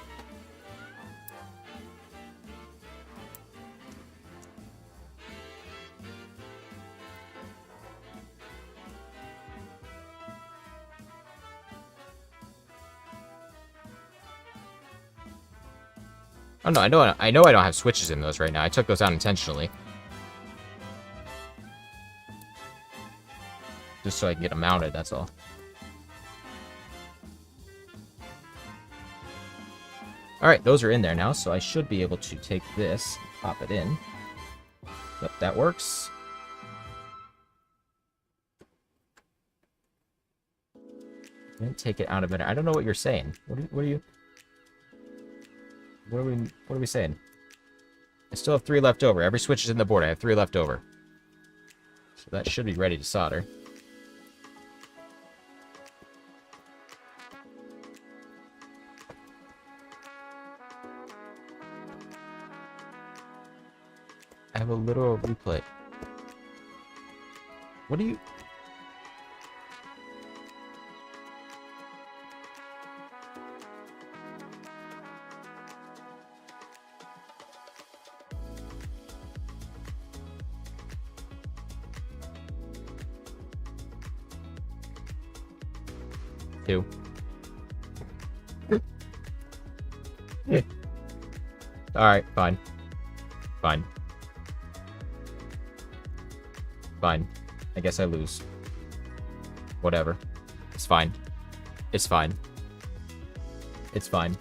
Oh no, I know I don't have switches in those right now. I took those out intentionally. Just so I can get them mounted, that's all. Alright, those are in there now, so I should be able to take this, pop it in. Yep, that works. And take it out a minute. I don't know what you're saying. What are we saying? I still have 3 left over. Every switch is in the board. I have 3 left over. So that should be ready to solder. I have a literal replay. What do you... Two. Alright, fine. Fine. Fine. I guess I lose. Whatever. It's fine. It's fine. It's fine.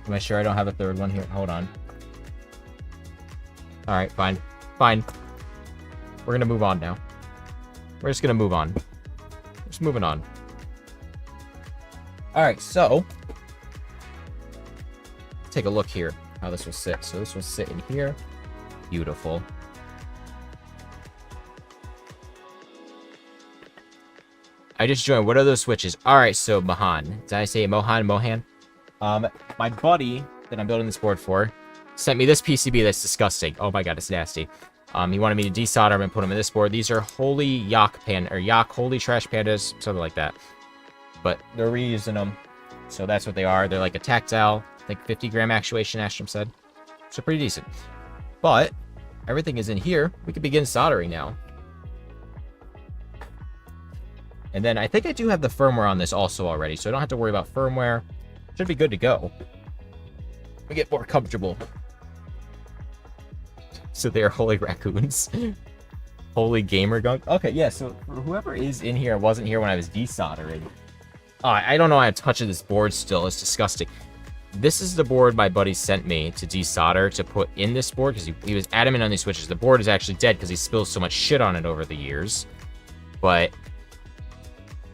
Am I sure I don't have a third one here? Hold on. Alright, fine. Fine. We're gonna move on now. We're just gonna move on. Just moving on. Alright, so... take a look here, how this will sit. So this will sit in here. Beautiful. I just joined. What are those switches? Alright, so Mohan. Did I say Mohan? My buddy that I'm building this board for sent me this PCB that's disgusting. Oh my god, it's nasty. He wanted me to desolder them and put them in this board. These are holy Yak holy trash pandas, something like that. But they're reusing them, so that's what they are. They're like a tactile, I think 50-gram actuation, Astrom said. So pretty decent. But everything is in here. We can begin soldering now. And then I think I do have the firmware on this also already, so I don't have to worry about firmware. Should be good to go. We get more comfortable. So they're holy raccoons. Holy gamer gunk. Okay, yeah, so for whoever is in here, wasn't here when I was desoldering. I don't know how to touch this board still. It's disgusting. This is the board my buddy sent me to desolder to put in this board, because he was adamant on these switches. The board is actually dead because he spilled so much shit on it over the years. But...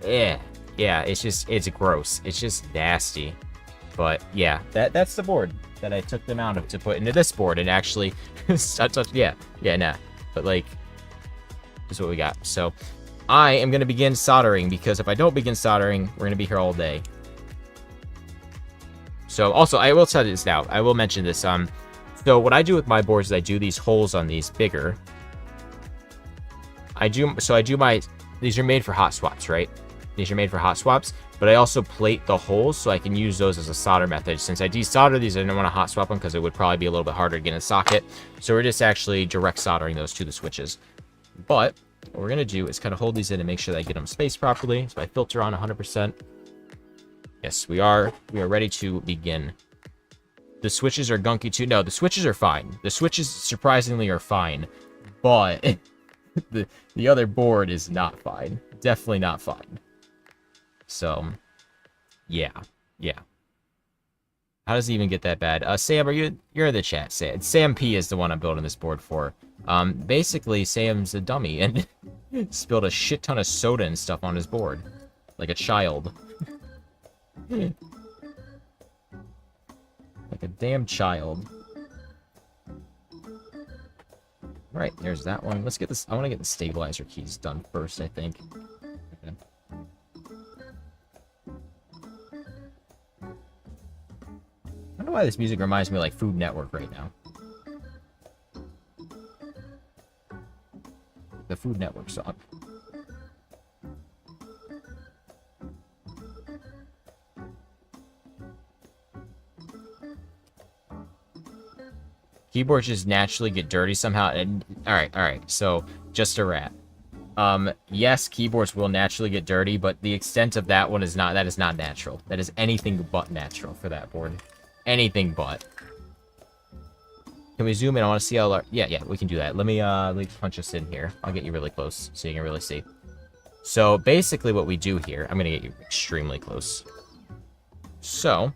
yeah, it's gross. It's just nasty. But yeah, that's the board that I took them out of to put into this board and actually nah. But like, this is what we got. So I am gonna begin soldering, because if I don't begin soldering, we're gonna be here all day. So also, I will tell you this now. I will mention this. So what I do with my boards is I do these holes on these bigger. These are made for hot swaps, right? These are made for hot swaps, but I also plate the holes so I can use those as a solder method. Since I desolder these, I didn't want to hot swap them because it would probably be a little bit harder to get in a socket. So we're just actually direct soldering those to the switches. But what we're going to do is kind of hold these in and make sure that I get them spaced properly. So I filter on 100%. Yes, we are ready to begin. The switches are gunky too. No, the switches are fine. The switches surprisingly are fine, but the other board is not fine. Definitely not fine. So, yeah. How does it even get that bad? Sam, you're in the chat? Sam P is the one I'm building this board for. Basically, Sam's a dummy and spilled a shit ton of soda and stuff on his board, like a child. Like a damn child. Right, there's that one. Let's get this. I want to get the stabilizer keys done first, I think. Okay. I don't know why this music reminds me of like Food Network right now. The Food Network song. Keyboards just naturally get dirty somehow. And all right. So just a rat. Yes, keyboards will naturally get dirty, but the extent of that one is not. That is not natural. That is anything but natural for that board. Anything but. Can we zoom in? I want to see how large. Yeah, we can do that. Let me punch us in here. I'll get you really close so you can really see. So basically, what we do here, I'm gonna get you extremely close. So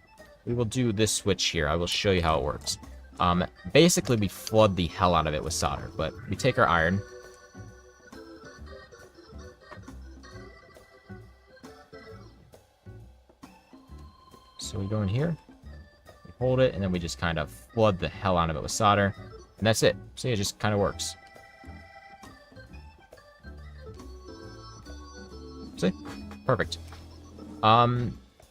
we will do this switch here. I will show you how it works. Basically, we flood the hell out of it with solder, but we take our iron. So we go in here, we hold it, and then we just kind of flood the hell out of it with solder, and that's it. See, it just kind of works. See? Perfect.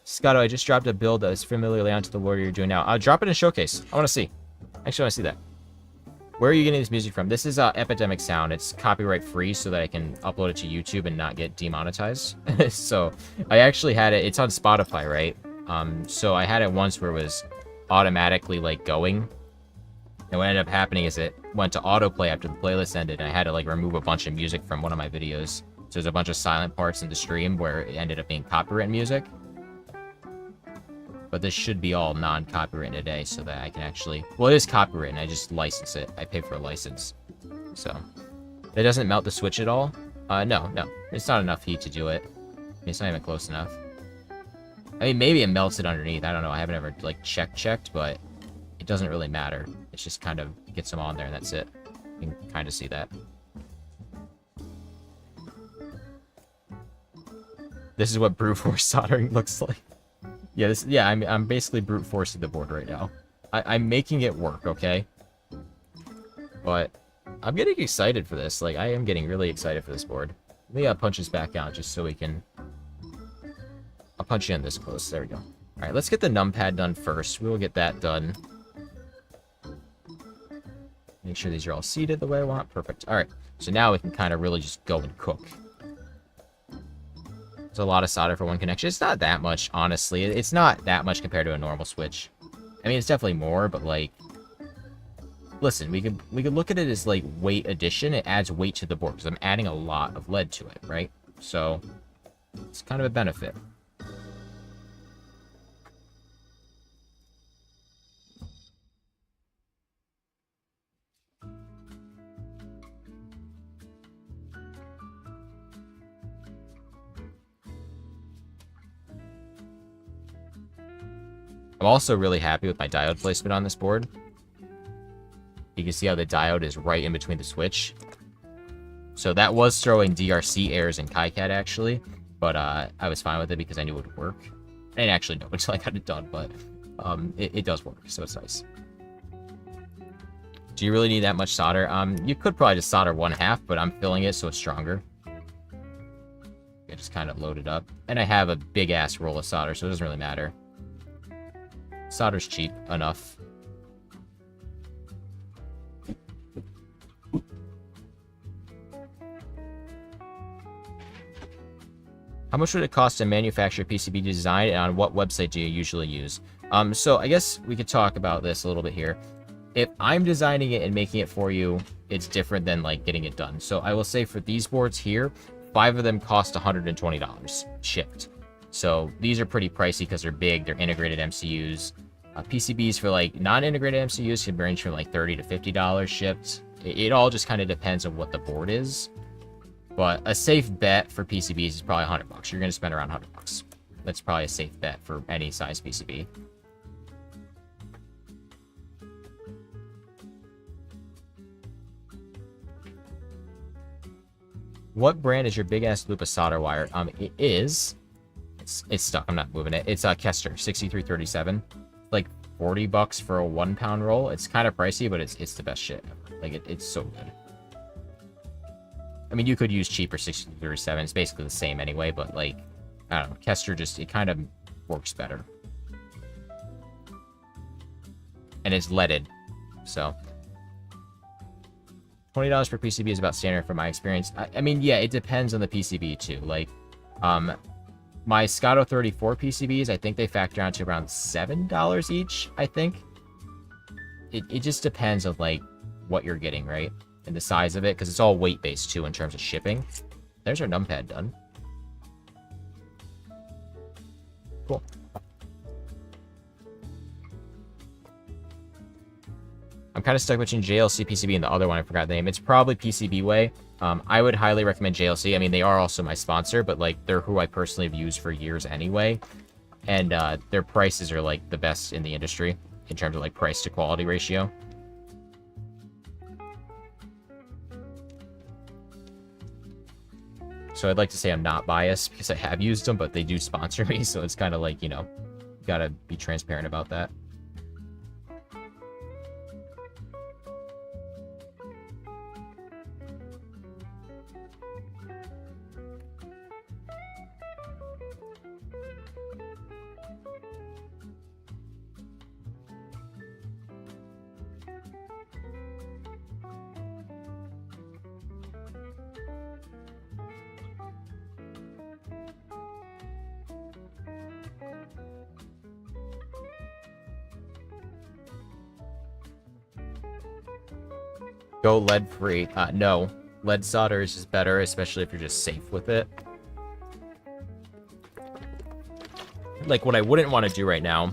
Scotto, I just dropped a build that is familiarly onto the warrior you're doing now. Drop it in Showcase. I want to see. Actually, I want to see that. Where are you getting this music from? This is Epidemic Sound. It's copyright free so that I can upload it to YouTube and not get demonetized. So I actually had it. It's on Spotify, right? So I had it once where it was automatically like going. And what ended up happening is it went to autoplay after the playlist ended, and I had to like remove a bunch of music from one of my videos. So there's a bunch of silent parts in the stream where it ended up being copyright music. But this should be all non-copyright today so that I can actually... Well, it is copyright, and I just license it. I pay for a license. So, it doesn't melt the switch at all? No. It's not enough heat to do it. It's not even close enough. I mean, maybe it melts it underneath. I don't know. I haven't ever, like, checked, but it doesn't really matter. It's just kind of gets them on there, and that's it. You can kind of see that. This is what brute force soldering looks like. Yeah, I'm basically brute forcing the board right now. I'm making it work, okay? But I'm getting excited for this. Like, I am getting really excited for this board. Let me punch this back out just so we can... I'll punch you in this close. There we go. Alright, let's get the numpad done first. We will get that done. Make sure these are all seated the way I want. Perfect. Alright, so now we can kind of really just go and cook. It's a lot of solder for one connection. It's not that much, honestly. It's not that much compared to a normal switch. I mean, it's definitely more, but like... Listen, we could look at it as like weight addition. It adds weight to the board because I'm adding a lot of lead to it, right? So, it's kind of a benefit. I'm also really happy with my diode placement on this board. You can see how the diode is right in between the switch. So that was throwing DRC errors in KiCad, actually. But I was fine with it because I knew it would work. I didn't actually know until I got it done, but it does work, so it's nice. Do you really need that much solder? You could probably just solder 1/2, but I'm filling it so it's stronger. I just kind of load it up. And I have a big-ass roll of solder, so it doesn't really matter. Solder's cheap enough. How much would it cost to manufacture PCB design, and on what website do you usually use? So I guess we could talk about this a little bit here. If I'm designing it and making it for you, it's different than like getting it done. So I will say for these boards here, 5 of them cost $120 shipped. So these are pretty pricey because they're big, they're integrated MCUs. PCBs for like non-integrated MCUs can range from like $30 to $50 shipped. It all just kind of depends on what the board is. But a safe bet for PCBs is probably $100. You're going to spend around $100. That's probably a safe bet for any size PCB. What brand is your big-ass loop of solder wire? It is... It's stuck. I'm not moving it. It's Kester 6337. Like $40 for a 1 pound roll. It's kind of pricey, but it's the best shit ever. Like it's so good. I mean, you could use cheaper 6337. It's basically the same anyway, but like I don't know. Kester just it kind of works better. And it's leaded, so $20 per PCB is about standard from my experience. I mean, yeah, it depends on the PCB too. Like, my Scotto 34 PCBs, I think they factor out to around $7 each, I think. It just depends on, like, what you're getting, right? And the size of it, because it's all weight-based, too, in terms of shipping. There's our numpad done. Cool. I'm kind of stuck between JLC PCB and the other one. I forgot the name. It's probably PCB Way. I would highly recommend JLC. I mean, they are also my sponsor, but like they're who I personally have used for years anyway. And their prices are like the best in the industry in terms of like price to quality ratio. So I'd like to say I'm not biased because I have used them, but they do sponsor me. So it's kind of like, you know, gotta be transparent about that. Go lead free. No. Lead solder is just better, especially if you're just safe with it. Like, what I wouldn't want to do right now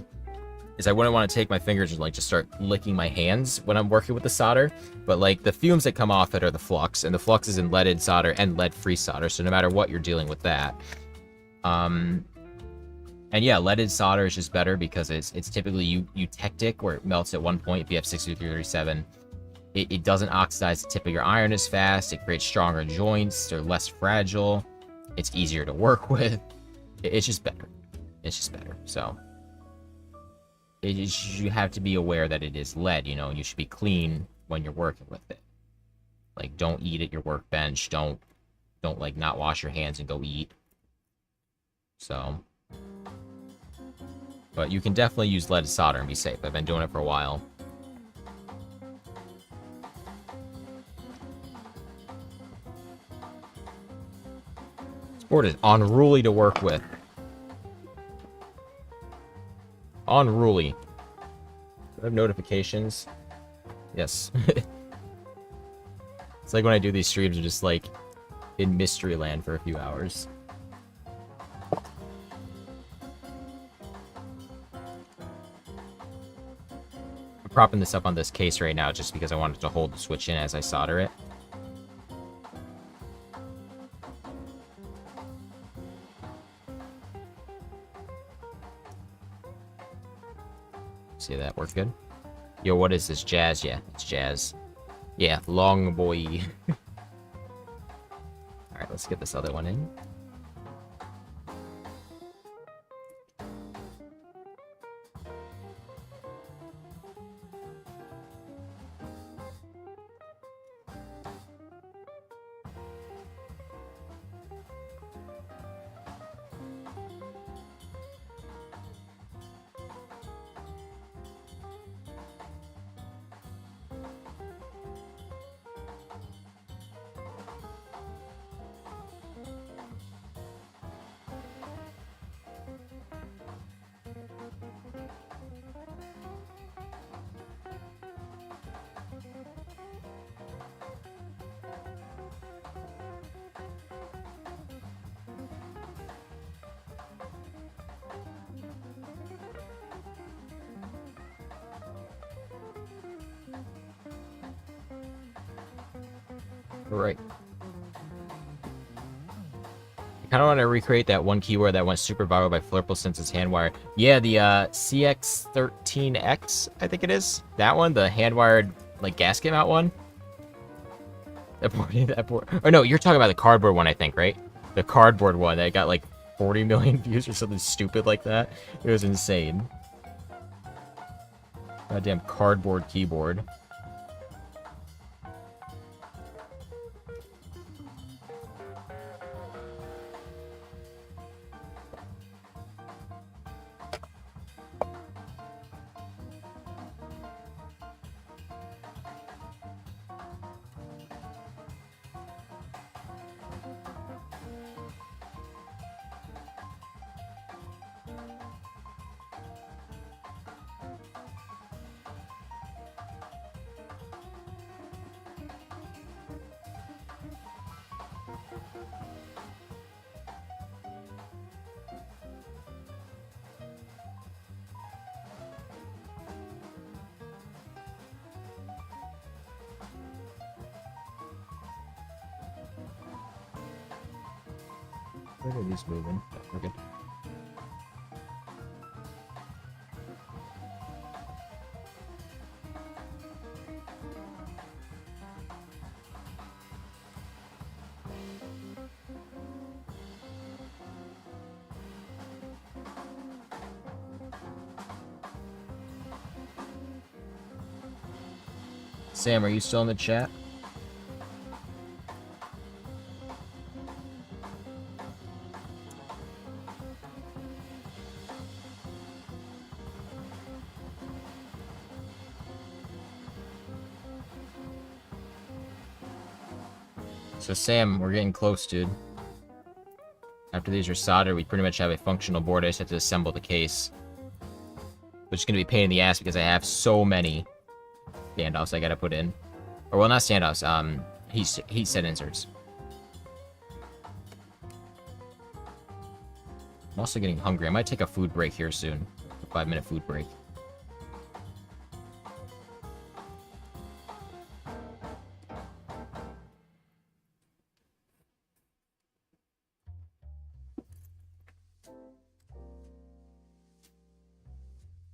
is I wouldn't want to take my fingers and, like, just start licking my hands when I'm working with the solder. But, like, the fumes that come off it are the flux, and the flux is in leaded solder and lead-free solder, so no matter what you're dealing with that. And yeah, leaded solder is just better because it's typically eutectic, where it melts at one point if you have 6337. It doesn't oxidize the tip of your iron as fast. It creates stronger joints. They're less fragile. It's easier to work with. It's just better. It's just better. So you have to be aware that it is lead, you know, and you should be clean when you're working with it. Like, don't eat at your workbench. Don't like not wash your hands and go eat. So, but you can definitely use leaded solder and be safe. I've been doing it for a while. Board is unruly to work with. Unruly. Do I have notifications? Yes. It's like when I do these streams, I'm just like in mystery land for a few hours. I'm propping this up on this case right now just because I wanted to hold the switch in as I solder it. See that work good? Yo, what is this? Jazz? Yeah, it's jazz. Yeah, long boy. Alright, let's get this other one in. Right. I kind of want to recreate that one keyboard that went super viral by Flurple since it's handwired. Yeah, the CX13X, I think it is. That one, the handwired, like, gasket mount one. That board. Or no, you're talking about the cardboard one, I think, right? The cardboard one that got, like, 40 million views or something stupid like that. It was insane. Goddamn cardboard keyboard. Where are these moving? We're good. Sam, are you still in the chat? So Sam, we're getting close, dude. After these are soldered, we pretty much have a functional board. I just have to assemble the case. Which is going to be a pain in the ass because I have so many standoffs I gotta put in. Or, well, not standoffs, heat set inserts. I'm also getting hungry. I might take a food break here soon. A 5-minute food break.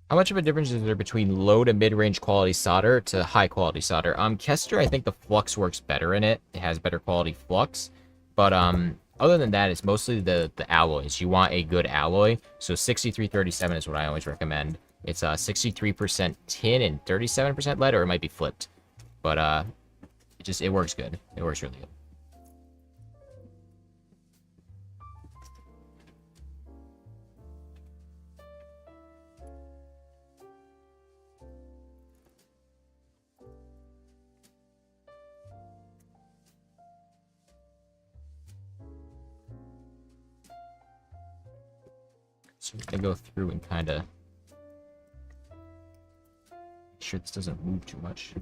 How much of a difference is there between low to mid-range quality solder to high quality solder? Kester, I think the flux works better in it. It has better quality flux. But other than that, it's mostly the alloys. You want a good alloy. So 6337 is what I always recommend. It's 63% tin and 37% lead, or it might be flipped. But it works good. It works really good. So I'm gonna go through and kind of make sure this doesn't move too much.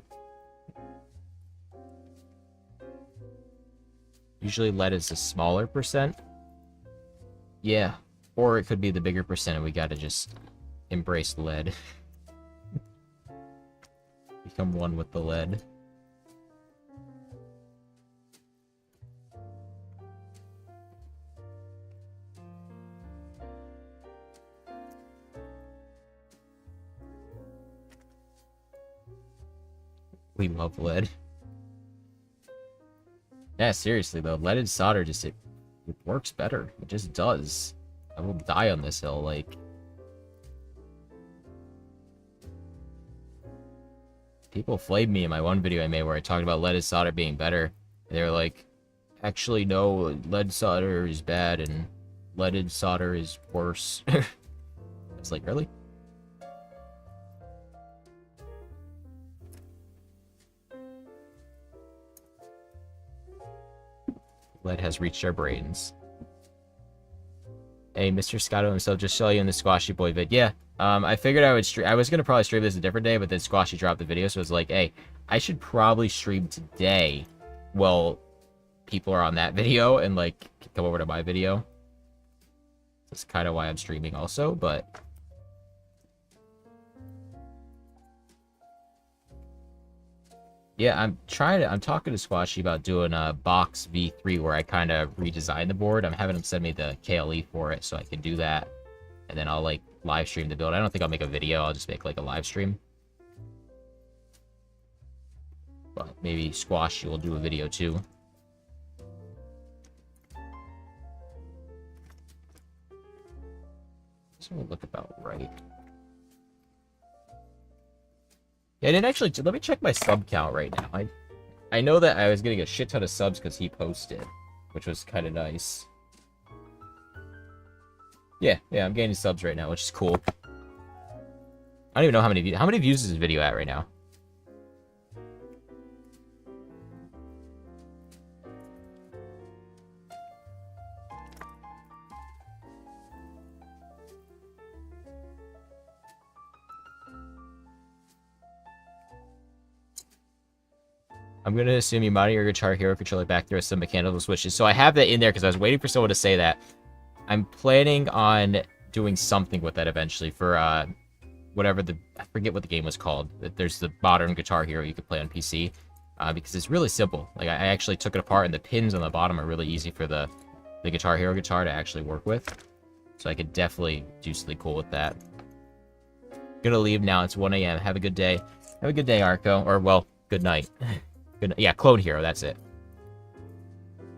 Usually lead is a smaller percent. Yeah. Or it could be the bigger percent and we gotta just embrace lead. Become one with the lead. We love lead. Yeah, seriously though, leaded solder just it works better. It just does. I will die on this hill, like. People flamed me in my one video I made where I talked about leaded solder being better. They were like, actually no, lead solder is bad and leaded solder is worse. It's like, really? Lead has reached our brains. Hey, Mr. Scotto himself, just saw you in the Squashy Boy vid. Yeah, I figured I would stream. I was gonna probably stream this a different day, but then Squashy dropped the video, so it's like, hey, I should probably stream today. Well, people are on that video and like come over to my video. That's kind of why I'm streaming also, but Yeah, I'm talking to Squashy about doing a box V3 where I kind of redesign the board. I'm having him send me the KLE for it so I can do that. And then I'll, like, live stream the build. I don't think I'll make a video. I'll just make, like, a live stream. But maybe Squashy will do a video, too. This will look about right. Yeah, I didn't actually... Let me check my sub count right now. I know that I was getting a shit ton of subs because he posted, which was kind of nice. Yeah, I'm gaining subs right now, which is cool. I don't even know how many views is this video at right now. I'm going to assume you modding your Guitar Hero controller back there with some mechanical switches. So I have that in there because I was waiting for someone to say that. I'm planning on doing something with that eventually for whatever I forget what the game was called. There's the modern Guitar Hero you could play on PC because it's really simple. Like I actually took it apart and the pins on the bottom are really easy for the Guitar Hero guitar to actually work with. So I could definitely do something cool with that. Gonna leave now. It's 1 a.m. Have a good day. Have a good day, Arco. Or, well, good night. Yeah, Clone Hero, that's it.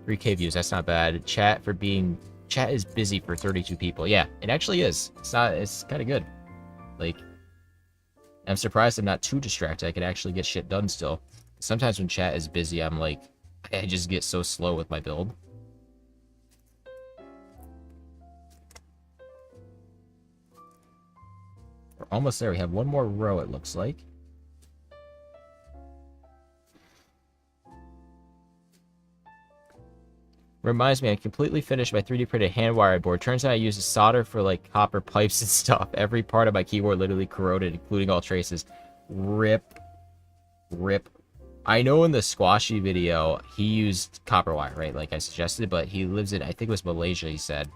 3K views, that's not bad. Chat is busy for 32 people. Yeah, it actually is. It's kind of good. Like, I'm surprised I'm not too distracted. I can actually get shit done still. Sometimes when chat is busy, I'm like, I just get so slow with my build. We're almost there. We have one more row, it looks like. Reminds me, I completely finished my 3D printed hand wired board. Turns out I used solder for like copper pipes and stuff. Every part of my keyboard literally corroded, including all traces. Rip. I know in the Squashy video, he used copper wire, right? Like I suggested, but he lives in, I think it was Malaysia, he said.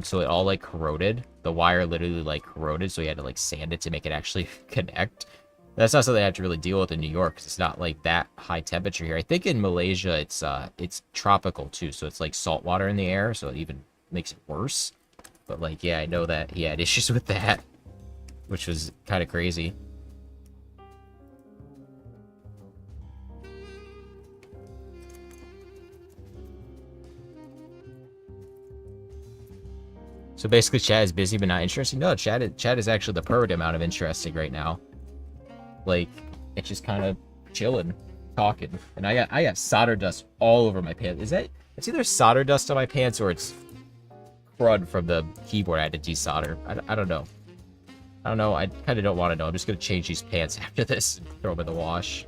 So it all like corroded. The wire literally like corroded, so he had to like sand it to make it actually connect. That's not something I have to really deal with in New York because it's not like that high temperature here. I think in Malaysia it's tropical too, so it's like salt water in the air, so it even makes it worse. But like, yeah, I know that he had issues with that, which was kind of crazy. So basically, chat is busy but not interesting. No, chat is actually the perfect amount of interesting right now. Like, it's just kind of chilling, talking, and I got solder dust all over my pants. It's either solder dust on my pants or it's crud from the keyboard I had to desolder. I don't know. I kind of don't want to know. I'm just gonna change these pants after this and throw them in the wash.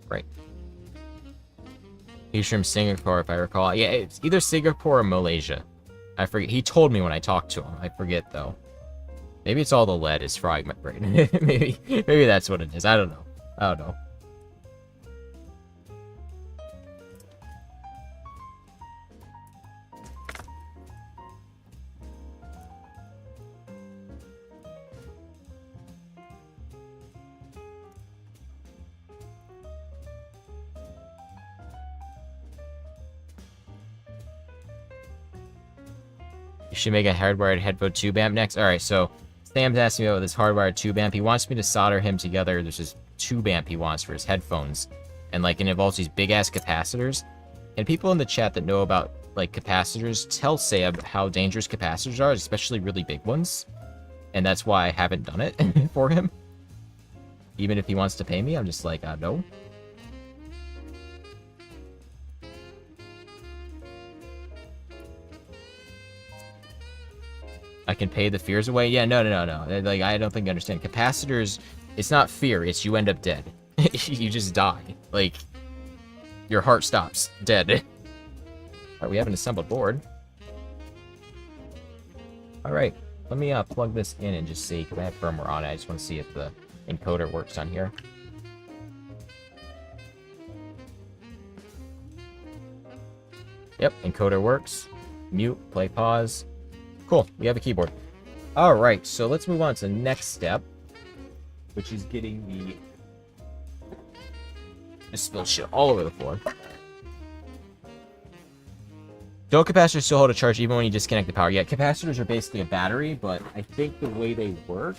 Right. He's from Singapore, if I recall. Yeah, it's either Singapore or Malaysia. I forget. He told me when I talked to him. I forget, though. Maybe it's all the lead is frying my brain. maybe that's what it is. I don't know. You should make a hardwired headphone tube amp next. Alright, so Sam's asking me about this hardwired tube amp. He wants me to solder him together. There's this tube amp he wants for his headphones. And like it involves these big ass capacitors. And people in the chat that know about like capacitors tell Sam how dangerous capacitors are, especially really big ones. And that's why I haven't done it for him. Even if he wants to pay me, I'm just like, no. I can pay the fears away. Yeah, no. Like, I don't think you understand. Capacitors, it's not fear. It's you end up dead. You just die. Like, your heart stops. Dead. Alright, we have an assembled board. Alright, let me plug this in and just see, because I have firmware on it. I just want to see if the encoder works on here. Yep, encoder works. Mute, play, pause. Cool, we have a keyboard. Alright, so let's move on to the next step, which is getting the... I spilled shit all over the floor. Don't capacitors still hold a charge even when you disconnect the power? Yeah, capacitors are basically a battery, but I think the way they work...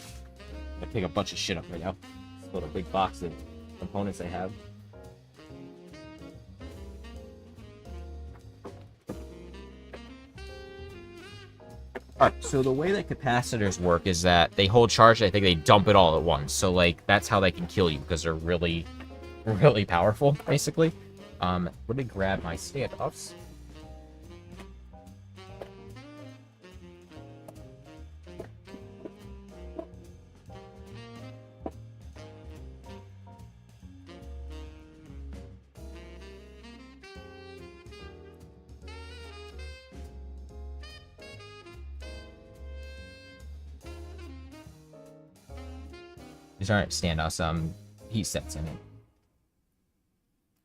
I'm gonna pick a bunch of shit up right now. This little big box of components I have. Alright, so the way that capacitors work is that they hold charge, I think they dump it all at once. So, like, that's how they can kill you, because they're really, really powerful, basically. Let me grab my standoffs. These aren't standoffs, heat sets, I mean.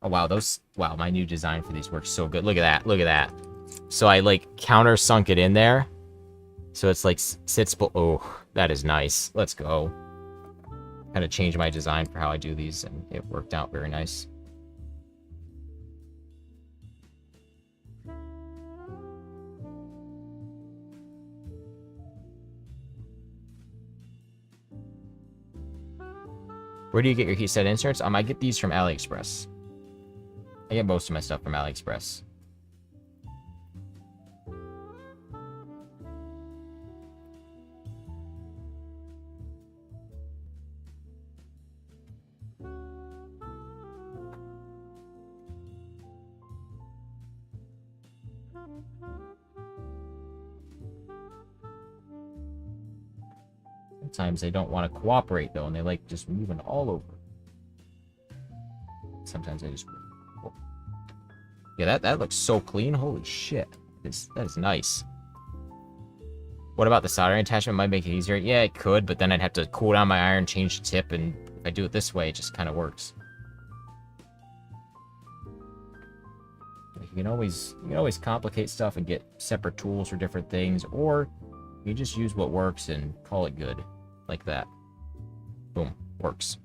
Oh, wow, wow, my new design for these works so good. Look at that, look at that. So I, like, countersunk it in there. So it's, like, sits... Oh, that is nice. Let's go. Kind of changed my design for how I do these, and it worked out very nice. Where do you get your heat set inserts? I get these from AliExpress. I get most of my stuff from AliExpress. Sometimes they don't want to cooperate, though, and they like just moving all over. Sometimes I just... Yeah, that looks so clean. Holy shit. That is nice. What about the soldering attachment? Might make it easier. Yeah, it could, but then I'd have to cool down my iron, change the tip, and if I do it this way, it just kind of works. You can always complicate stuff and get separate tools for different things, or you just use what works and call it good. Like that. Boom. Works.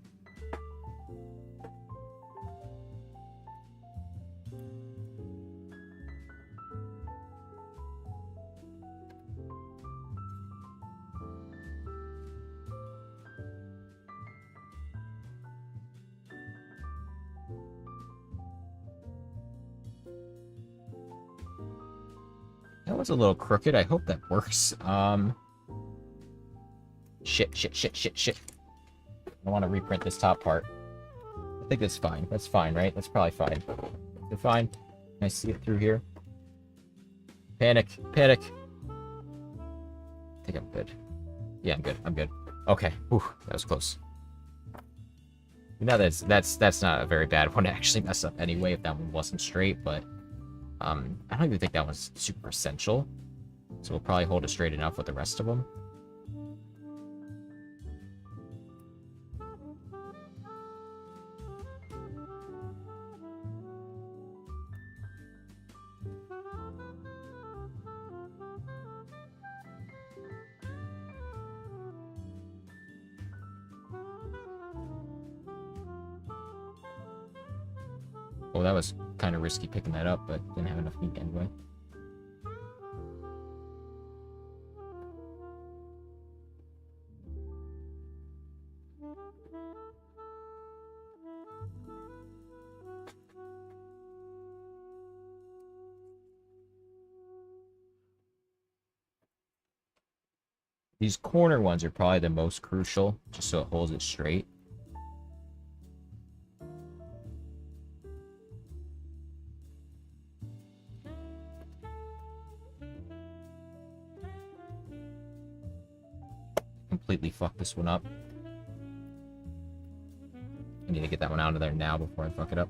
That was a little crooked. I hope that works. Shit. I don't want to reprint this top part. I think that's fine. That's fine, right? That's probably fine. Is it fine? Can I see it through here? Panic. I think I'm good. Yeah, I'm good. Okay. Whew, that was close. You know, that's not a very bad one to actually mess up anyway if that one wasn't straight, but I don't even think that one's super essential. So we'll probably hold it straight enough with the rest of them. Oh, that was kind of risky picking that up, but didn't have enough meat anyway. These corner ones are probably the most crucial, just so it holds it straight. completely fuck this one up. I need to get that one out of there now before I fuck it up.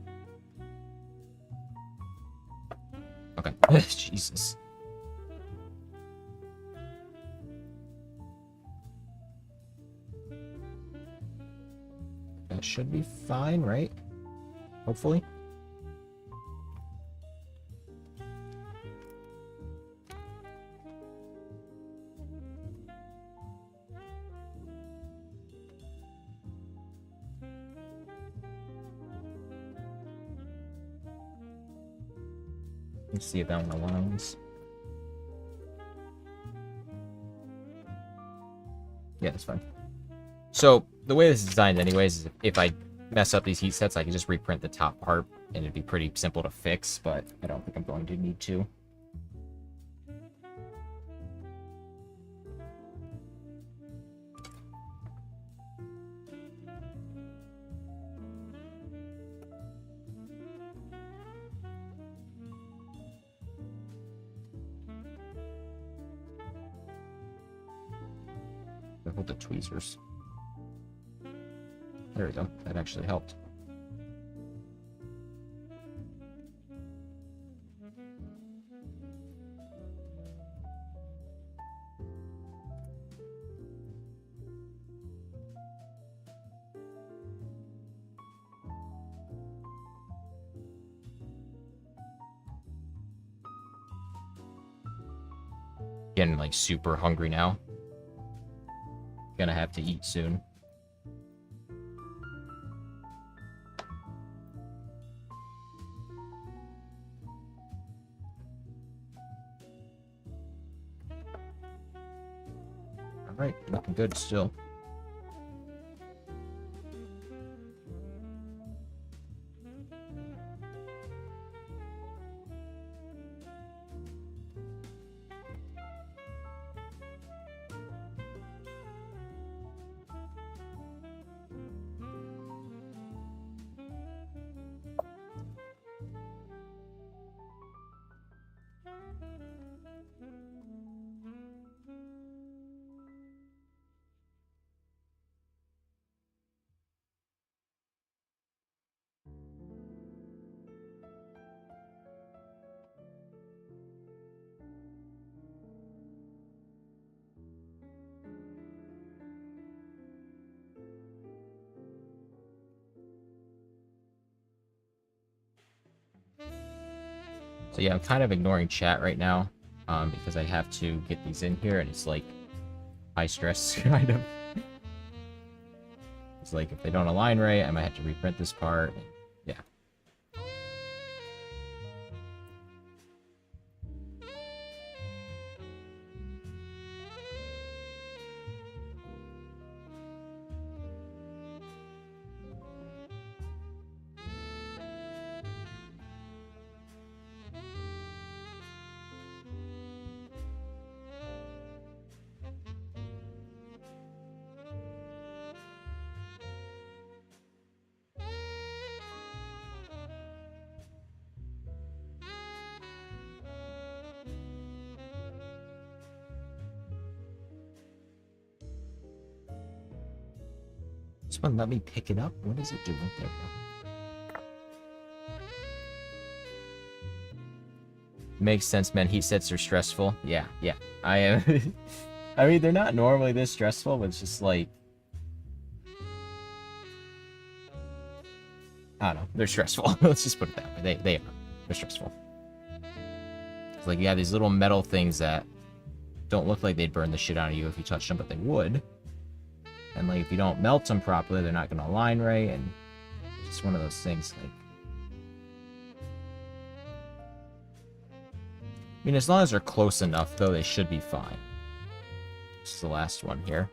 Okay. Jesus. That should be fine, right? Hopefully. Let's see if that one aligns. Yeah, that's fine. So, the way this is designed anyways is if I mess up these heat sets, I can just reprint the top part, and it'd be pretty simple to fix, but I don't think I'm going to need to. Hold the tweezers. There we go. That actually helped. Getting like super hungry now. Gonna have to eat soon. Alright, looking good still. So yeah, I'm kind of ignoring chat right now, because I have to get these in here, and it's like high stress, kind of. It's like if they don't align right, I might have to reprint this part. Yeah. This one let me pick it up? What is it doing? There we go. Makes sense, man. Heat sets are stressful. Yeah, yeah. I am. I mean, they're not normally this stressful, but it's just like... I don't know. They're stressful. Let's just put it that way. They are. They're stressful. It's like you have these little metal things that don't look like they'd burn the shit out of you if you touched them, but they would. And like if you don't melt them properly, they're not going to align right, and it's just one of those things. Like, I mean, as long as they're close enough, though, they should be fine. This is the last one here.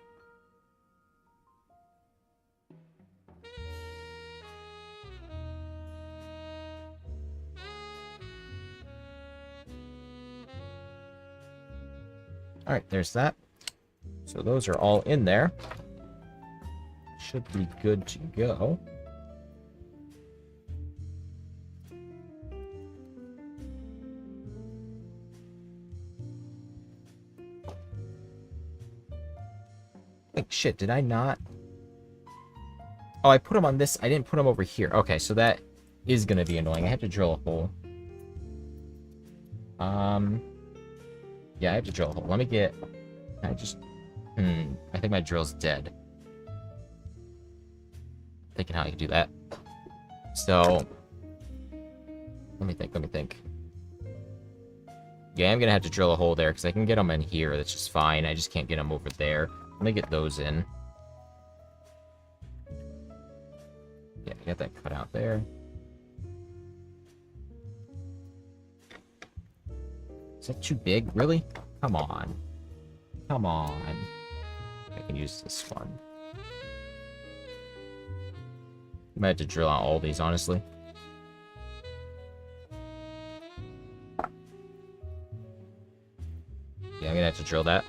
All right, there's that. So those are all in there. Should be good to go. think, shit, did I not? Oh, I put them on this. I didn't put them over here. Okay, so that is going to be annoying. I have to drill a hole. Yeah, I have to drill a hole. Let me get... I just... I think my drill's dead. Thinking how I can do that. So... Let me think. Yeah, I'm going to have to drill a hole there, because I can get them in here. That's just fine. I just can't get them over there. Let me get those in. Yeah, I got that cut out there. Is that too big? Really? Come on. Come on. I can use this one. Might have to drill out all these, honestly. Yeah, I'm gonna have to drill that.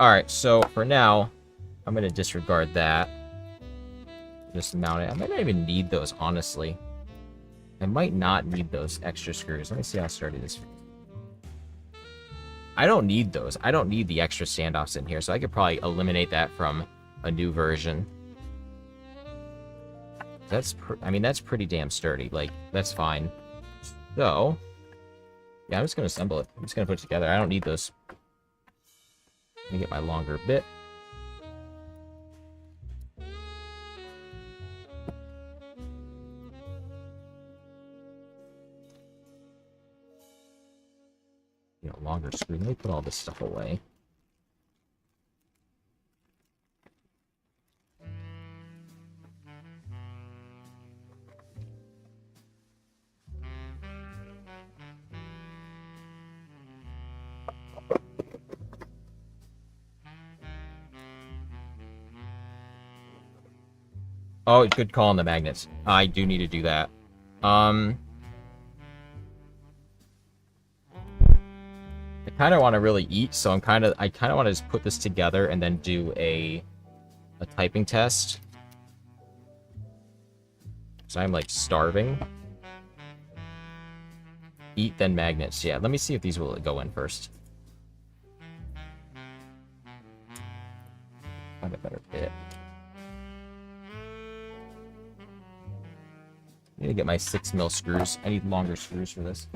Alright, so for now, I'm gonna disregard that. Just mount it. I might not even need those, honestly. I might not need those extra screws. Let me see how sturdy this is. I don't need those. I don't need the extra standoffs in here, so I could probably eliminate that from a new version. I mean, that's pretty damn sturdy. Like, that's fine. So, yeah, I'm just gonna assemble it. I'm just gonna put it together. I don't need those. Let me get my longer bit. Longer screw. Let me put all this stuff away. Oh, good call on the magnets. I do need to do that. I kind of want to really eat, so I kind of want to just put this together and then do a typing test. So I'm like starving. Eat then magnets. Yeah, let me see if these will go in first. Find a better bit. I need to get my 6mm screws. I need longer screws for this.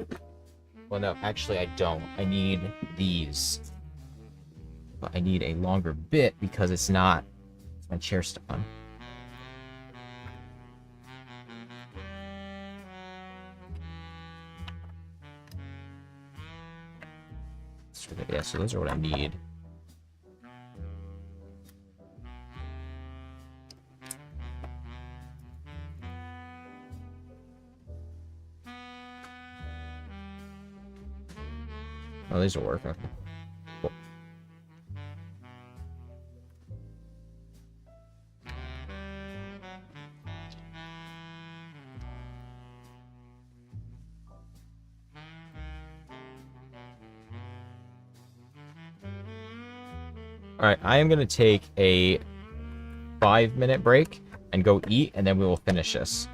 Well, no, actually I don't. I need these. But I need a longer bit because it's my chair stuck on. Yeah, so those are what I need. Oh, these will work. Okay. Cool. Alright, I am going to take a 5-minute break and go eat, and then we will finish this.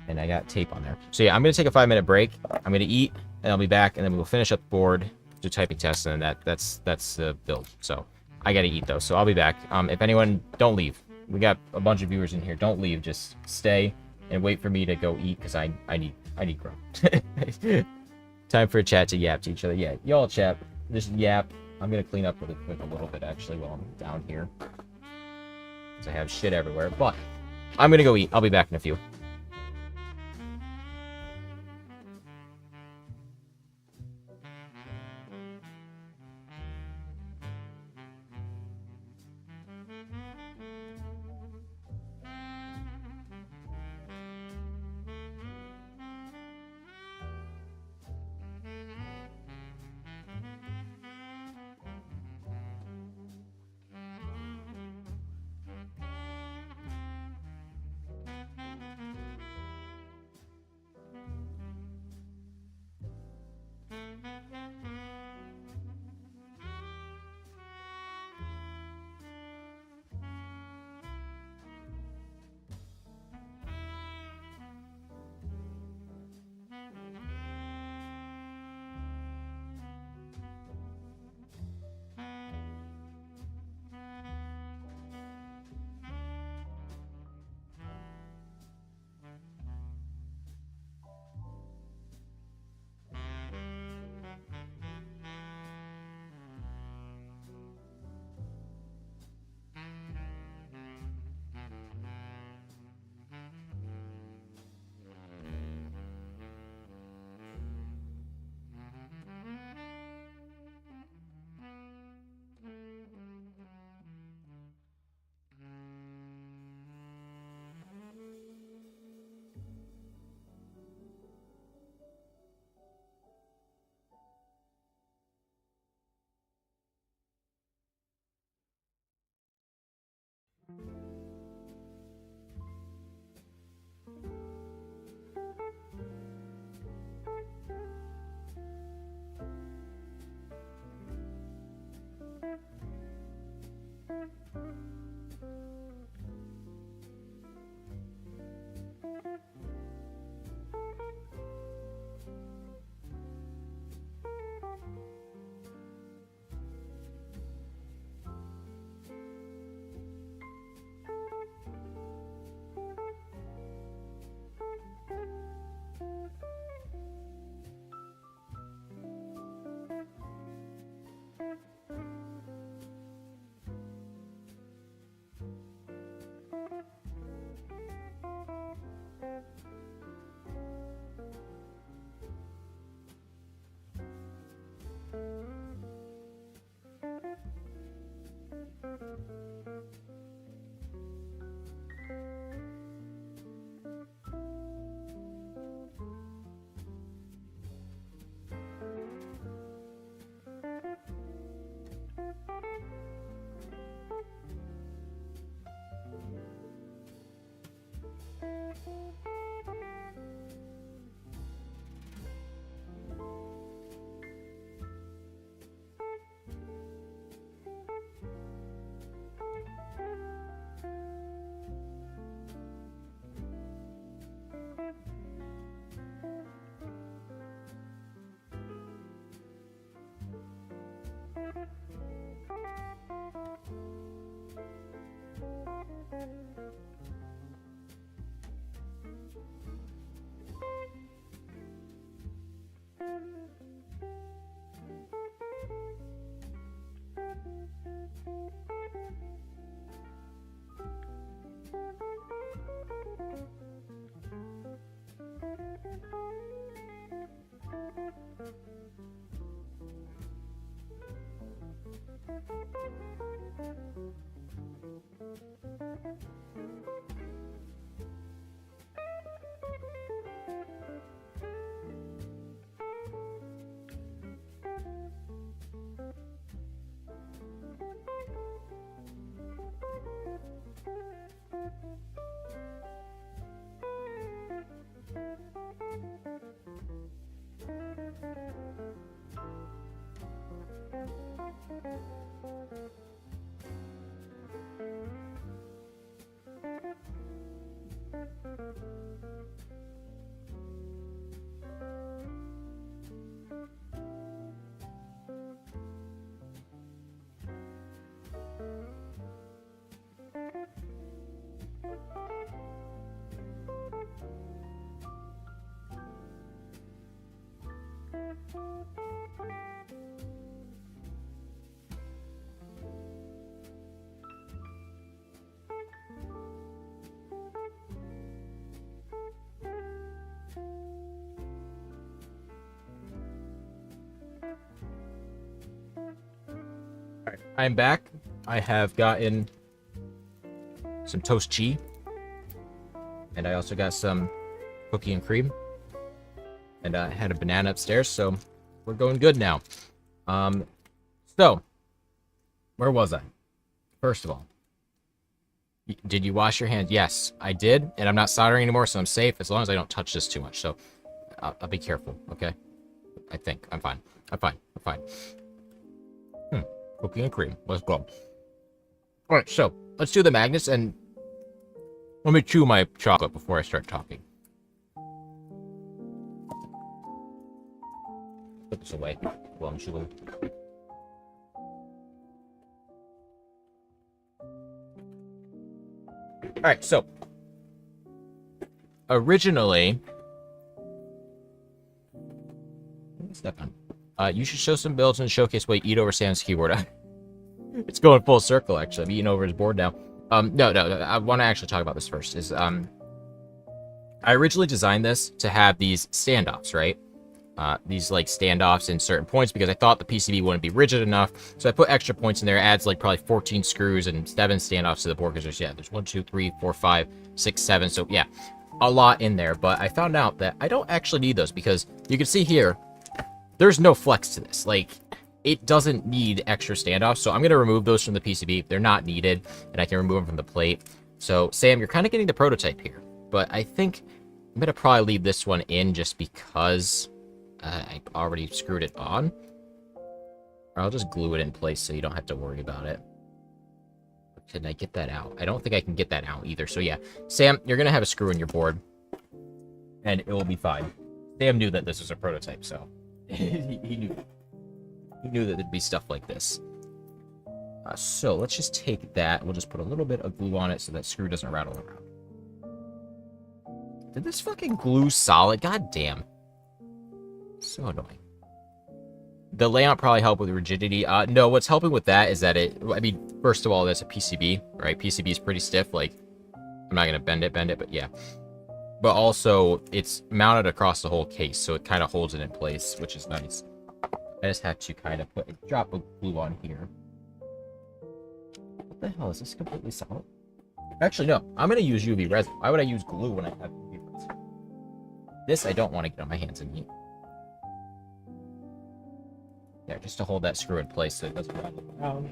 And I got tape on there. So yeah, I'm going to take a 5-minute break. I'm going to eat, and I'll be back, and then we will finish up the board, do typing tests, and that's the build. So I got to eat, though, so I'll be back. If anyone, don't leave. We got a bunch of viewers in here. Don't leave. Just stay and wait for me to go eat, because I need grub. Time for a chat to yap to each other. Yeah, y'all chat. Just yap. I'm going to clean up really quick a little bit, actually, while I'm down here. Because I have shit everywhere. But I'm going to go eat. I'll be back in a few. Alright, I'm back. I have gotten some toast cheese. And I also got some cookie and cream. And I had a banana upstairs, so we're going good now. So, where was I? First of all, did you wash your hands? Yes, I did, and I'm not soldering anymore, so I'm safe as long as I don't touch this too much. So, I'll be careful, okay? I think I'm fine. I'm fine. Cookie and cream. Let's go. All right, so let's do the magnets, and let me chew my chocolate before I start talking. Put this away while I'm chewing. Alright, so originally, step on. You should show some builds and showcase what you eat over Sam's keyboard. It's going full circle, actually. I'm eating over his board now. No, I want to actually talk about this first. I originally designed this to have these standoffs, right? These like standoffs in certain points because I thought the PCB wouldn't be rigid enough. So I put extra points in there. It adds like probably 14 screws and 7 standoffs to the board because there's 1, 2, 3, 4, 5, 6, 7. So yeah, a lot in there. But I found out that I don't actually need those because you can see here, there's no flex to this. Like, it doesn't need extra standoffs. So I'm going to remove those from the PCB. They're not needed, and I can remove them from the plate. So Sam, you're kind of getting the prototype here. But I think I'm going to probably leave this one in just because I already screwed it on. Or I'll just glue it in place so you don't have to worry about it. Can I get that out? I don't think I can get that out either. So yeah, Sam, you're going to have a screw in your board. And it will be fine. Sam knew that this was a prototype, so he knew. He knew that there'd be stuff like this. So let's just take that. We'll just put a little bit of glue on it so that screw doesn't rattle around. Did this fucking glue solid? God damn. So annoying. The layout probably helped with rigidity. No, what's helping with that is that I mean, first of all, that's a PCB, right? PCB is pretty stiff. Like, I'm not going to bend it, but yeah. But also, it's mounted across the whole case, so it kind of holds it in place, which is nice. I just have to kind of put a drop of glue on here. What the hell? Is this completely solid? Actually, no. I'm going to use UV resin. Why would I use glue when I have UV resin? This I don't want to get on my hands and heat. Yeah, just to hold that screw in place so it doesn't rattle around.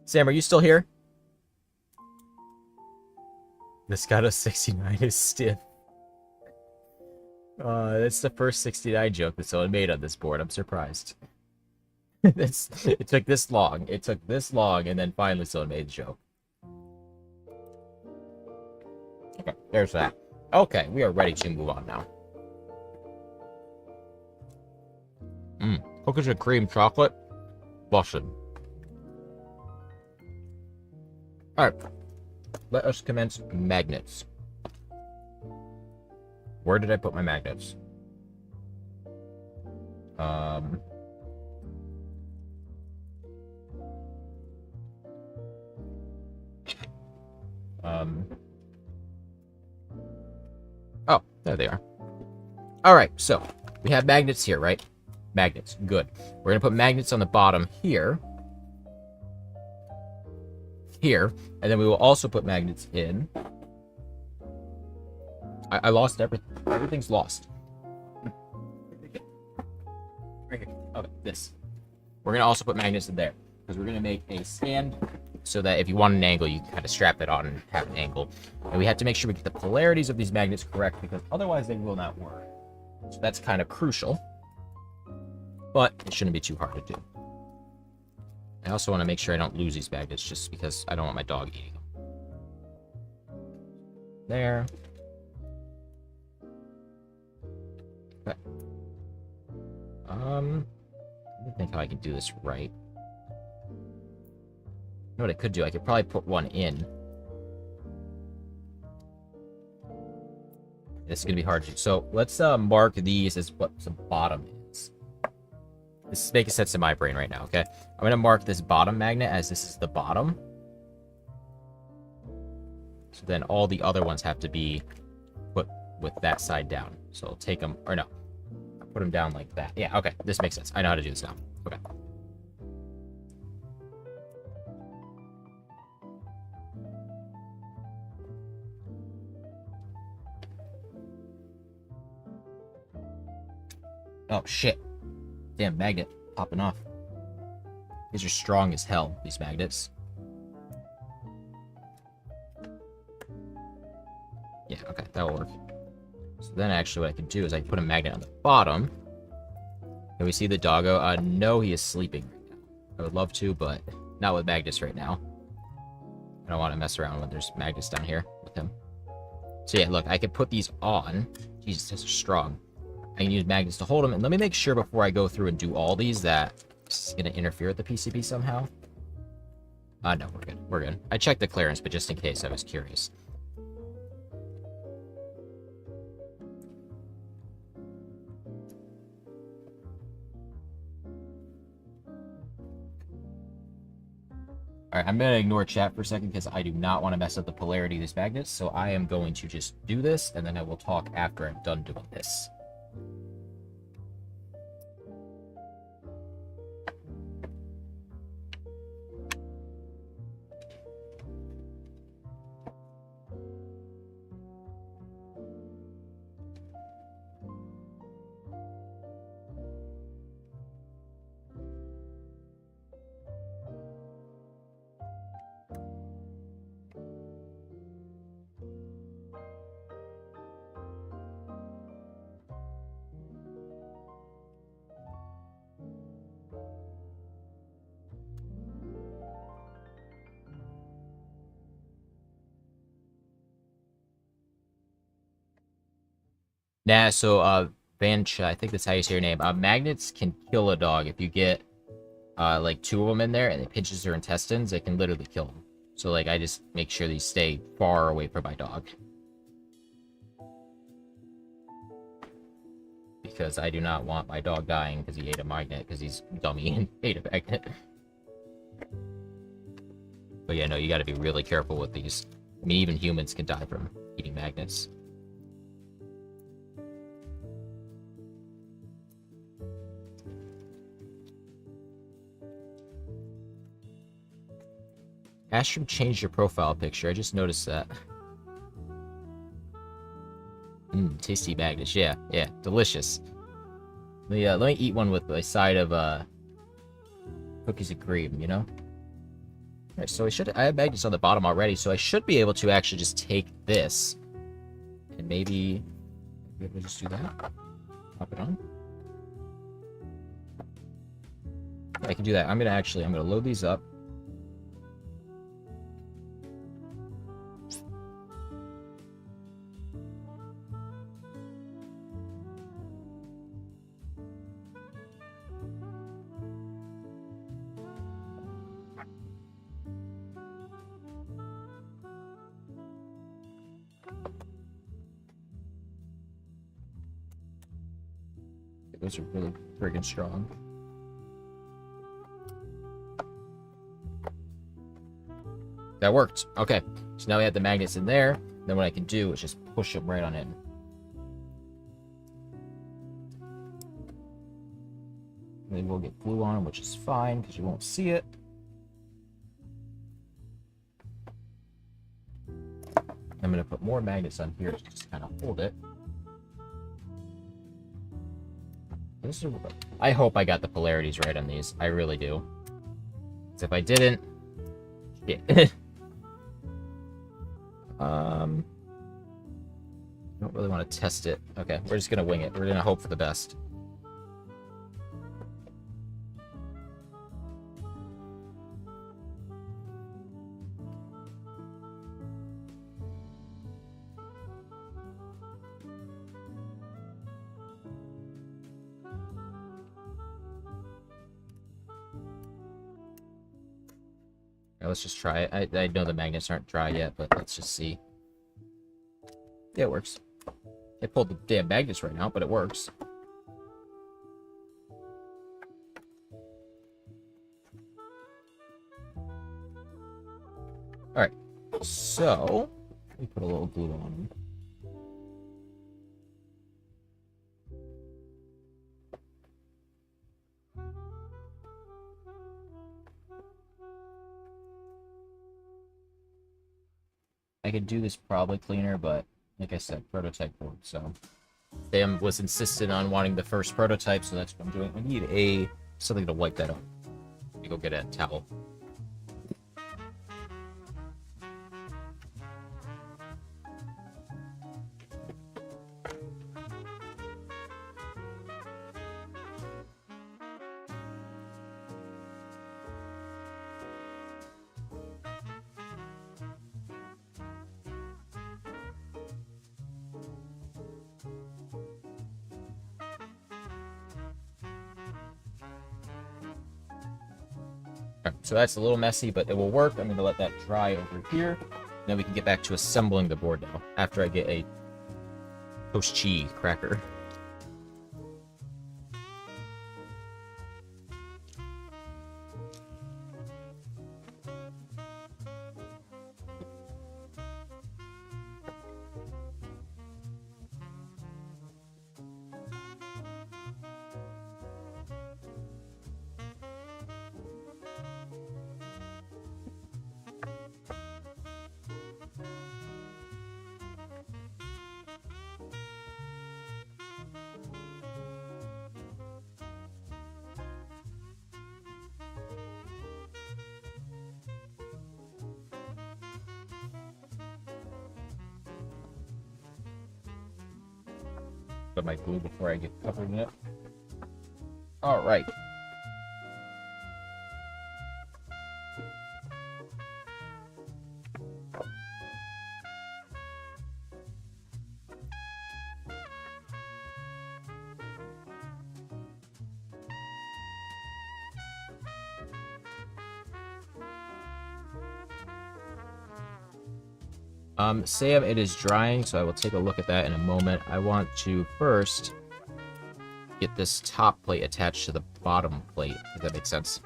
Sam, are you still here? The Scotto69 is stiff. That's the first 69 joke that someone made on this board. I'm surprised. It took this long. It took this long, and then finally someone made the joke. Okay, there's that. Okay, we are ready to move on now. Cookies and cream chocolate. Bussin'. Alright. Let us commence magnets. Where did I put my magnets? Oh, there they are. Alright, so we have magnets here, right? Magnets, good. We're going to put magnets on the bottom here. Here. And then we will also put magnets in. I lost everything. Everything's lost. Right here. Okay, this. We're going to also put magnets in there. Because we're going to make a stand so that if you want an angle, you can kind of strap it on and have an angle. And we have to make sure we get the polarities of these magnets correct because otherwise they will not work. So that's kind of crucial. but it shouldn't be too hard to do. I also want to make sure I don't lose these magnets just because I don't want my dog eating them. There. Okay. Let me think how I can do this right. You know what I could do? I could probably put one in. This is going to be hard to do. So let's mark these as what the bottom is. This is making sense in my brain right now, okay? I'm going to mark this bottom magnet as this is the bottom. So then all the other ones have to be put with that side down. So I'll take them, or no, I'll put them down like that. Yeah, okay, this makes sense. I know how to do this now. Okay. Oh, shit. Damn, magnet popping off. These are strong as hell, these magnets. Yeah, okay, that'll work. So then actually what I can do is I can put a magnet on the bottom. Can we see the doggo? No, he is sleeping right now. I would love to, but not with magnets right now. I don't want to mess around when there's magnets down here with him. So yeah, look, I can put these on. Jesus, these are strong. I can use magnets to hold them. And let me make sure before I go through and do all these that it's going to interfere with the PCB somehow. No, we're good. We're good. I checked the clearance, but just in case, I was curious. Alright, I'm going to ignore chat for a second because I do not want to mess up the polarity of these magnets. So I am going to just do this, and then I will talk after I'm done doing this. Nah, so, Vancha, I think that's how you say your name. Magnets can kill a dog. If you get, like, 2 of them in there and it pinches their intestines, it can literally kill them. So, like, I just make sure these stay far away from my dog. Because I do not want my dog dying because he ate a magnet, because he's dummy and ate a magnet. But yeah, no, you gotta be really careful with these. I mean, even humans can die from eating magnets. Astrum changed your profile picture. I just noticed that. Tasty magnets. Yeah, yeah, delicious. Let me eat one with a side of cookies and cream. You know. Alright, so I have magnets on the bottom already, so I should be able to actually just take this and maybe we'll just do that. Pop it on. Yeah, I can do that. I'm gonna load these up. Those are really friggin' strong. That worked. Okay. So now we have the magnets in there. Then what I can do is just push them right on in. Maybe we'll get glue on them, which is fine because you won't see it. I'm going to put more magnets on here to just kind of hold it. I hope I got the polarities right on these. I really do. Because if I didn't... Shit. I don't really want to test it. Okay, we're just going to wing it. We're going to hope for the best. Right, let's just try it. I know the magnets aren't dry yet, but let's just see. Yeah, it works. It pulled the damn magnets right now, but it works. Alright, so let me put a little glue on them. I could do this probably cleaner, but like I said, prototype board, so Sam was insistent on wanting the first prototype, so that's what I'm doing. I need something to wipe that up. Let me go get a towel. So that's a little messy, but it will work. I'm going to let that dry over here. Then we can get back to assembling the board now, after I get a toast cheese cracker. Put my glue before I get covered in it. Alright. Sam, it is drying, so I will take a look at that in a moment. I want to first get this top plate attached to the bottom plate, if that makes sense.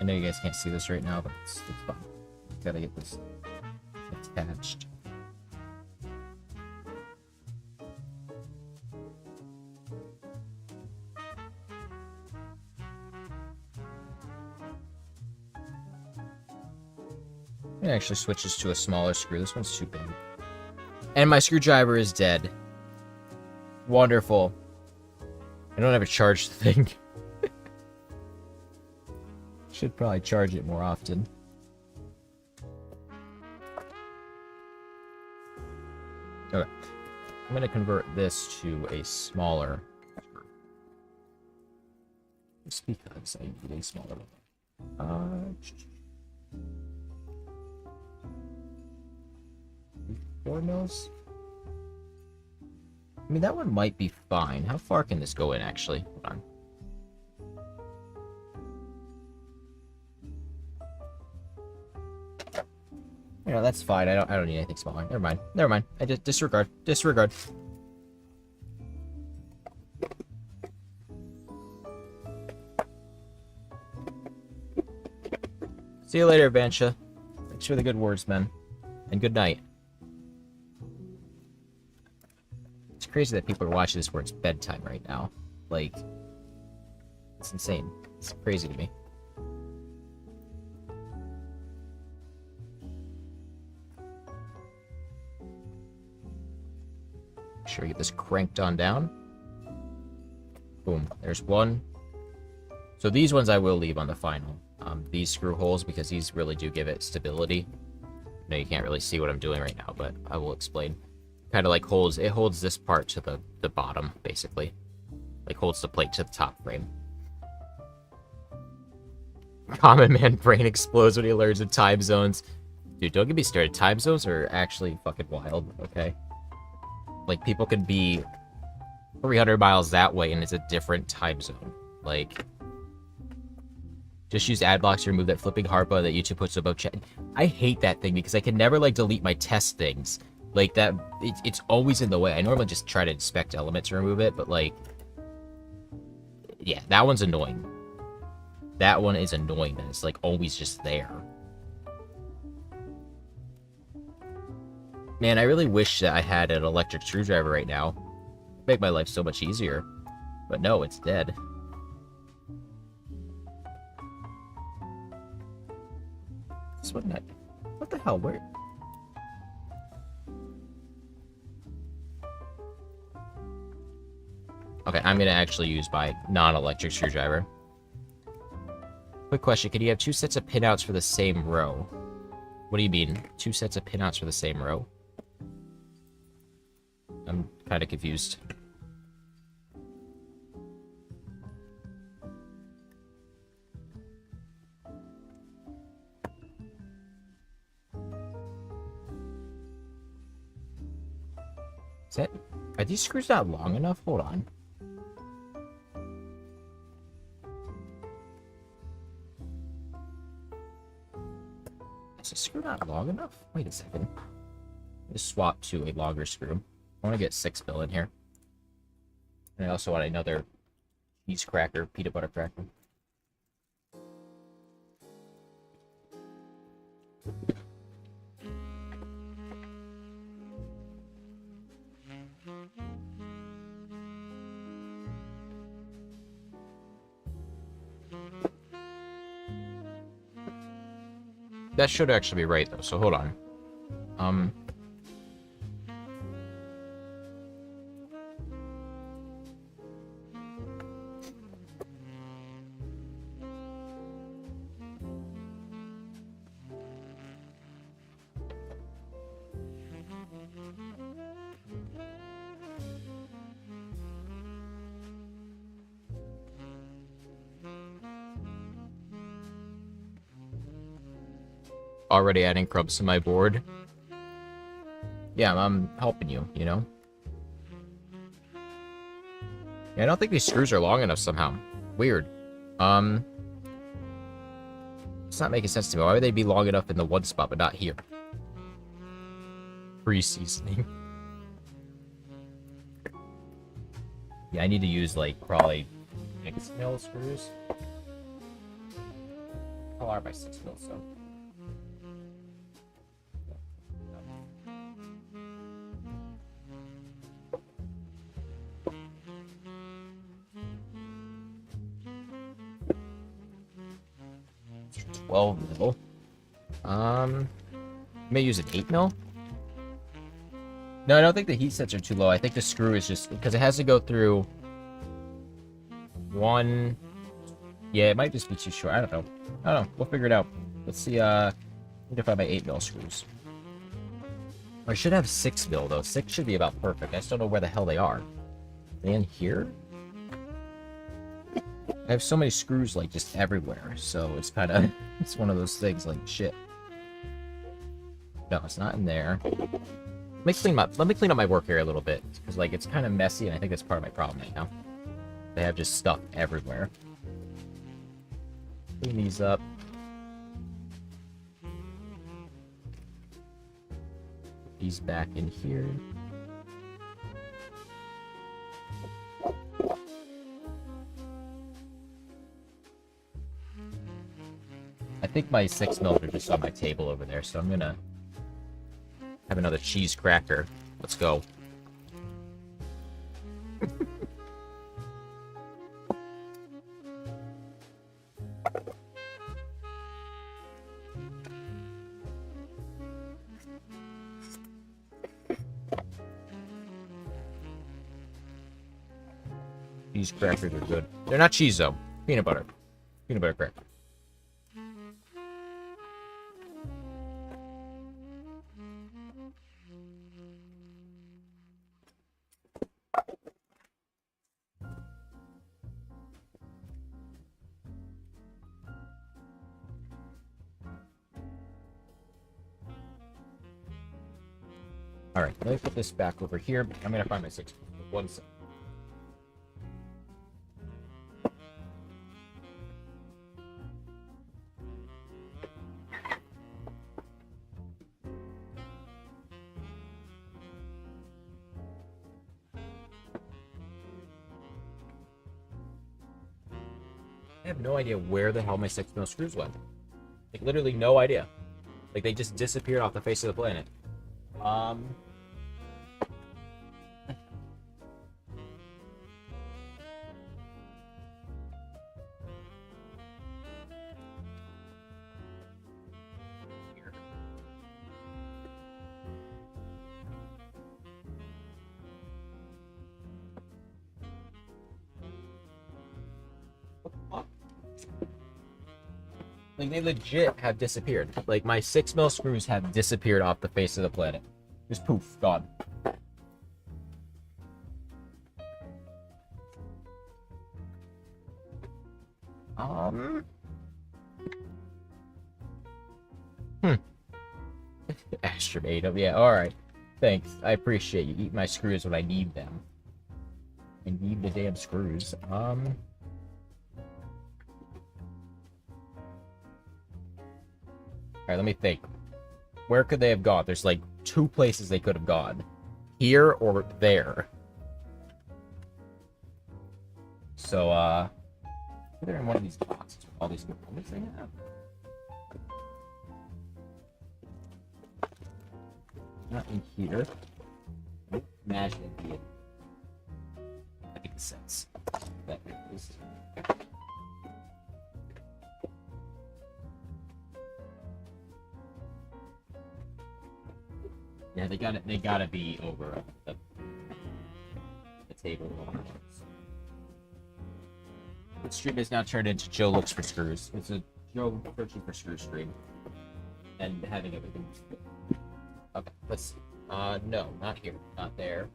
I know you guys can't see this right now, but it's fun. Gotta get this attached. It actually switches to a smaller screw. This one's too big. And my screwdriver is dead. Wonderful. I don't have a charged thing. Should probably charge it more often. Okay. I'm going to convert this to a smaller screw. Just because I need a smaller one. 4 mils? I mean, that one might be fine. How far can this go in, actually? Hold on. You know, that's fine. I don't need anything smaller. Never mind. Never mind. I just disregard. Disregard. See you later, Bansha. Thanks for the good words, man. And good night. It's crazy that people are watching this where it's bedtime right now. Like, it's insane. It's crazy to me. Make sure we get this cranked on down. Boom. There's one. So these ones I will leave on the final. These screw holes, because these really do give it stability. I know you can't really see what I'm doing right now, but I will explain. Kind of like it holds this part to the bottom, basically. Like holds the plate to the top frame. Common man brain explodes when he learns the time zones. Dude, don't get me started. Time zones are actually fucking wild, okay? Like, people could be 300 miles that way and it's a different time zone. Like, just use ad blocks to remove that flipping heart button that YouTube puts above chat. I hate that thing because I can never, like, delete my test things. Like, that, it's always in the way. I normally just try to inspect elements to remove it, but, like, yeah, that one's annoying. That one is annoying that it's, like, always just there. Man, I really wish that I had an electric screwdriver right now. It'd make my life so much easier. But no, it's dead. This one, what the hell? Where? Okay, I'm gonna actually use my non-electric screwdriver. Quick question, can you have 2 sets of pinouts for the same row? What do you mean? 2 sets of pinouts for the same row? I'm kind of confused. Is that... Are these screws not long enough? Hold on. Is the screw not long enough? Wait a second. Just swap to a longer screw. I want to get 6 mil in here. And I also want another cheese cracker, peanut butter cracker. That should actually be right, though, so hold on. Already adding crumbs to my board. Yeah, I'm helping you, you know? Yeah, I don't think these screws are long enough somehow. Weird. It's not making sense to me. Why would they be long enough in the one spot, but not here? Pre-seasoning. Yeah, I need to use, like, probably 6 mil screws. How are my 6 mil, so? $12 mil. May use an 8 mil. No, I don't think the heat sets are too low. I think the screw is just because it has to go through one. Yeah, it might just be too short. I don't know. We'll figure it out. Let's see. I need to find my 8 mil screws. I should have 6 mil though. 6 should be about perfect. I just don't know where the hell they are. Are they in here? I have so many screws like just everywhere, so it's kind of it's one of those things like shit. No, it's not in there. Let me clean up my work area a little bit because like it's kind of messy, and I think that's part of my problem right now. They have just stuff everywhere. Clean these up. Put these back in here. I think my 6 mil are just on my table over there, so I'm gonna have another cheese cracker. Let's go. Cheese crackers are good. They're not cheese though. Peanut butter. Peanut butter cracker. Alright, let me put this back over here. I'm gonna find my 6. 1 second. I have no idea where the hell my 6mm screws went. Like, literally no idea. Like, they just disappeared off the face of the planet. Like, they legit have disappeared. Like, my 6mm screws have disappeared off the face of the planet. Just poof, gone. Astronatum, yeah, alright. Thanks, I appreciate you. Eat my screws when I need them. I need the damn screws. Alright, let me think. Where could they have gone? There's like 2 places they could have gone. Here or there. So, they're in one of these boxes with all these components they have. Not in here. Imagine it being. That makes sense. That is. Yeah, they gotta be over the table. The stream is now turned into Joe Looks for Screws. It's a Joe searching for screw stream. And having everything. Okay, let's see. No, not here. Not there.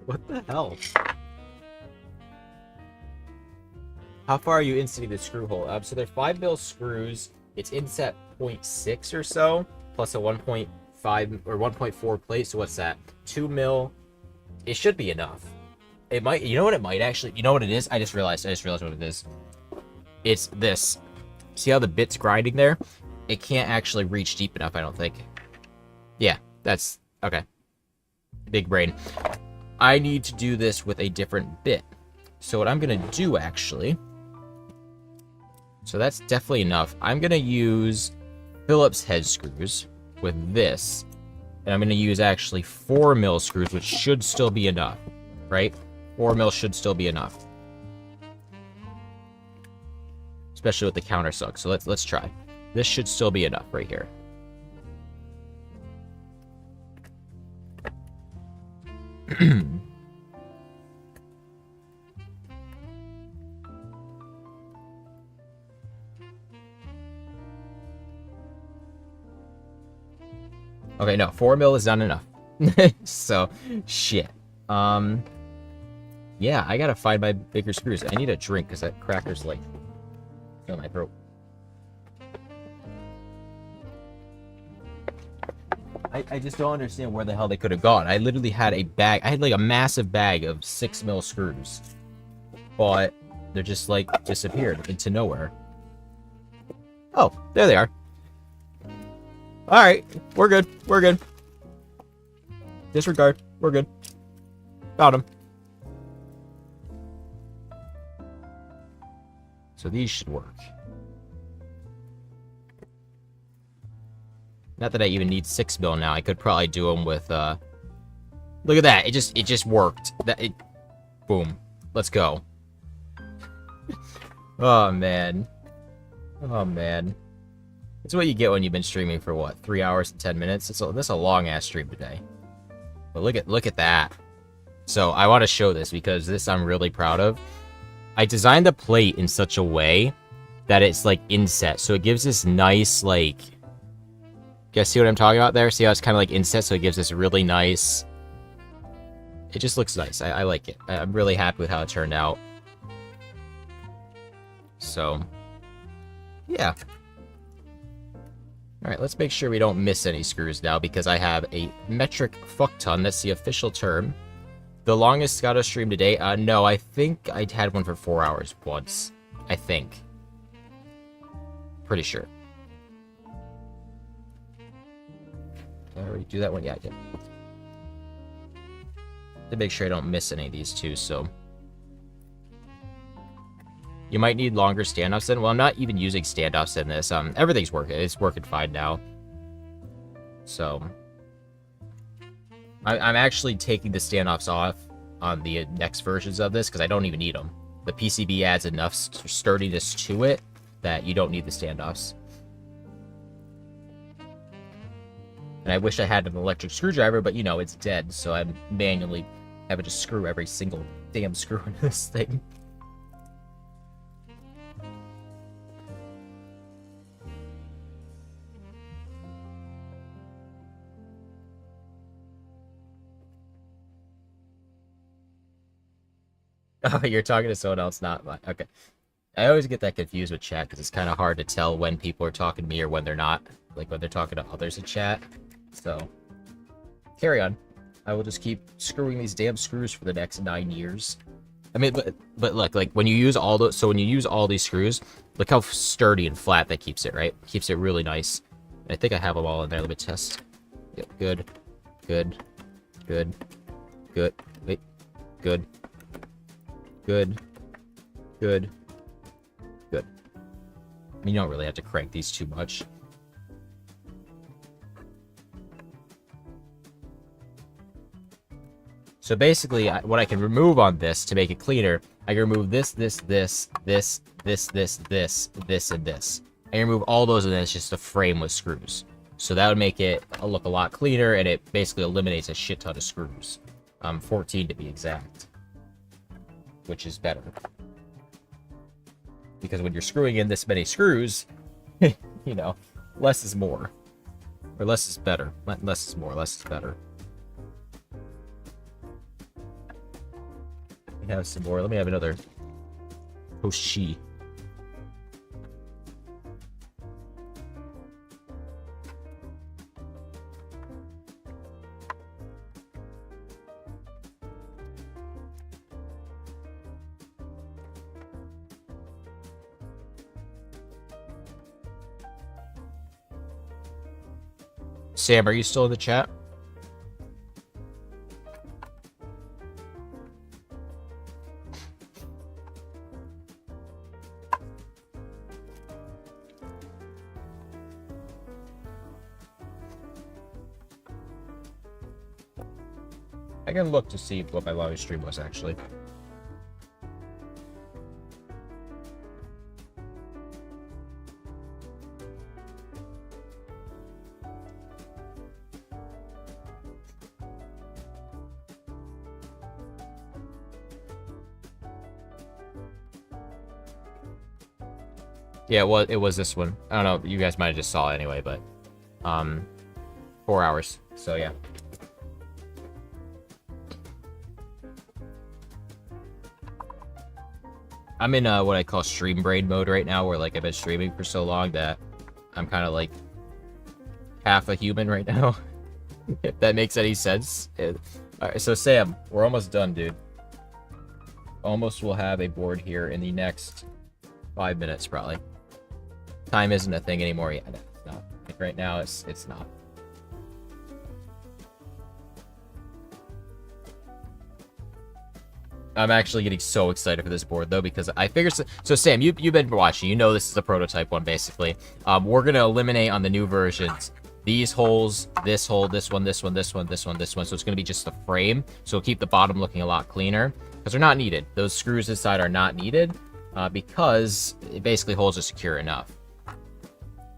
What the hell? How far are you insetting the screw hole? So they're 5mm screws. It's inset 0.6 or so, plus a 1.5 or 1.4 plate. So what's that? 2mm. It should be enough. It might. You know what it might actually. You know what it is? I just realized what it is. It's this. See how the bit's grinding there? It can't actually reach deep enough, I don't think. Yeah, that's okay. Big brain. I need to do this with a different bit. So what I'm gonna do actually. So that's definitely enough. I'm gonna use Phillips head screws with this. And I'm gonna use actually 4mm screws, which should still be enough. Right? 4mm should still be enough. Especially with the countersunk. So let's try. This should still be enough right here. Okay, no, 4mm is not enough. So, shit. Yeah, I gotta find my bigger screws. I need a drink because that cracker's like in my throat. I just don't understand where the hell they could have gone. I literally had a bag. I had like a massive bag of 6mm screws. But they're just like disappeared into nowhere. Oh, there they are. Alright, we're good. We're good. Disregard. We're good. Got them. So these should work. Not that I even need 6mm now. I could probably do them with, look at that. It just worked. Boom. Let's go. Oh, man. Oh, man. That's what you get when you've been streaming for, what, 3 hours and 10 minutes? This is a long-ass stream today. But look at that. So, I want to show this because this I'm really proud of. I designed the plate in such a way that it's like inset. So it gives this nice, like, you guys see what I'm talking about there? See how it's kind of like inset, so it gives this really nice, it just looks nice. I like it. I'm really happy with how it turned out. So, yeah. Alright, let's make sure we don't miss any screws now, because I have a metric fuck ton. That's the official term. The longest Scotto stream today? No, I think I had one for 4 hours once. I think. Pretty sure. Did I already do that one? Yeah, I did. To make sure I don't miss any of these too, so... You might need longer standoffs in. Well, I'm not even using standoffs in this. Everything's working. It's working fine now. So, I'm actually taking the standoffs off on the next versions of this because I don't even need them. The PCB adds enough sturdiness to it that you don't need the standoffs. And I wish I had an electric screwdriver, but you know, it's dead, so I'm manually having to screw every single damn screw in this thing. Oh, you're talking to someone else, not mine. Okay. I always get that confused with chat, because it's kind of hard to tell when people are talking to me or when they're not. Like, when they're talking to others in chat. So, carry on. I will just keep screwing these damn screws for the next 9 years. I mean, but look, like, when you use all those... So when you use all these screws, look how sturdy and flat that keeps it, right? Keeps it really nice. I think I have them all in there. Let me test. Yep, good. Good. Good. Good. Wait. Good. Good. Good. Good. I mean, you don't really have to crank these too much. So basically, what I can remove on this to make it cleaner, I can remove this, and this. I can remove all those, and then it's just a frame with screws. So that would make it look a lot cleaner, and it basically eliminates a shit ton of screws. 14 to be exact. Which is better. Because when you're screwing in this many screws, you know, less is more. Or less is better. Less is more, less is better. Let me have some more. Let me have another Hoshi. Sam, are you still in the chat? I can look to see what my longest stream was, actually. Yeah, well, it was this one. I don't know, you guys might have just saw it anyway, but 4 hours. So yeah. I'm in what I call stream brain mode right now, where like I've been streaming for so long that I'm kind of like half a human right now. If that makes any sense. Alright, so Sam, we're almost done, dude. Almost will have a board here in the next 5 minutes, probably. Time isn't a thing anymore yet. It's not. Like right now, it's not. I'm actually getting so excited for this board, though, because I figure... So, Sam, you've been watching. You know this is a prototype one, basically. We're going to eliminate on the new versions these holes, this hole, this one, this one, this one, this one, this one. So it's going to be just the frame. So we'll keep the bottom looking a lot cleaner, because they're not needed. Those screws inside are not needed, because it basically holds it secure enough.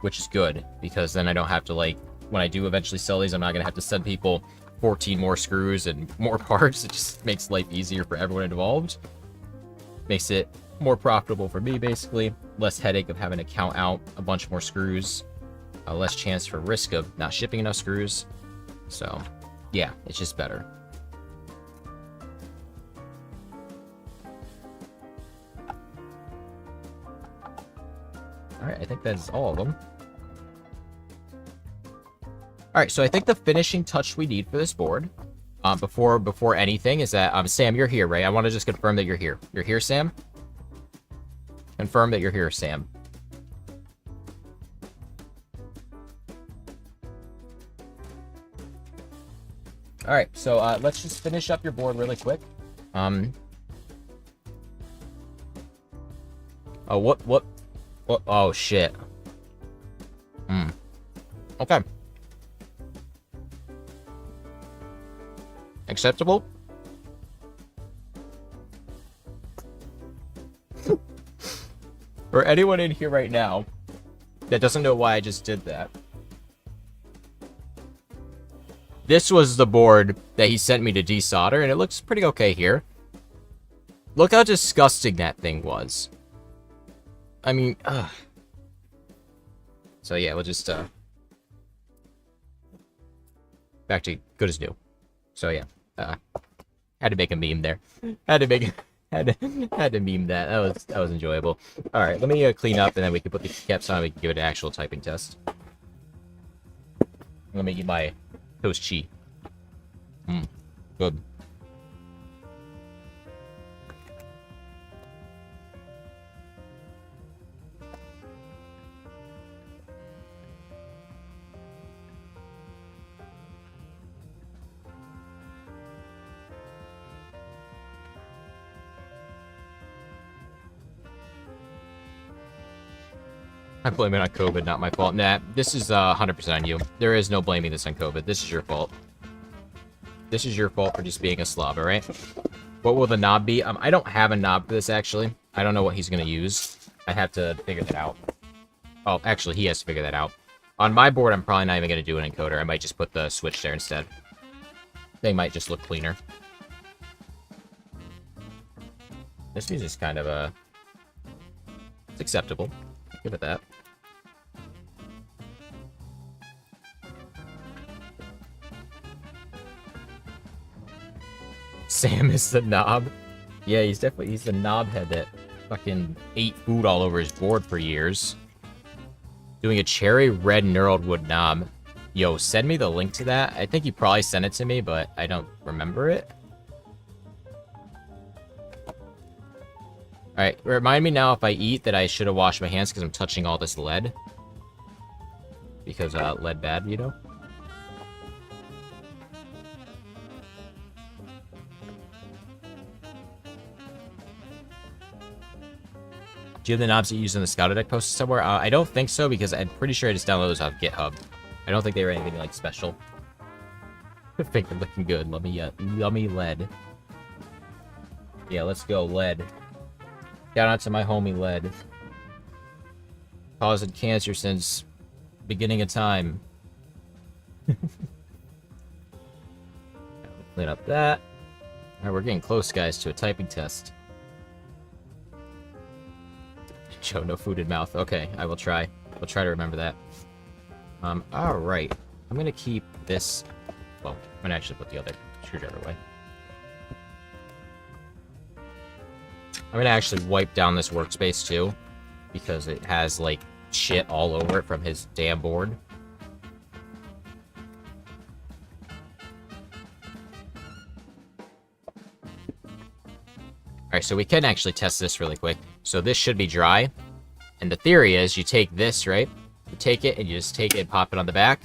Which is good, because then I don't have to, like, when I do eventually sell these, I'm not going to have to send people 14 more screws and more parts. It just makes life easier for everyone involved. Makes it more profitable for me, basically. Less headache of having to count out a bunch more screws. Less chance for risk of not shipping enough screws. So, yeah, it's just better. Alright, I think that's all of them. Alright, so I think the finishing touch we need for this board, before anything, is that, Sam, you're here, right? I want to just confirm that you're here. You're here, Sam? Confirm that you're here, Sam. Alright, so, let's just finish up your board really quick. Oh, what? Oh, shit. Okay. Acceptable? For anyone in here right now that doesn't know why I just did that, this was the board that he sent me to desolder, and it looks pretty okay here. Look how disgusting that thing was. I mean, ugh. So yeah, we'll just, back to good as new. So yeah, had to make a meme there. Had to meme that. That was enjoyable. All right, let me clean up, and then we can put the caps on. And we can give it an actual typing test. Let me eat my toast cheese. Good. I blame it on COVID, not my fault. Nah, this is 100% on you. There is no blaming this on COVID. This is your fault. This is your fault for just being a slob, alright? What will the knob be? I don't have a knob for this, actually. I don't know what he's going to use. I have to figure that out. Oh, actually, he has to figure that out. On my board, I'm probably not even going to do an encoder. I might just put the switch there instead. They might just look cleaner. This music's kind of, it's acceptable. Give it that. Sam is the knob. Yeah, he's the knobhead that fucking ate food all over his board for years. Doing a cherry red knurled wood knob. Yo, send me the link to that. I think you probably sent it to me, but I don't remember it. Alright, remind me now if I eat that I should have washed my hands because I'm touching all this lead. Because, lead bad, you know? Do you have the knobs that you use in the Scotto deck posted somewhere? I don't think so, because I'm pretty sure I just downloaded those off GitHub. I don't think they were anything, like, special. I think they're looking good. Let me, yummy lead. Yeah, let's go, lead. Shout out to my homie, lead. Causing cancer since beginning of time. Clean up that. Alright, we're getting close, guys, to a typing test. Joe, no food in mouth. Okay, I will try. We'll try to remember that. Alright. I'm gonna keep this... Well, I'm gonna actually put the other screwdriver away. I'm gonna actually wipe down this workspace, too. Because it has, like, shit all over it from his damn board. Alright, so we can actually test this really quick. So this should be dry. And the theory is you take this, right? You take it and you just take it and pop it on the back.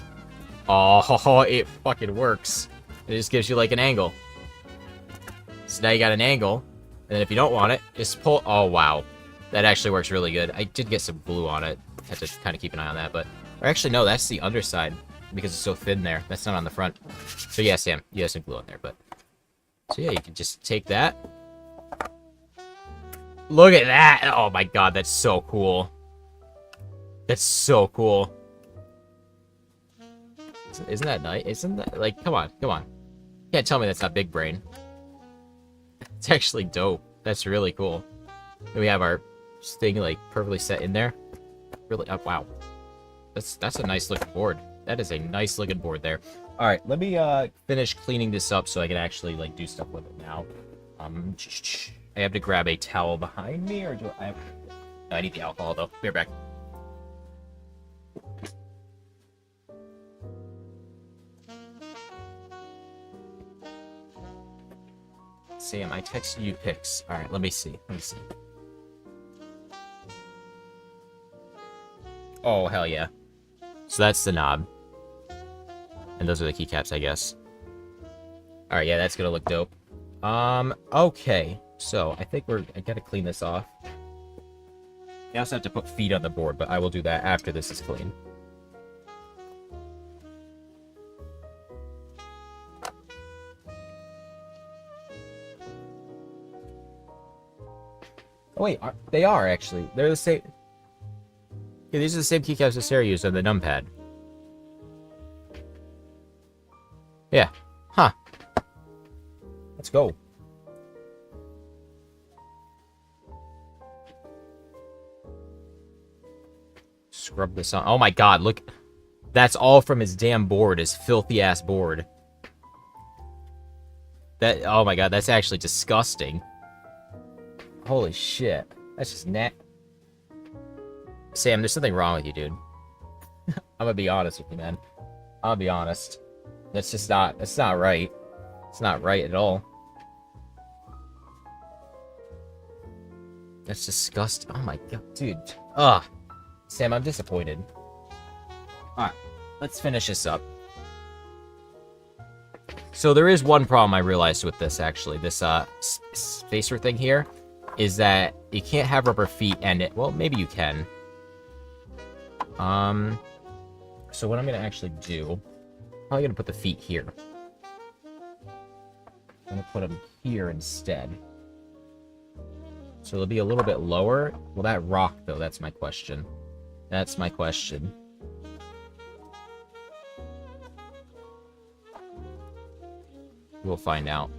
Oh, it fucking works. It just gives you like an angle. So now you got an angle. And then if you don't want it, just pull... Oh, wow. That actually works really good. I did get some glue on it. Have to kind of keep an eye on that, but... Or actually, no, that's the underside. Because it's so thin there. That's not on the front. So yeah, Sam, you have some glue on there, but... So yeah, you can just take that. Look at that! Oh my god, that's so cool. That's so cool. Isn't that nice? Isn't that... Like, come on, come on. You can't tell me that's not big brain. It's actually dope. That's really cool. Then we have our thing, like, perfectly set in there. Really, wow. That's a nice looking board. That is a nice looking board there. All right, let me finish cleaning this up so I can actually like do stuff with it now. I have to grab a towel behind me, or do I have? No, I need the alcohol though. Be right back. Sam, I texted you pics. All right, let me see. Let me see. Oh hell yeah! So that's the knob. And those are the keycaps, I guess. Alright, yeah, that's gonna look dope. Okay. So, I think I gotta clean this off. I also have to put feet on the board, but I will do that after this is clean. Oh wait, they are actually. They're the same. Yeah, these are the same keycaps that Sarah used on the numpad. Yeah. Huh. Let's go. Scrub this on. Oh my god, look. That's all from his damn board, his filthy ass board. That, oh my god, that's actually disgusting. Holy shit. That's just Sam, there's something wrong with you, dude. I'm gonna be honest with you, man. I'll be honest. That's not right. It's not right at all. That's disgusting. Oh my god, dude. Ugh. Sam, I'm disappointed. Alright, let's finish this up. So there is one problem I realized with this, actually. This, spacer thing here, is that you can't have rubber feet and it... Well, maybe you can. So what I'm gonna actually do... Probably gonna put the feet here. I'm gonna put them here instead. So it'll be a little bit lower. Will that rock, though? That's my question. That's my question. We'll find out.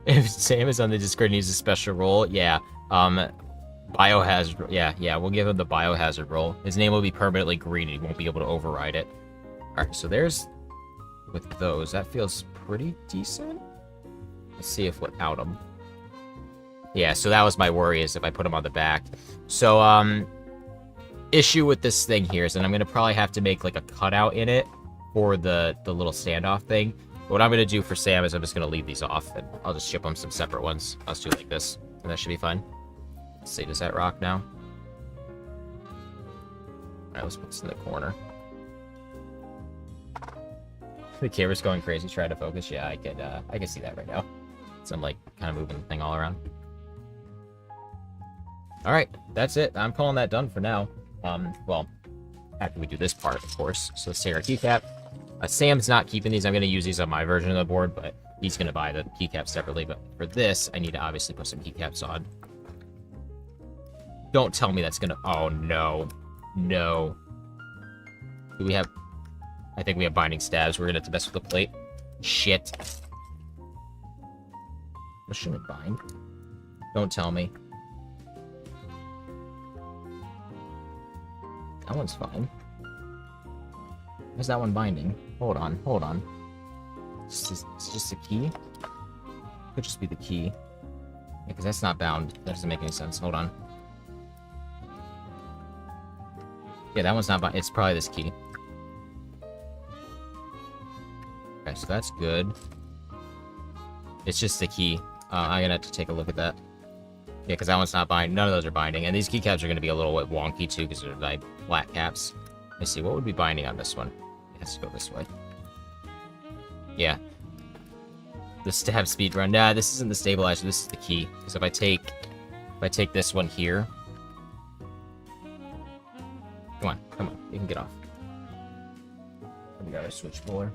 If Sam is on the Discord and needs a special role, yeah. Biohazard, yeah, we'll give him the biohazard role. His name will be permanently green and he won't be able to override it. Alright, so there's... With those, that feels pretty decent. Let's see if without them. Yeah, so that was my worry, is if I put them on the back. So, issue with this thing here is that I'm gonna probably have to make, like, a cutout in it for the little standoff thing. What I'm going to do for Sam is I'm just going to leave these off, and I'll just ship them some separate ones. I'll just do it like this, and that should be fine. Let's see, does that rock now? Alright, let's put this in the corner. The camera's going crazy trying to focus. Yeah, I can see that right now. So I'm, like, kind of moving the thing all around. Alright, that's it. I'm calling that done for now. Well, after we do this part, of course. So let's take our keycap. Sam's not keeping these. I'm going to use these on my version of the board, but he's going to buy the keycaps separately. But for this, I need to obviously put some keycaps on. Don't tell me that's going to... Oh, no. No. Do we have... I think we have binding stabs. We're going to have to mess with the plate. Shit. What should it bind? Don't tell me. That one's fine. Where's that one binding? Hold on, hold on. It's just a key? Could just be the key. Yeah, because that's not bound. That doesn't make any sense. Hold on. Yeah, that one's not bound. It's probably this key. Okay, so that's good. It's just the key. I'm gonna have to take a look at that. Yeah, because that one's not binding. None of those are binding. And these keycaps are going to be a little bit wonky, too, because they're like flat caps. Let's see, what would be binding on this one? It has to go this way. Yeah. The stab speed run. Nah, this isn't the stabilizer. This is the key. Because if I take this one here... Come on, come on. You can get off. We got our switch puller.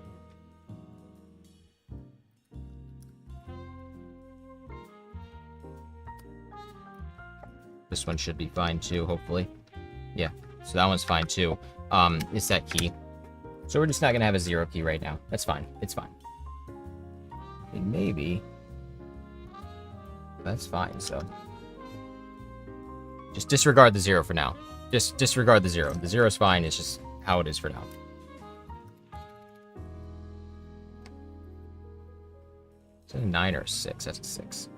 This one should be fine too, hopefully. Yeah, so that one's fine too. It's that key. So we're just not gonna have a 0 key right now. That's fine. It's fine. And maybe that's fine. So just disregard the 0 for now. Just disregard the 0. The 0 is fine. It's just how it is for now. Is it a 9 or a 6? That's a 6.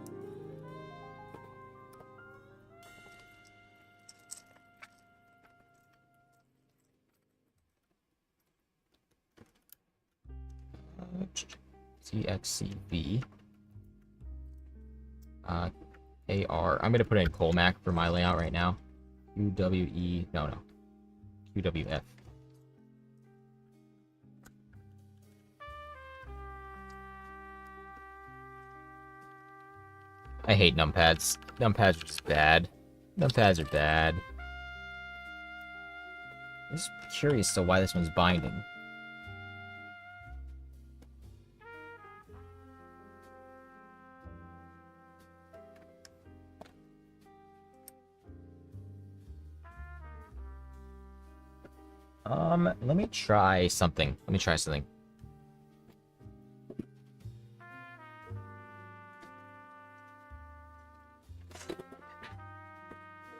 CXCV. AR. I'm going to put in Colmac for my layout right now. QWE. No. QWF. I hate numpads. Numpads are just bad. Numpads are bad. I'm just curious to why this one's binding. Let me try something.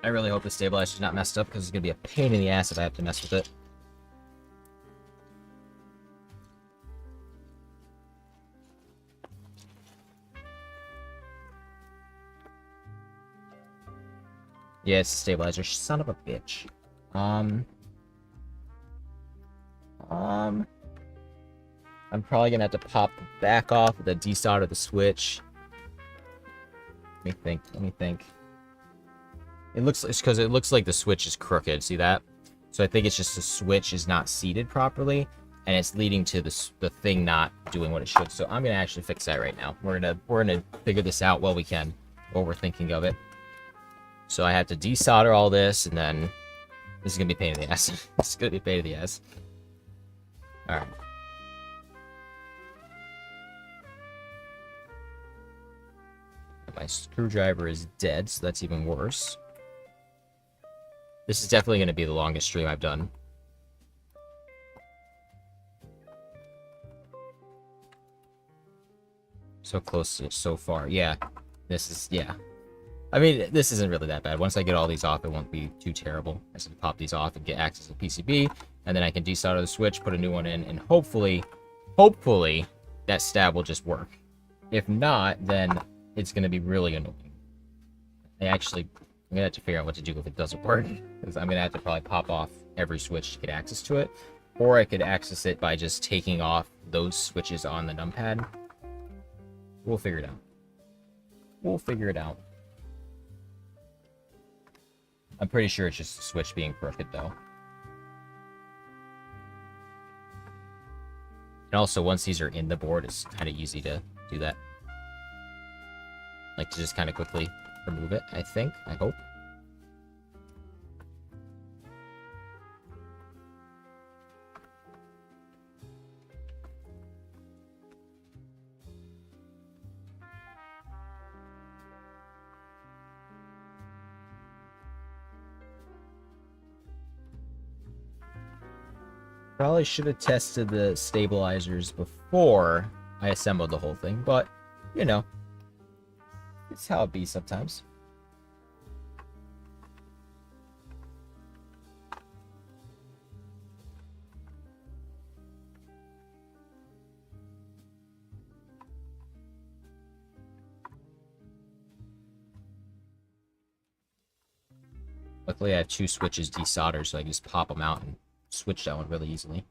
I really hope the stabilizer's not messed up, because it's gonna be a pain in the ass if I have to mess with it. Yeah, it's the stabilizer. Son of a bitch. I'm probably gonna have to pop the back off with a desolder the switch. Let me think. It looks like the switch is crooked. See that? So I think it's just the switch is not seated properly, and it's leading to the thing not doing what it should. So I'm gonna actually fix that right now. We're gonna figure this out while we can, while we're thinking of it. So I have to desolder all this, and then this is gonna be a pain in the ass. This is gonna be a pain in the ass. All right. My screwdriver is dead, so that's even worse. This is definitely going to be the longest stream I've done. So close so far. Yeah. Yeah. I mean, this isn't really that bad. Once I get all these off, it won't be too terrible. I just pop these off and get access to the PCB, and then I can desolder the switch, put a new one in, and hopefully, that stab will just work. If not, then it's going to be really annoying. I'm going to have to figure out what to do if it doesn't work, because I'm going to have to probably pop off every switch to get access to it, or I could access it by just taking off those switches on the numpad. We'll figure it out. I'm pretty sure it's just the switch being crooked, though. And also, once these are in the board, it's kind of easy to do that. Like, to just kind of quickly remove it, I think. I hope. Probably should have tested the stabilizers before I assembled the whole thing, but, you know. It's how it be sometimes. Luckily, I have 2 switches desoldered, so I can just pop them out and switch that one really easily.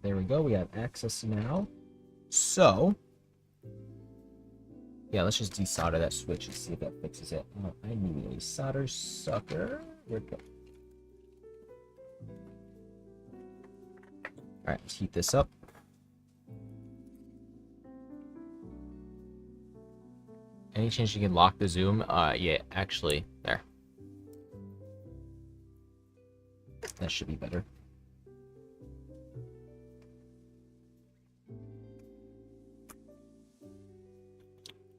there we go. We have access now. So, yeah, let's just desolder that switch and see if that fixes it. Oh, I need a solder sucker. Where'd it go? Alright, let's heat this up. Any chance you can lock the zoom? Yeah, actually, there. That should be better.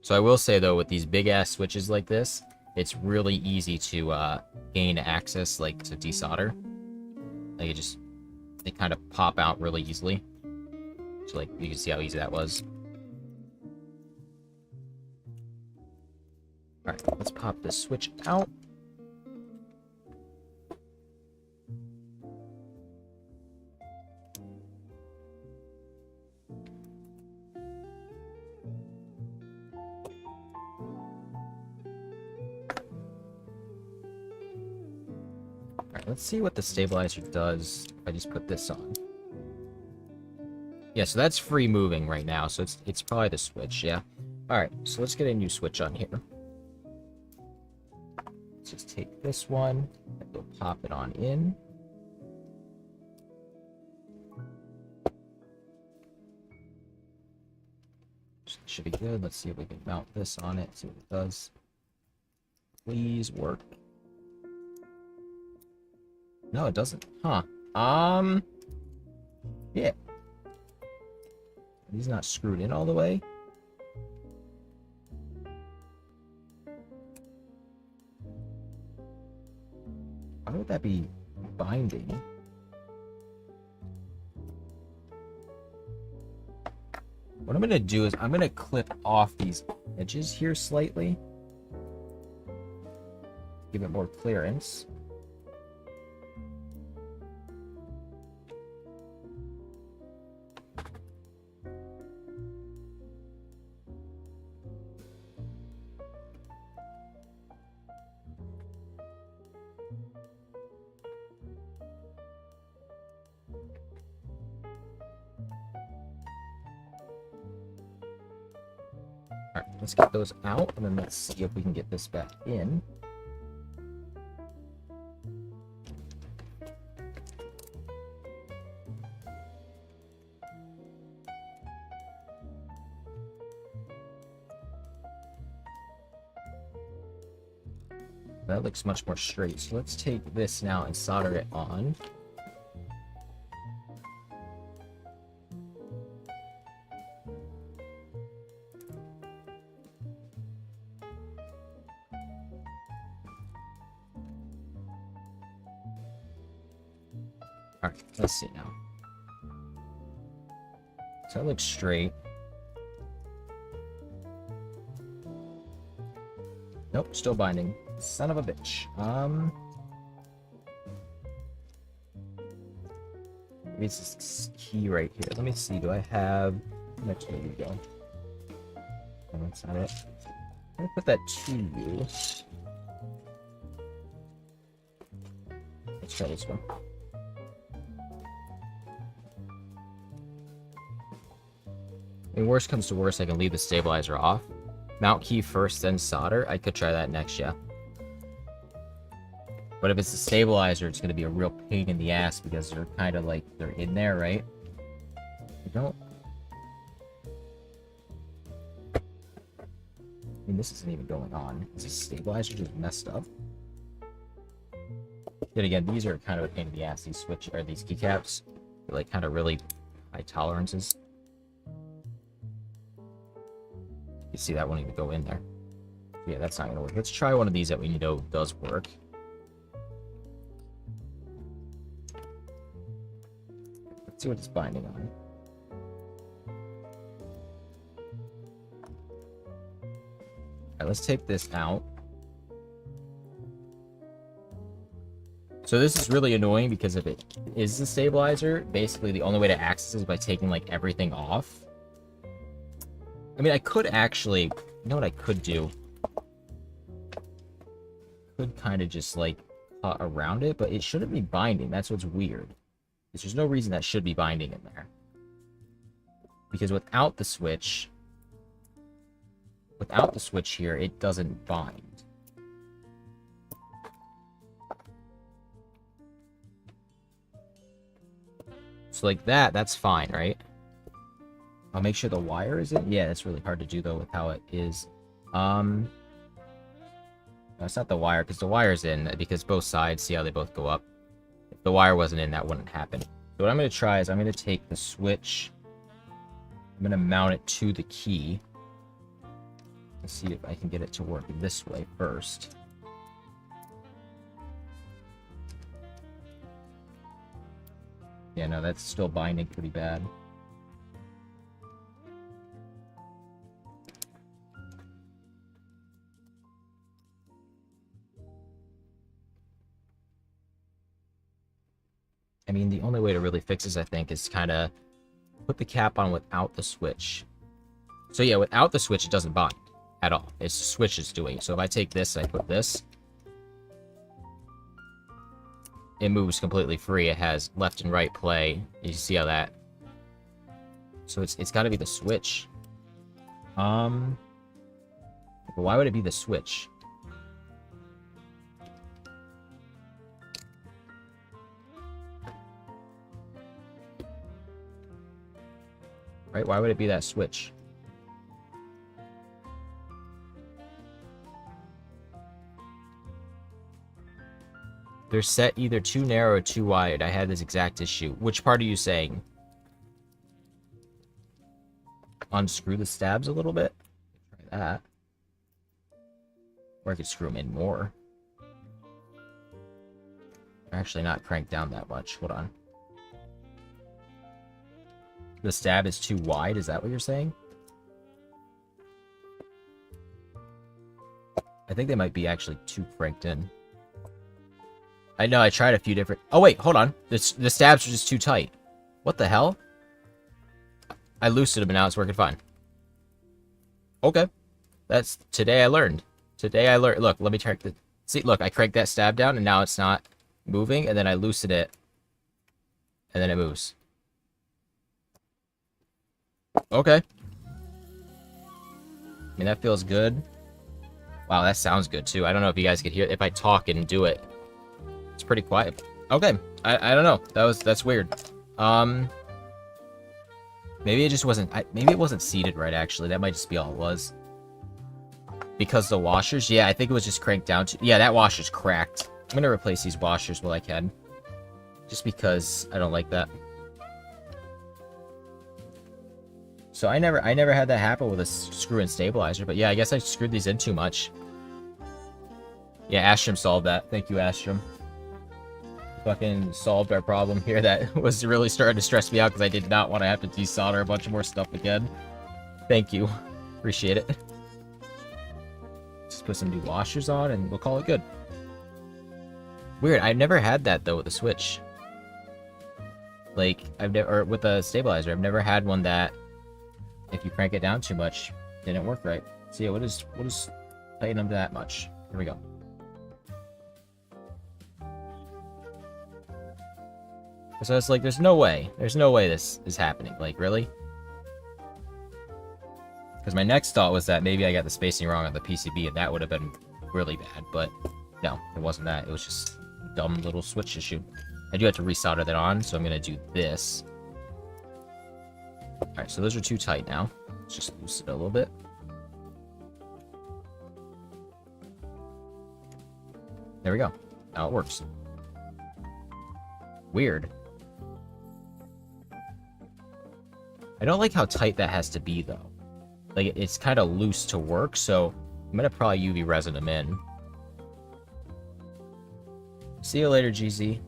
So I will say, though, with these big-ass switches like this, it's really easy to gain access, like, to desolder. Like, they kind of pop out really easily. So, like, you can see how easy that was. Alright, let's pop this switch out. Alright, let's see what the stabilizer does if I just put this on. Yeah, so that's free moving right now, so it's probably the switch, yeah. Alright, so let's get a new switch on here. Let's just take this one, and we'll pop it on in. Should be good. Let's see if we can mount this on it, see what it does. Please work. No, it doesn't. Huh. Yeah. He's not screwed in all the way. Why would that be binding? What I'm going to do is I'm going to clip off these edges here slightly. Give it more clearance. Alright, let's get those out, and then let's see if we can get this back in. That looks much more straight. So let's take this now and solder it on. Alright, let's see now. So that looks straight. Nope, still binding. Son of a bitch. Maybe it's this key right here. Let me see. Do I have? Next way we go. Oh, that's not it. Let me put that to you. Let's try this one. I mean, worst comes to worst, I can leave the stabilizer off. Mount key first, then solder. I could try that next, yeah. But if it's the stabilizer, it's going to be a real pain in the ass because they're kind of like, they're in there, right? I don't... I mean, this isn't even going on. Is the stabilizer just messed up? Yet again, these are kind of a pain in the ass, these switch, or these keycaps. They're like kind of really high tolerances. You see, that won't even go in there. Yeah, that's not going to work. Let's try one of these that we know does work. Let's see what it's binding on. Alright, let's take this out. So this is really annoying because if it is the stabilizer, basically the only way to access it is by taking like everything off. I mean, I could actually, you know what I could do? Could kind of just like cut around it, but it shouldn't be binding. That's what's weird. There's no reason that should be binding in there. Because without the switch here, it doesn't bind. So like that's fine, right? I'll make sure the wire is in. Yeah, that's really hard to do though with how it is. No, it's not the wire, because the wire's in, because both sides, see how they both go up? If the wire wasn't in, that wouldn't happen. So what I'm going to try is I'm going to take the switch, I'm going to mount it to the key. Let's see if I can get it to work this way first. Yeah, no, that's still binding pretty bad. I mean, the only way to really fix this, I think, is kind of put the cap on without the switch. So yeah, without the switch, it doesn't bind at all. It's the switch is doing it. So if I take this and I put this, it moves completely free. It has left and right play. You see how that... So it's got to be the switch. But why would it be the switch? Right? Why would it be that switch? They're set either too narrow or too wide. I had this exact issue. Which part are you saying? Unscrew the stabs a little bit. Try that. Or I could screw them in more. They're actually not cranked down that much. Hold on. The stab is too wide, is that what you're saying? I think they might be actually too cranked in. I know, I tried a few different... Oh, wait, hold on. The stabs are just too tight. What the hell? I loosened them and now it's working fine. Okay. That's... Today I learned. Today I learned... Look, let me check the... See, look, I cranked that stab down and now it's not moving, and then I loosen it, and then it moves. Okay. I mean, that feels good. Wow, that sounds good, too. I don't know if you guys could hear it. If I talk and do it, it's pretty quiet. Okay. I don't know. That's weird. Maybe it just wasn't... maybe it wasn't seated right, actually. That might just be all it was. Because the washers... Yeah, I think it was just cranked down to... Yeah, that washer's cracked. I'm gonna replace these washers while I can. Just because I don't like that. So I never had that happen with a screw-in stabilizer, but yeah, I guess I screwed these in too much. Yeah, Astrom solved that. Thank you, Astrom. Fucking solved our problem here that was really starting to stress me out because I did not want to have to desolder a bunch of more stuff again. Thank you. Appreciate it. Just put some new washers on and we'll call it good. Weird, I've never had that though with the Switch. Like, or with a stabilizer, I've never had one that if you crank it down too much, didn't work right. So yeah, we'll just tighten them that much. Here we go. So it's like, there's no way this is happening. Like, really? Because my next thought was that maybe I got the spacing wrong on the PCB, and that would have been really bad. But no, it wasn't that. It was just a dumb little switch issue. I do have to resolder that on, so I'm going to do this. Alright, so those are too tight now. Let's just loosen it a little bit. There we go. Now it works. Weird. I don't like how tight that has to be, though. Like, it's kind of loose to work, so I'm going to probably UV resin them in. See you later, GZ.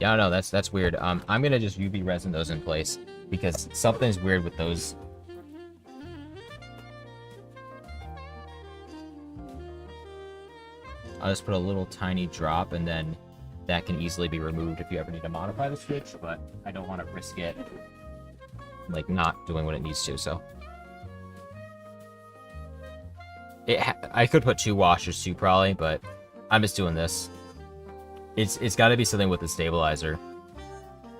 Yeah, I don't know, that's weird. I'm gonna just UV resin those in place because something's weird with those. I'll just put a little tiny drop and then that can easily be removed if you ever need to modify the switch, but I don't want to risk it like not doing what it needs to, so. I could put 2 washers too, probably, but I'm just doing this. It's got to be something with the stabilizer,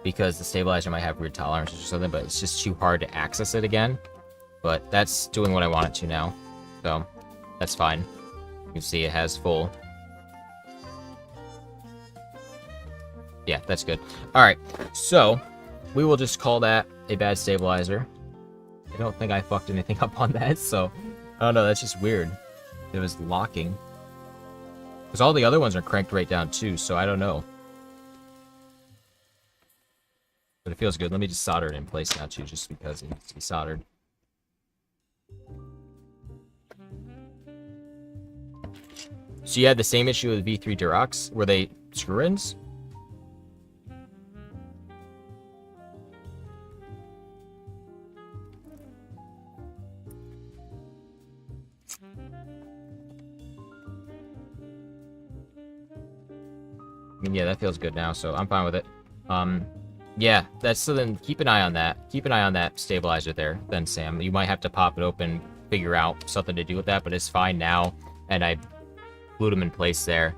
because the stabilizer might have weird tolerances or something, but it's just too hard to access it again. But that's doing what I want it to now, so that's fine. You can see it has full. Yeah, that's good. Alright, so we will just call that a bad stabilizer. I don't think I fucked anything up on that, so I don't know, that's just weird. It was locking. Because all the other ones are cranked right down too, so I don't know. But it feels good. Let me just solder it in place now too, just because it needs to be soldered. So you had the same issue with V3 Durox? Were they screw-ins? I mean, yeah, that feels good now, so I'm fine with it. Yeah, so then keep an eye on that. Keep an eye on that stabilizer there, then, Sam. You might have to pop it open, figure out something to do with that, but it's fine now. And I glued them in place there.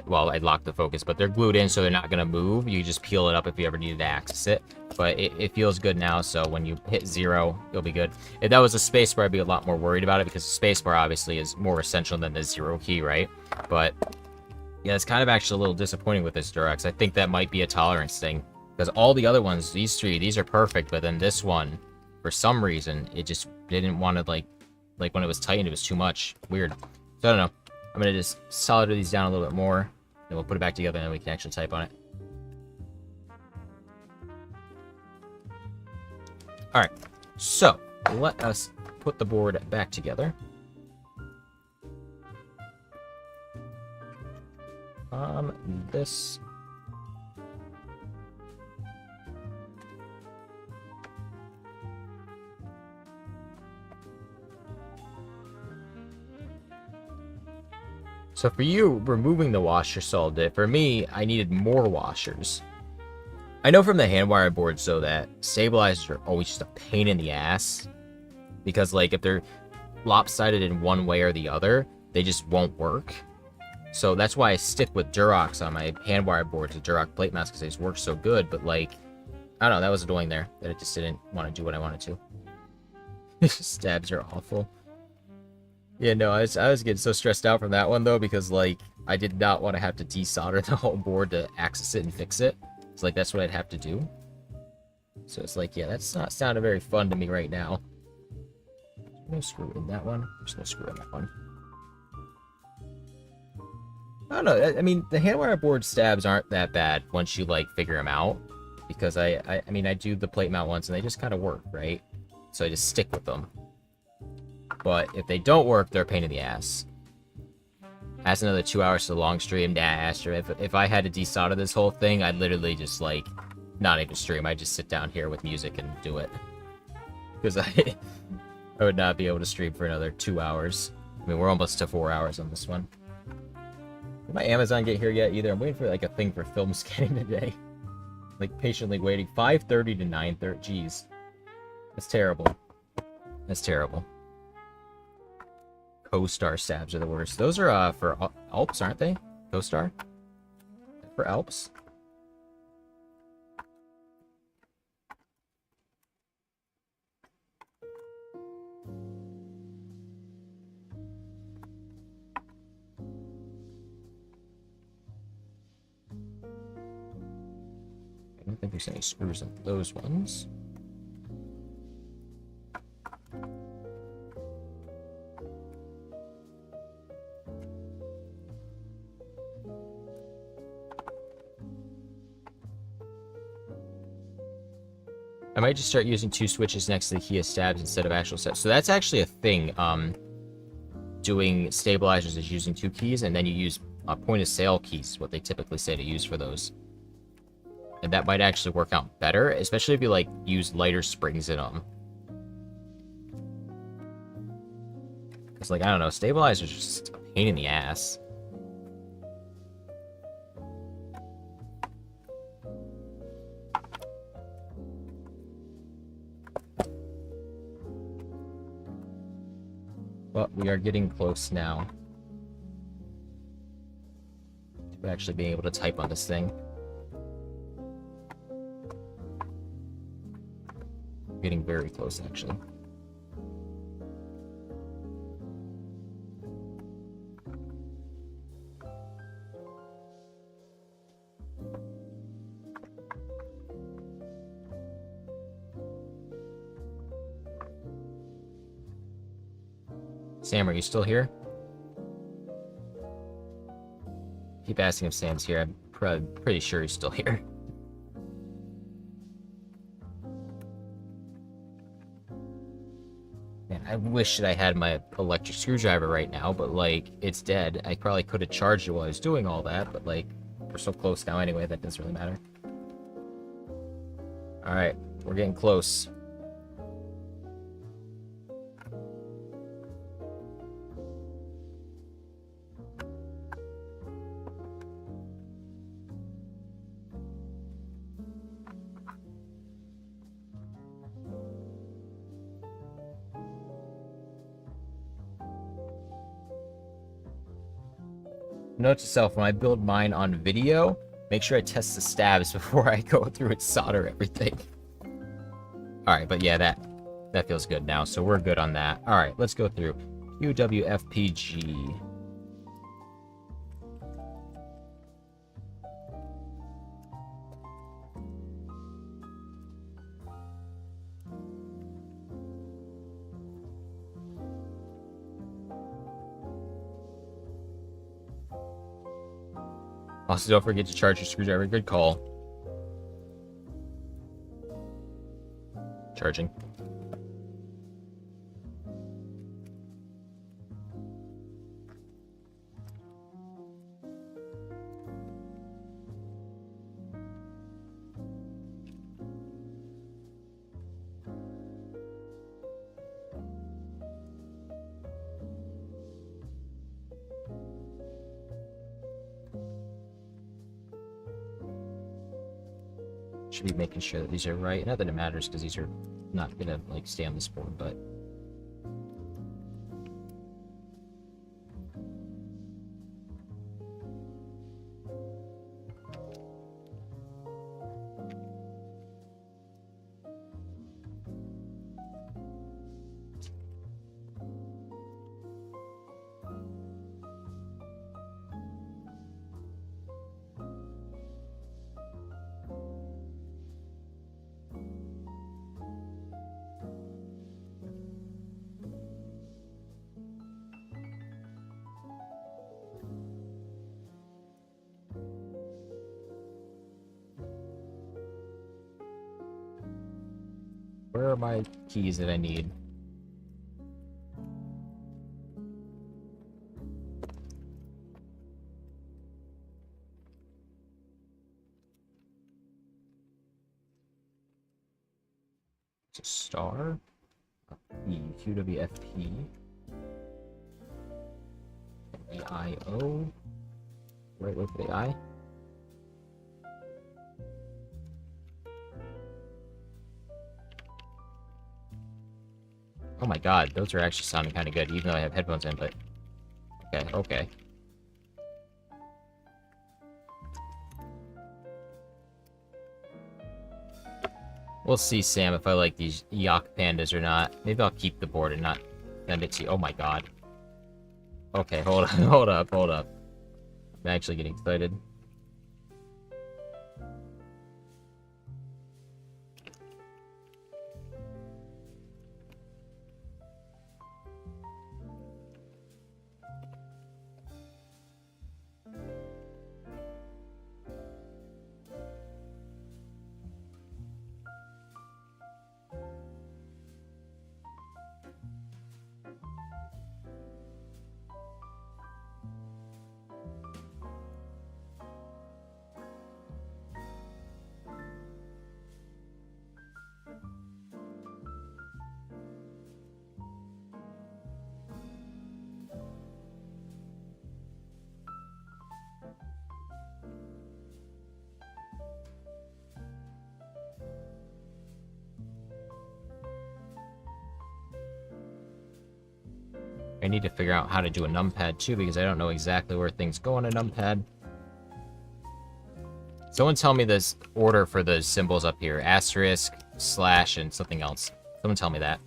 Well, I locked the focus, but they're glued in, so they're not going to move. You just peel it up if you ever needed to access it. But it feels good now, so when you hit 0, you'll be good. If that was a spacebar, I'd be a lot more worried about it, because the spacebar obviously is more essential than the 0 key, right? But yeah, it's kind of actually a little disappointing with this Durex. I think that might be a tolerance thing. Because all the other ones, these 3, these are perfect, but then this one, for some reason, it just didn't want to, like when it was tightened, it was too much. Weird. So I don't know. I'm going to just solder these down a little bit more, then we'll put it back together, and then we can actually type on it. Alright, so let us put the board back together. This... So for you, removing the washer solved it. For me, I needed more washers. I know from the Handwiring boards, though, that stabilizers are always just a pain in the ass. Because, like, if they're lopsided in one way or the other, they just won't work. So that's why I stick with Durox on my Handwiring boards, the Durox plate mask, because they just work so good. But, like, I don't know, that was annoying there. That it just didn't want to do what I wanted to. Stabs are awful. Yeah, no, I was getting so stressed out from that one, though, because, like, I did not want to have to desolder the whole board to access it and fix it. It's like, that's what I'd have to do. So it's like, yeah, that's not sounding very fun to me right now. No screw in that one. There's no screw in that one. I don't know. I mean, the Handwiring board stabs aren't that bad once you, like, figure them out. Because I mean, I do the plate mount once, and they just kind of work, right? So I just stick with them. But if they don't work, they're a pain in the ass. That's another 2 hours to the long stream. Nah, Asher, if I had to desolder this whole thing, I'd literally just, like, not even stream. I'd just sit down here with music and do it. Because I would not be able to stream for another 2 hours. I mean, we're almost to 4 hours on this one. Did my Amazon get here yet either? I'm waiting for, like, a thing for film scanning today. Like, patiently waiting. 5:30 to 9:30. Jeez. That's terrible. That's terrible. Co-Star stabs are the worst. Those are for Alps, aren't they? Co-Star? For Alps? I don't think there's any screws in those ones. I might just start using 2 switches next to the key of stabs instead of actual stabs. So that's actually a thing. Doing stabilizers is using 2 keys, and then you use point of sale keys, what they typically say to use for those. And that might actually work out better, especially if you, like, use lighter springs in them. Because, like, I don't know, stabilizers are just a pain in the ass. But we are getting close now to actually being able to type on this thing. Getting very close, actually. Sam, are you still here? Keep asking if Sam's here. I'm pretty sure he's still here. Man, I wish that I had my electric screwdriver right now, but, like, it's dead. I probably could have charged it while I was doing all that, but, like, we're so close now anyway, that doesn't really matter. Alright, we're getting close. Note to self, when I build mine on video, make sure I test the stabs before I go through and solder everything. Alright, but yeah, that feels good now, so we're good on that. Alright, let's go through. UWFPG. Also, don't forget to charge your screwdriver. Good call. Charging. Should be making sure that these are right. Not that it matters, because these are not gonna, like, stay on this board, but... Where are my keys that I need? It's a star. E, QWFP. The IO. Right way for the I. Oh my god, those are actually sounding kind of good, even though I have headphones in, but... Okay, okay. We'll see, Sam, if I like these Yak pandas or not. Maybe I'll keep the board and not send it to you. Oh my god. Okay, hold on, hold up, hold up. I'm actually getting excited. I need to figure out how to do a numpad too, because I don't know exactly where things go on a numpad. Someone tell me this order for the symbols up here. Asterisk, slash, and something else. Someone tell me that.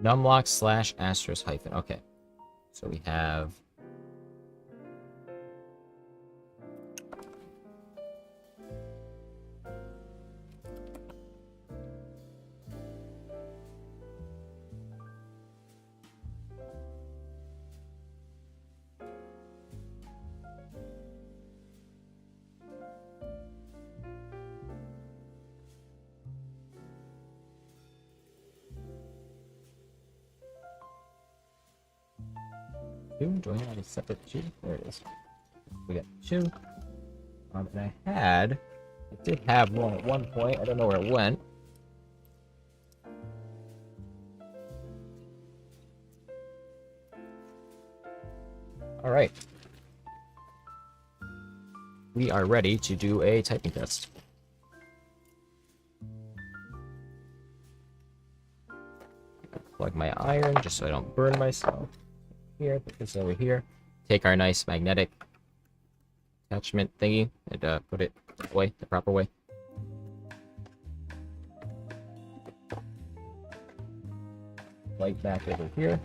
Numlock slash asterisk hyphen. Okay. So we have... two? Do I have a separate two? There it is. We got two. And I did have one at one point. I don't know where it went. All right. We are ready to do a typing test. Plug my iron just so I don't burn myself. Here, put this over here. Take our nice magnetic attachment thingy and put it away the proper way. Light back over here.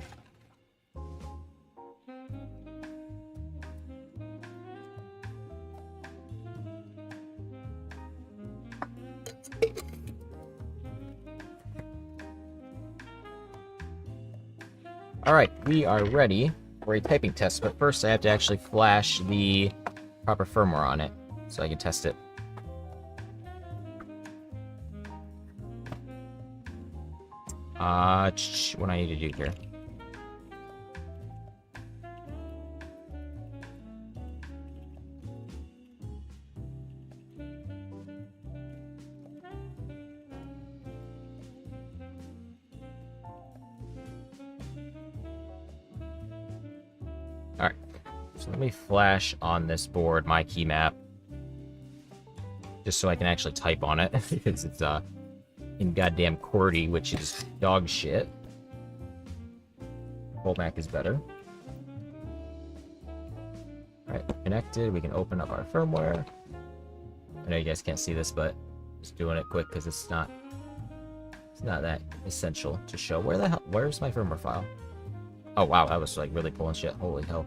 Alright, we are ready for a typing test, but first I have to actually flash the proper firmware on it so I can test it. What do I need to do here? Alright, so let me flash on this board my key map, just so I can actually type on it, because it's in goddamn QWERTY, which is dog shit. Full Mac is better. Alright, connected. We can open up our firmware. I know you guys can't see this, but just doing it quick because it's not that essential to show. Where's my firmware file? Oh wow, that was like really pulling shit. Holy hell.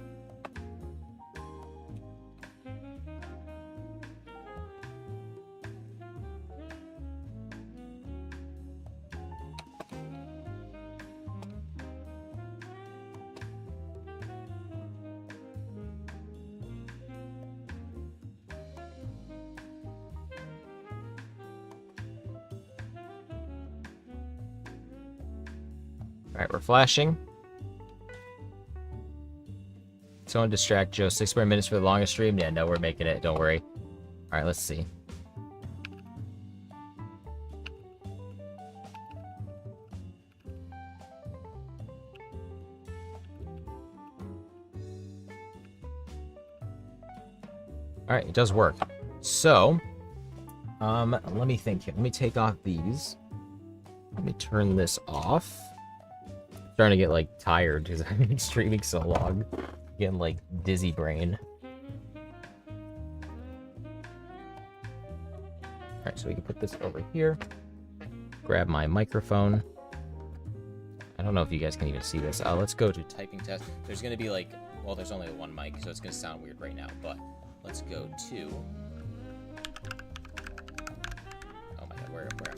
Alright, we're flashing. Someone distract Joe. 6 more minutes for the longest stream? Yeah, no, we're making it. Don't worry. Alright, let's see. Alright, it does work. So, let me think here. Let me take off these. Let me turn this off. I'm starting to get, like, tired because I've been streaming so long. Getting, like, dizzy brain. Alright, so we can put this over here. Grab my microphone. I don't know if you guys can even see this. Let's go to typing test. There's going to be, like, well, there's only one mic, so it's going to sound weird right now, but let's go to... Oh my god, where am I?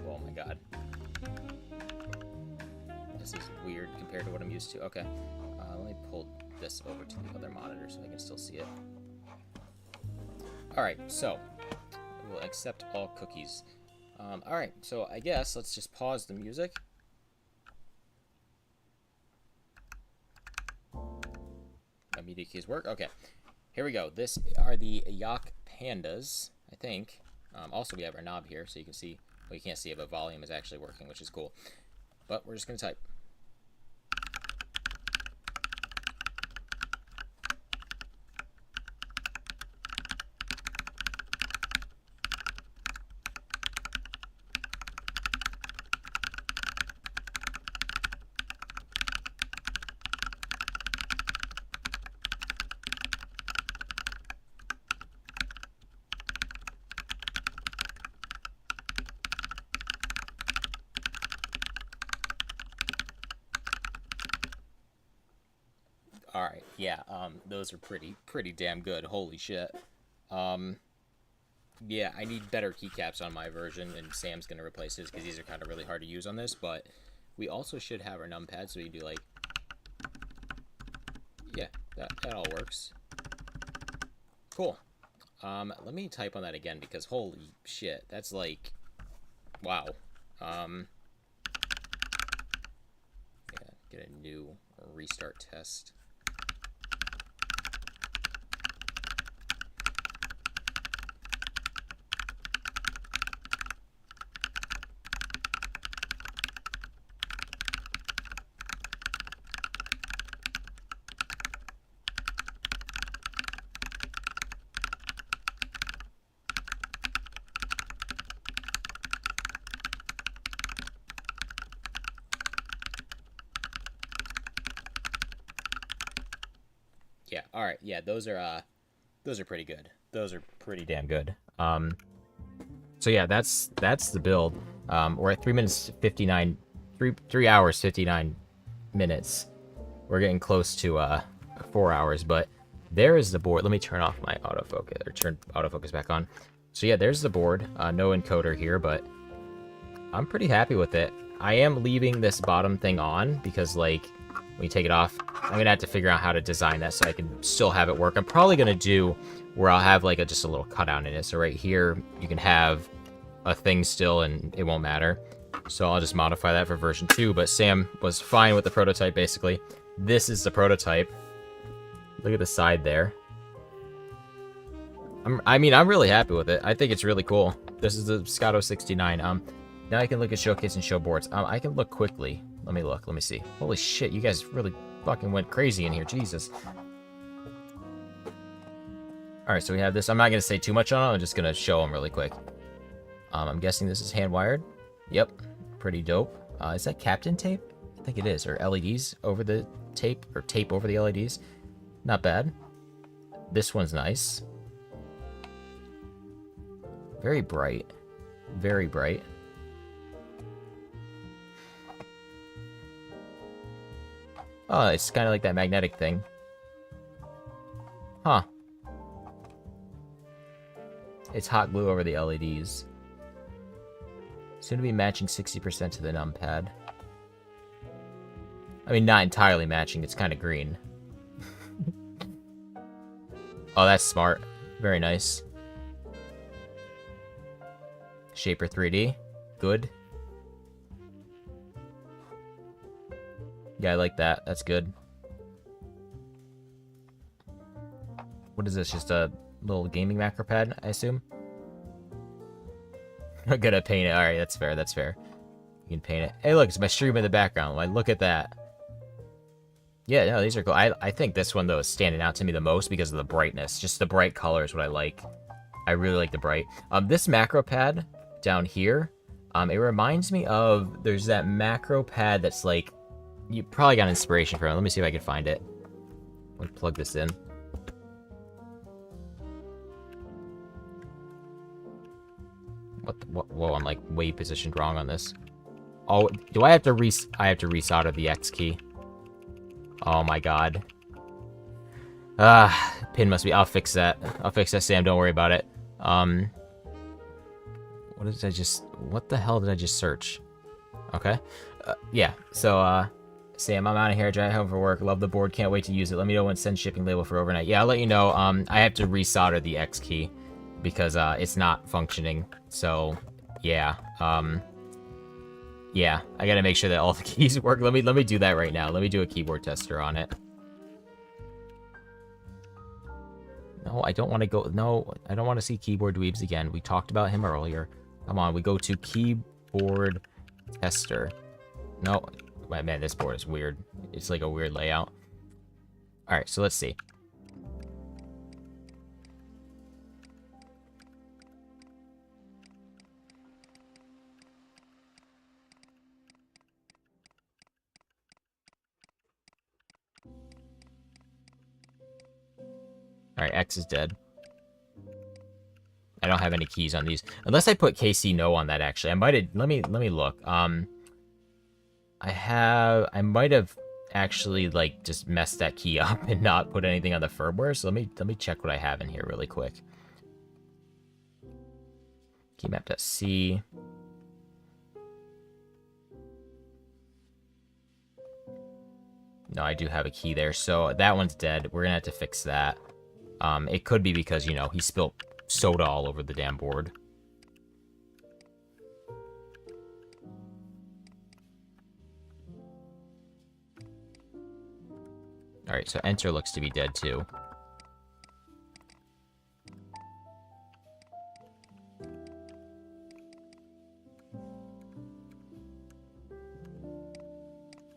Oh my god. used to. Okay. Let me pull this over to the other monitor so I can still see it. Alright, so we'll accept all cookies. Alright, so I guess let's just pause the music. My media keys work. Okay, here we go. This are the Yak Pandas, I think. Also, we have our knob here, so you can see. Well, you can't see it, but volume is actually working, which is cool. But we're just going to type. Alright, yeah, those are pretty damn good. Holy shit. Yeah, I need better keycaps on my version, and Sam's gonna replace his, because these are kind of really hard to use on this, but we also should have our numpad, so we can do, like, yeah, that all works. Cool. Let me type on that again, because holy shit, that's like, wow. Yeah, get a new restart test. Yeah, alright, yeah, those are pretty good. Those are pretty damn good. So yeah, that's the build. We're at 3 hours 59 minutes. We're getting close to 4 hours, but there is the board. Let me turn off my autofocus, or turn autofocus back on. So yeah, there's the board. No encoder here, but I'm pretty happy with it. I am leaving this bottom thing on because, like, when you take it off, I'm gonna have to figure out how to design that so I can still have it work. I'm probably gonna do where I'll have like just a little cutout in it. So right here, you can have a thing still and it won't matter. So I'll just modify that for version 2, but Sam was fine with the prototype basically. This is the prototype. Look at the side there. I mean, I'm really happy with it. I think it's really cool. This is the Scotto69. Now I can look at showcase and show boards. I can look quickly. Let me look. Let me see. Holy shit, you guys really fucking went crazy in here. Jesus. Alright, so we have this. I'm not going to say too much on it. I'm just going to show them really quick. I'm guessing this is hand wired. Yep. Pretty dope. Is that Captain tape? I think it is. Or LEDs over the tape. Or tape over the LEDs. Not bad. This one's nice. Very bright. Very bright. Oh, it's kind of like that magnetic thing. Huh. It's hot glue over the LEDs. Soon to be matching 60% to the numpad. I mean, not entirely matching. It's kind of green. Oh, that's smart. Very nice. Shaper 3D. Good. Yeah, I like that. That's good. What is this? Just a little gaming macro pad, I assume? I'm gonna paint it. Alright, that's fair. That's fair. You can paint it. Hey, look, it's my stream in the background. Like, look at that. Yeah, no, these are cool. I think this one, though, is standing out to me the most because of the brightness. Just the bright color is what I like. I really like the bright. This macro pad down here, it reminds me of... There's that macro pad that's like... You probably got inspiration from it. Let me see if I can find it. Let me plug this in. Whoa, I'm like way positioned wrong on this. Oh, do I have to resolder the X key? Oh my god. Pin must be... I'll fix that. I'll fix that, Sam. Don't worry about it. What the hell did I just search? Okay. Yeah, so, Sam, I'm out of here. Drive home for work. Love the board. Can't wait to use it. Let me know when to send shipping label for overnight. Yeah, I'll let you know. I have to resolder the X key because it's not functioning. So, yeah. Yeah, I gotta make sure that all the keys work. Let me do that right now. Let me do a keyboard tester on it. No, I don't want to go. No, I don't want to see keyboard dweebs again. We talked about him earlier. Come on, we go to keyboard tester. No, man, this board is weird. It's like a weird layout. All right, so let's see. All right, X is dead. I don't have any keys on these. Unless I put KC no on that, actually. I might have... Let me look. I might have actually, like, just messed that key up and not put anything on the firmware. So let me check what I have in here really quick. Keymap.c. No, I do have a key there. So that one's dead. We're going to have to fix that. It could be because, you know, he spilled soda all over the damn board. Alright, so enter looks to be dead too.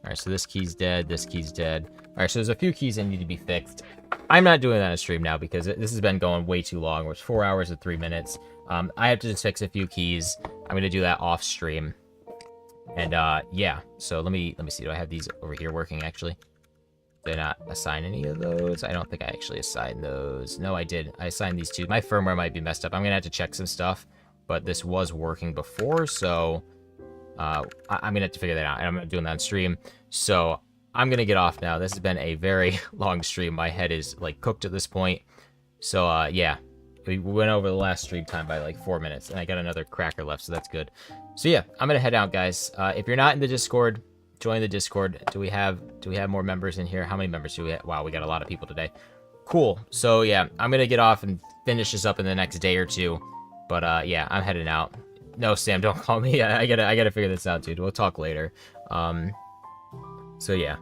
Alright, so this key's dead, this key's dead. Alright, so there's a few keys that need to be fixed. I'm not doing that on stream now because this has been going way too long. It's 4 hours and 3 minutes. I have to just fix a few keys. I'm going to do that off stream. And, yeah. So let me see. Do I have these over here working, actually? Did I not assign any of those? I don't think I actually assigned those. No, I did. I assigned these two. My firmware might be messed up. I'm going to have to check some stuff. But this was working before, so... I'm going to have to figure that out. And I'm not doing that on stream. So... I'm going to get off now. This has been a very long stream. My head is, like, cooked at this point. So, yeah. We went over the last stream time by, like, 4 minutes. And I got another cracker left, so that's good. So, yeah. I'm going to head out, guys. If you're not in the Discord, join the Discord. Do we have more members in here? How many members do we have? Wow, we got a lot of people today. Cool. So, yeah. I'm going to get off and finish this up in the next day or two. But, yeah. I'm heading out. No, Sam, don't call me. I gotta figure this out, dude. We'll talk later. So yeah.